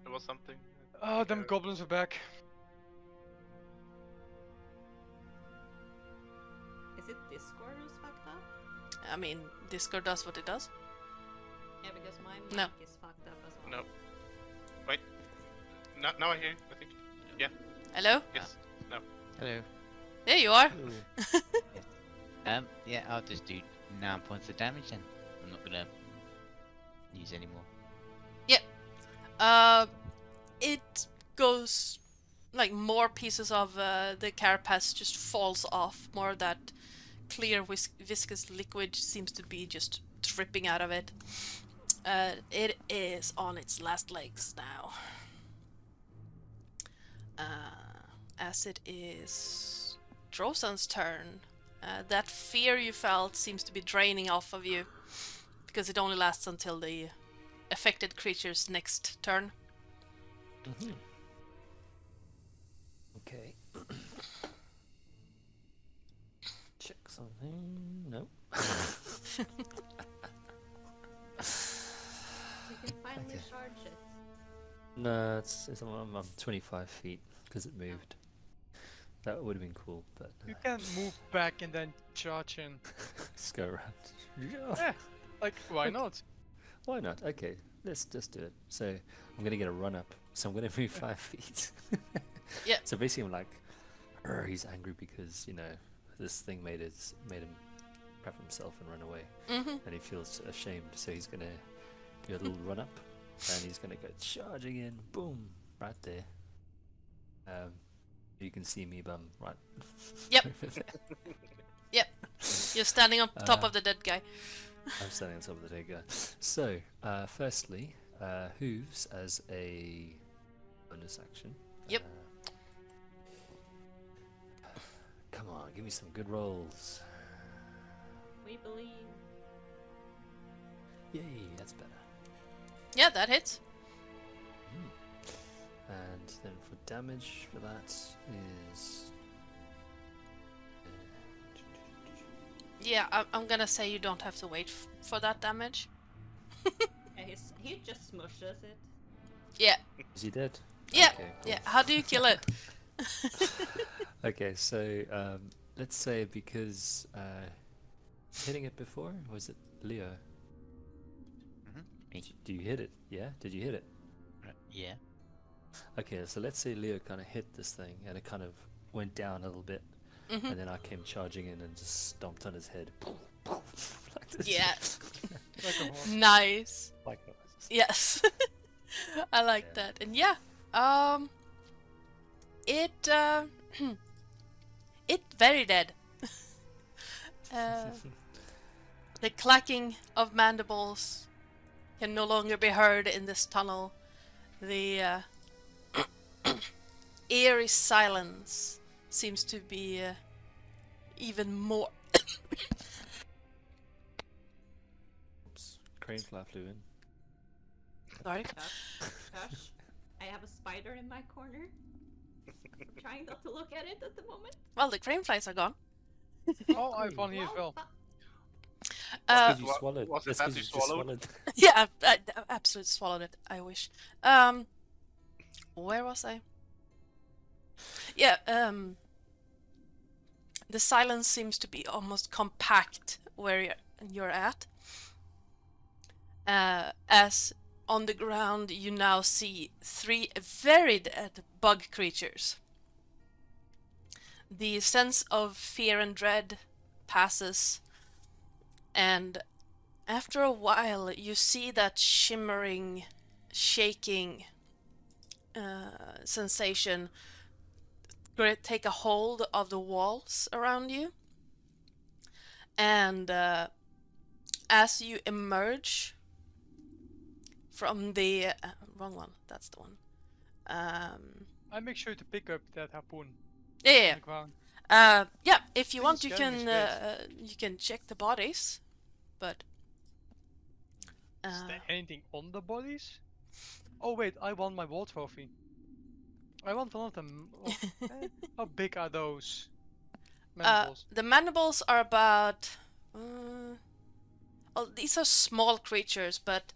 E: There was something.
D: Oh, them goblins are back.
B: Is it Discord who's fucked up?
A: I mean, Discord does what it does.
B: Yeah, because my mic
A: No.
B: is fucked up as well.
E: No. Wait. No, now I hear you, I think.
A: Hello?
E: Yes.
F: Hello.
A: There you are.
F: Yeah, I'll just do 9 points of damage then. I'm not gonna use any more.
A: It goes like more pieces of the carapace just falls off. More of that clear viscous liquid seems to be just dripping out of it. It is on its last legs now. As it is Drosan's turn. That fear you felt seems to be draining off of you because it only lasts until the affected creature's next turn.
C: Mhm. Okay. Check something. No.
B: We can finally
C: Okay.
B: charge it.
C: No, I'm 25 feet because it moved. That would have been cool, but
D: You can move back and then charge in.
C: let's go around.
D: Yeah, like why not?
C: Why not? Okay, let's just do it. So I'm gonna get a run up. So I'm gonna move 5 feet.
A: Yeah.
C: So basically, I'm like, he's angry because this thing made him crap himself and run away, and he feels ashamed. So he's gonna do a little run up, and he's gonna go charging in. Boom! Right there. You can see me bum right.
A: Yep.
C: over there.
A: Yep. You're standing on top of the dead guy.
C: I'm standing on top of the dead guy. So, firstly, hooves as a bonus action.
A: Yep.
C: Come on, give me some good rolls.
B: We believe.
C: Yay, that's better.
A: Yeah, that hits.
C: And then for damage for that is.
A: Yeah, I'm gonna say you don't have to wait for that damage.
B: Yeah, he just smushes it.
A: Yeah.
C: Is he dead?
A: Yeah.
C: Okay, cool.
A: Yeah. How do you kill it?
C: Okay, so let's say because hitting it before, was it Leo?
F: Me.
C: Do you hit it? Yeah? Did you hit it?
F: Yeah.
C: Okay, so let's say Leo kind of hit this thing and it kind of went down a little bit, and then I came charging in and just stomped on his head. Like this.
A: Yeah.
D: Like a horse.
A: Nice.
C: Like that.
A: Yes. I like
C: Yeah.
A: that. And yeah, it it very dead. The clacking of mandibles can no longer be heard in this tunnel. The eerie silence seems to be even more.
C: Oops, crane fly flew in.
A: Sorry.
B: Gosh, I have a spider in my corner. I'm trying not to look at it at the moment.
A: Well, the crane flies are gone.
D: Oh, I have one here as well.
C: Because you
E: What-
C: swallowed.
E: was it
C: That's
E: that
C: 'cause
E: you
C: you just
E: swallowed?
A: Yeah, I absolutely swallowed it. I wish. Where was I? Yeah, the silence seems to be almost compact where you're at. As on the ground you now see 3 very dead bug creatures. The sense of fear and dread passes, and after a while you see that shimmering, shaking sensation take a hold of the walls around you, and as you emerge from the wrong one, that's the one.
D: I make sure to pick up that harpoon
A: Yeah,
D: on the ground.
A: yeah. If you want, you
D: Things
A: can
D: going is
A: you can check the bodies, but
D: Is there anything on the bodies? Oh wait, I won my war trophy. I want one of them. Oh, how big are those mandibles?
A: the mandibles are about. Well, these are small creatures, but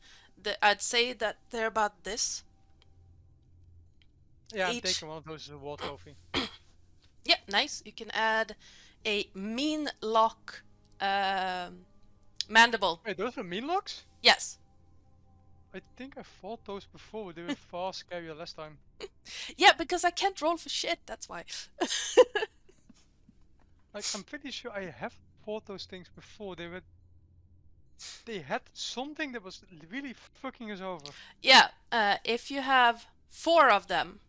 A: I'd say that they're about this.
D: Yeah, I'm
A: each-
D: taking one of those as a war trophy.
A: Yeah, nice. You can add a mean lock mandible.
D: Wait, those are mean locks?
A: Yes.
D: I think I fought those before. They were far scarier last time.
A: Yeah, because I can't roll for shit. That's why.
D: Like, I'm pretty sure I have fought those things before. They had something that was really fucking us over.
A: Yeah. If you have 4 of them,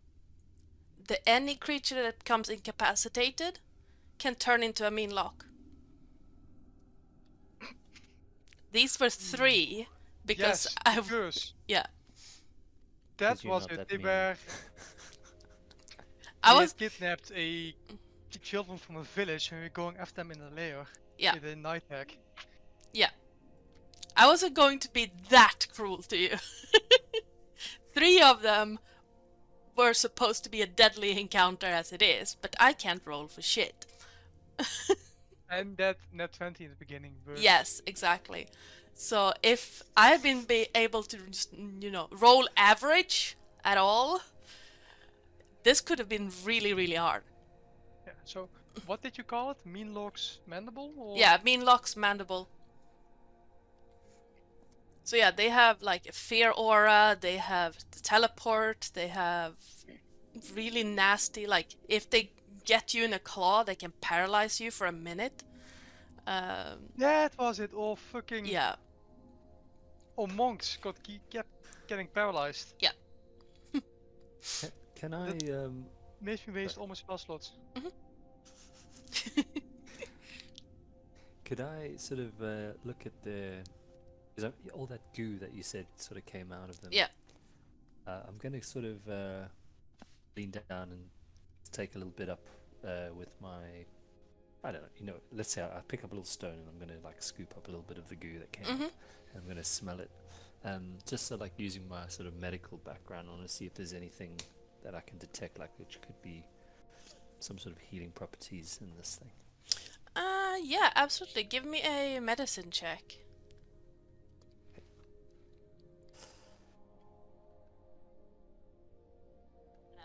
A: any creature that becomes incapacitated can turn into a mean lock. These were 3 because
D: yes,
A: I
D: because
A: yeah.
D: that
C: 'Cause you're
D: was
C: not
D: it.
C: that
D: They
C: mean.
D: were
A: I
D: they
A: was
D: had kidnapped the children from a village and we were going after them in a lair.
A: Yeah.
D: With a night hack.
A: I wasn't going to be that cruel to you. 3 of them were supposed to be a deadly encounter as it is, but I can't roll for shit.
D: And that net 20 in the beginning. But
A: Yes, exactly. So if I had been able to just, roll average at all, this could have been really, really hard.
D: yeah. So what did you call it? Meanlock's mandible? Or?
A: Yeah, Meanlock's mandible. So yeah, they have like a fear aura, they have the teleport, they have really nasty, like if they get you in a claw, they can paralyze you for a minute.
D: That was it. All fucking.
A: Yeah.
D: All monks kept getting paralyzed.
A: Yeah.
C: Can I
D: Made me waste all my spell slots.
C: could I sort of look at because all that goo that you said sort of came out of them.
A: Yeah.
C: I'm going to sort of lean down and take a little bit up with my, I don't know, let's say I pick up a little stone and I'm going to like scoop up a little bit of the goo that came up, and I'm going to smell it. Just so like using my sort of medical background, I want to see if there's anything that I can detect, like which could be some sort of healing properties in this thing.
A: Yeah, absolutely. Give me a medicine check.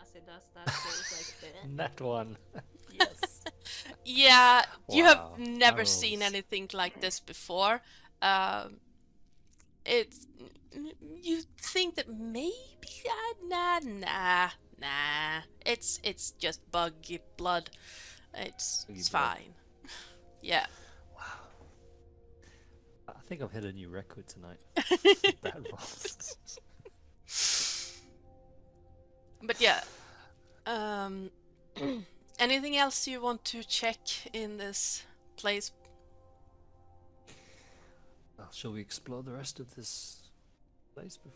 B: As it does that, feels like
C: That one.
A: Yes. Yeah, you have
C: Wow,
A: never
C: arrows.
A: seen anything like this before. It's you think that maybe nah. It's just buggy blood. It's
C: Buggy blood.
A: fine. Yeah.
C: I think I've hit a new record tonight. That was.
A: But yeah. Anything else you want to check in this place?
C: Well, shall we explore the rest of this place before?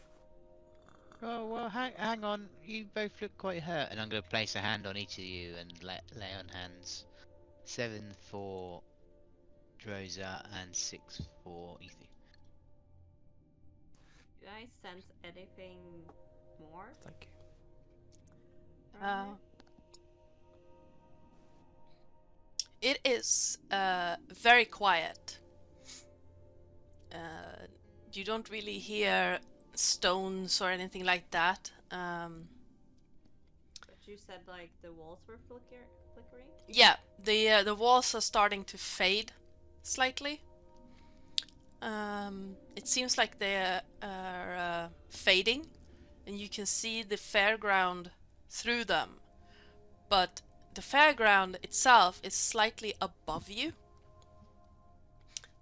F: Oh, well, hang on. You both look quite hurt. And I'm going to place a hand on each of you and lay on hands. 7 for Droza and 6 for Ethan.
B: Do I sense anything more?
C: Thank you.
B: around
A: It is very quiet. You don't really hear stones or anything like that.
B: But you said like the walls were flickering?
A: Yeah, the walls are starting to fade slightly. It seems like they are fading, and you can see the fairground through them. But the fairground itself is slightly above you.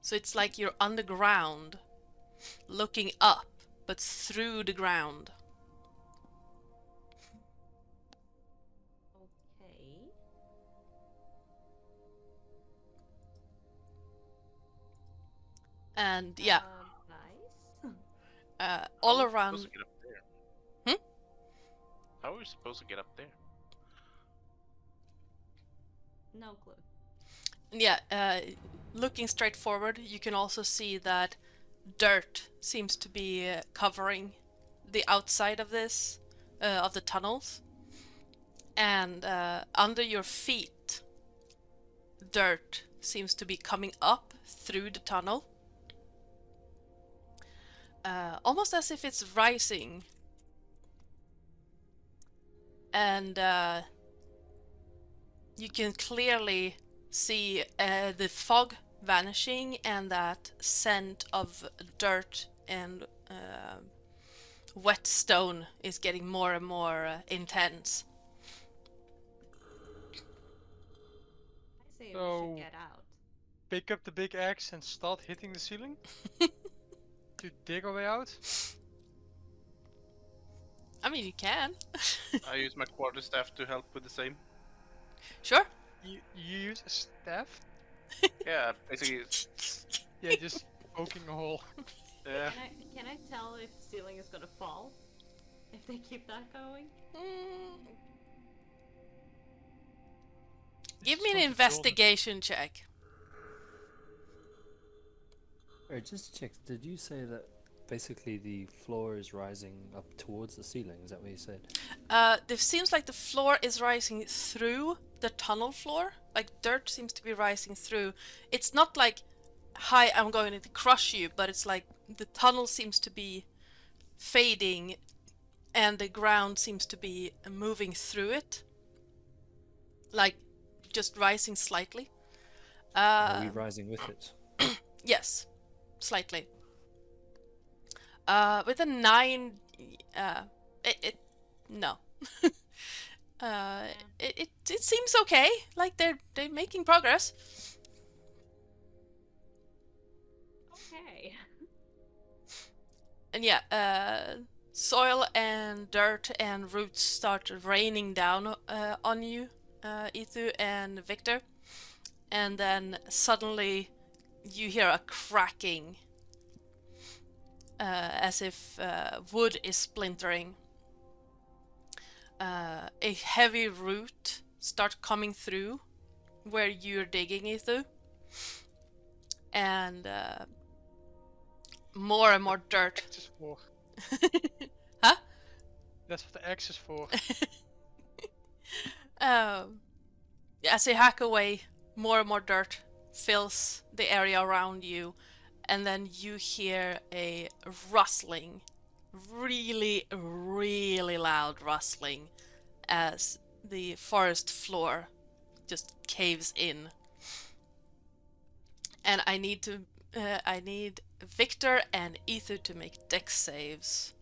A: So it's like you're underground, looking up, but through the ground.
B: Okay.
A: And yeah,
B: Nice.
A: all
E: How are we
A: around.
E: supposed to get up there?
A: Hmm?
E: How are we supposed to get up there?
B: No clue.
A: Yeah, looking straight forward, you can also see that dirt seems to be covering the outside of this, of the tunnels. And under your feet, dirt seems to be coming up through the tunnel. Almost as if it's rising. And you can clearly see the fog vanishing and that scent of dirt and wet stone is getting more and more intense.
B: I say we
D: So-
B: should get out.
D: Pick up the big axe and start hitting the ceiling to dig our way out.
A: I mean, you can.
E: I use my quarterstaff to help with the same.
A: Sure.
D: You use a staff?
E: Yeah, basically.
D: Yeah, just poking a hole.
E: Yeah.
B: Can I tell if the ceiling is gonna fall? If they keep that going?
A: Give me an
D: Something golden.
A: investigation check.
C: Alright, just to check, did you say that basically the floor is rising up towards the ceiling. Is that what you said?
A: It seems like the floor is rising through the tunnel floor. Like dirt seems to be rising through. It's not like, hi, I'm going to crush you, but it's like the tunnel seems to be fading and the ground seems to be moving through it. Like just rising slightly.
C: Are we rising with it?
A: Yes, slightly. With a 9, no. It seems okay. Like they're making progress.
B: Okay.
A: And yeah, soil and dirt and roots start raining down on you, Ethu and Victor, and then suddenly you hear a cracking, as if wood is splintering. A heavy root starts coming through where you're digging, Ethu, and more and more dirt.
D: X is for.
A: Huh?
D: That's what the X is for.
A: As you hack away, more and more dirt fills the area around you, and then you hear a rustling, really, really loud rustling as the forest floor just caves in. And I need Victor and Ether to make dex saves.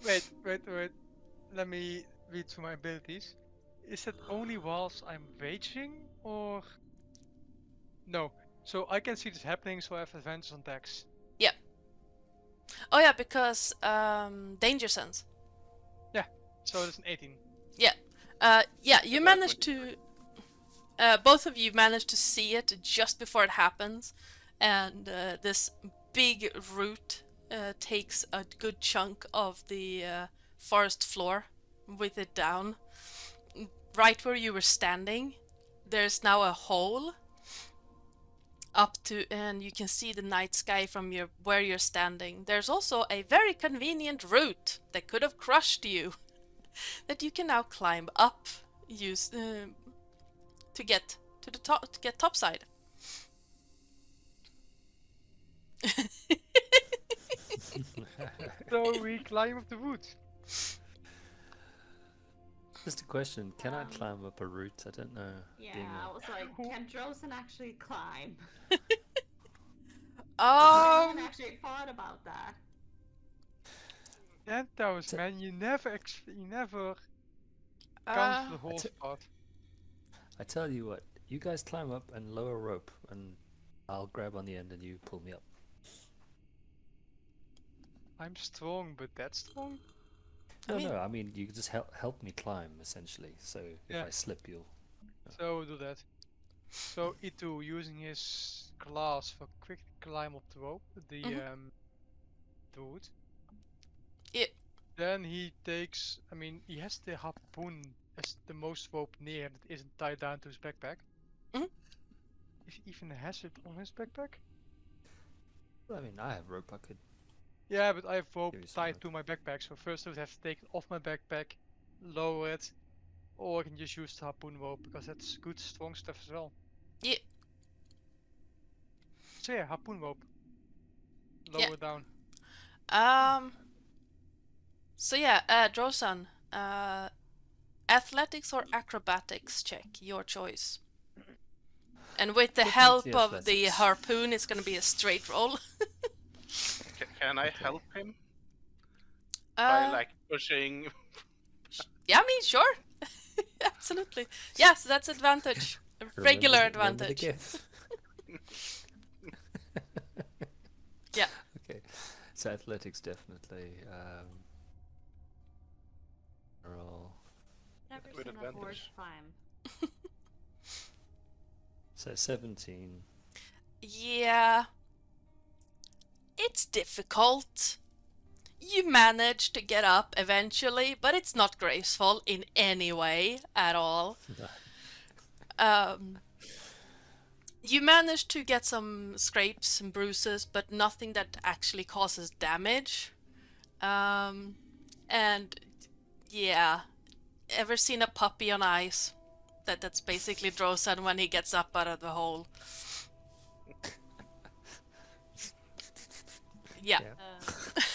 D: Wait. Let me read through my abilities. Is that only whilst I'm raging, or no? So I can see this happening, so I have advantage on dex.
A: Yep. Oh yeah, because danger sense.
D: So it's an 18.
A: Yeah, you
E: That's
A: managed
E: like-
A: to. Both of you managed to see it just before it happens, and this big root takes a good chunk of the forest floor with it down. Right where you were standing, there's now a hole up to, and you can see the night sky from where you're standing. There's also a very convenient route that could have crushed you, that you can now climb up, use to get to the top, to get topside.
D: So we climb up the woods.
C: Just a question. Can I climb up a root? I don't know.
B: Yeah,
C: being
B: I was like, can Drosen actually climb? I haven't actually thought about that.
D: And those man, you never count the horse part.
C: I tell you what, you guys climb up and lower rope, and I'll grab on the end and you pull me up.
D: I'm strong, but that strong?
C: No,
A: I mean-
C: no, I mean, you can just help me climb, essentially, so if
D: Yeah.
C: I slip, you'll...
D: So we'll do that. So Itu using his class for quick climb up the rope, the wood.
A: Yeah.
D: Then he takes, I mean, he has the harpoon as the most rope near that isn't tied down to his backpack.
A: Mhm.
D: If he even has it on his backpack?
C: I mean, I have rope, I could...
D: Yeah, but I have rope
C: Give you some
D: tied
C: rope.
D: to my backpack, so first I would have to take it off my backpack, lower it, or I can just use the harpoon rope because that's good strong stuff as well.
A: Yeah.
D: So yeah, harpoon rope. Lower
A: Yeah.
D: it down.
A: So yeah, Drosan, athletics or acrobatics check, your choice. And with the help
C: Definitely
A: of the
C: athletics.
A: harpoon, it's gonna be a straight roll.
E: Can I help him by
A: Uh,
E: like pushing?
A: yeah, I mean, sure. Absolutely. Yes, that's advantage. A regular
C: Remember the
A: advantage.
C: GIF.
A: Yeah.
C: Okay, so athletics definitely. Roll.
B: Never
E: With
B: seen a horse
E: advantage.
B: climb.
C: So 17.
A: Yeah. It's difficult. You manage to get up eventually, but it's not graceful in any way at all. You manage to get some scrapes and bruises, but nothing that actually causes damage. And yeah, ever seen a puppy on ice? That's basically Drosan when he gets up out of the hole. Yeah.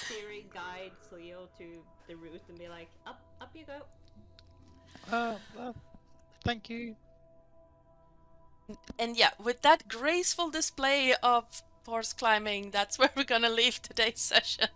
B: Theory guides Leo to the route and be like, up you go.
G: Thank you.
A: And yeah, with that graceful display of horse climbing, that's where we're gonna leave today's session.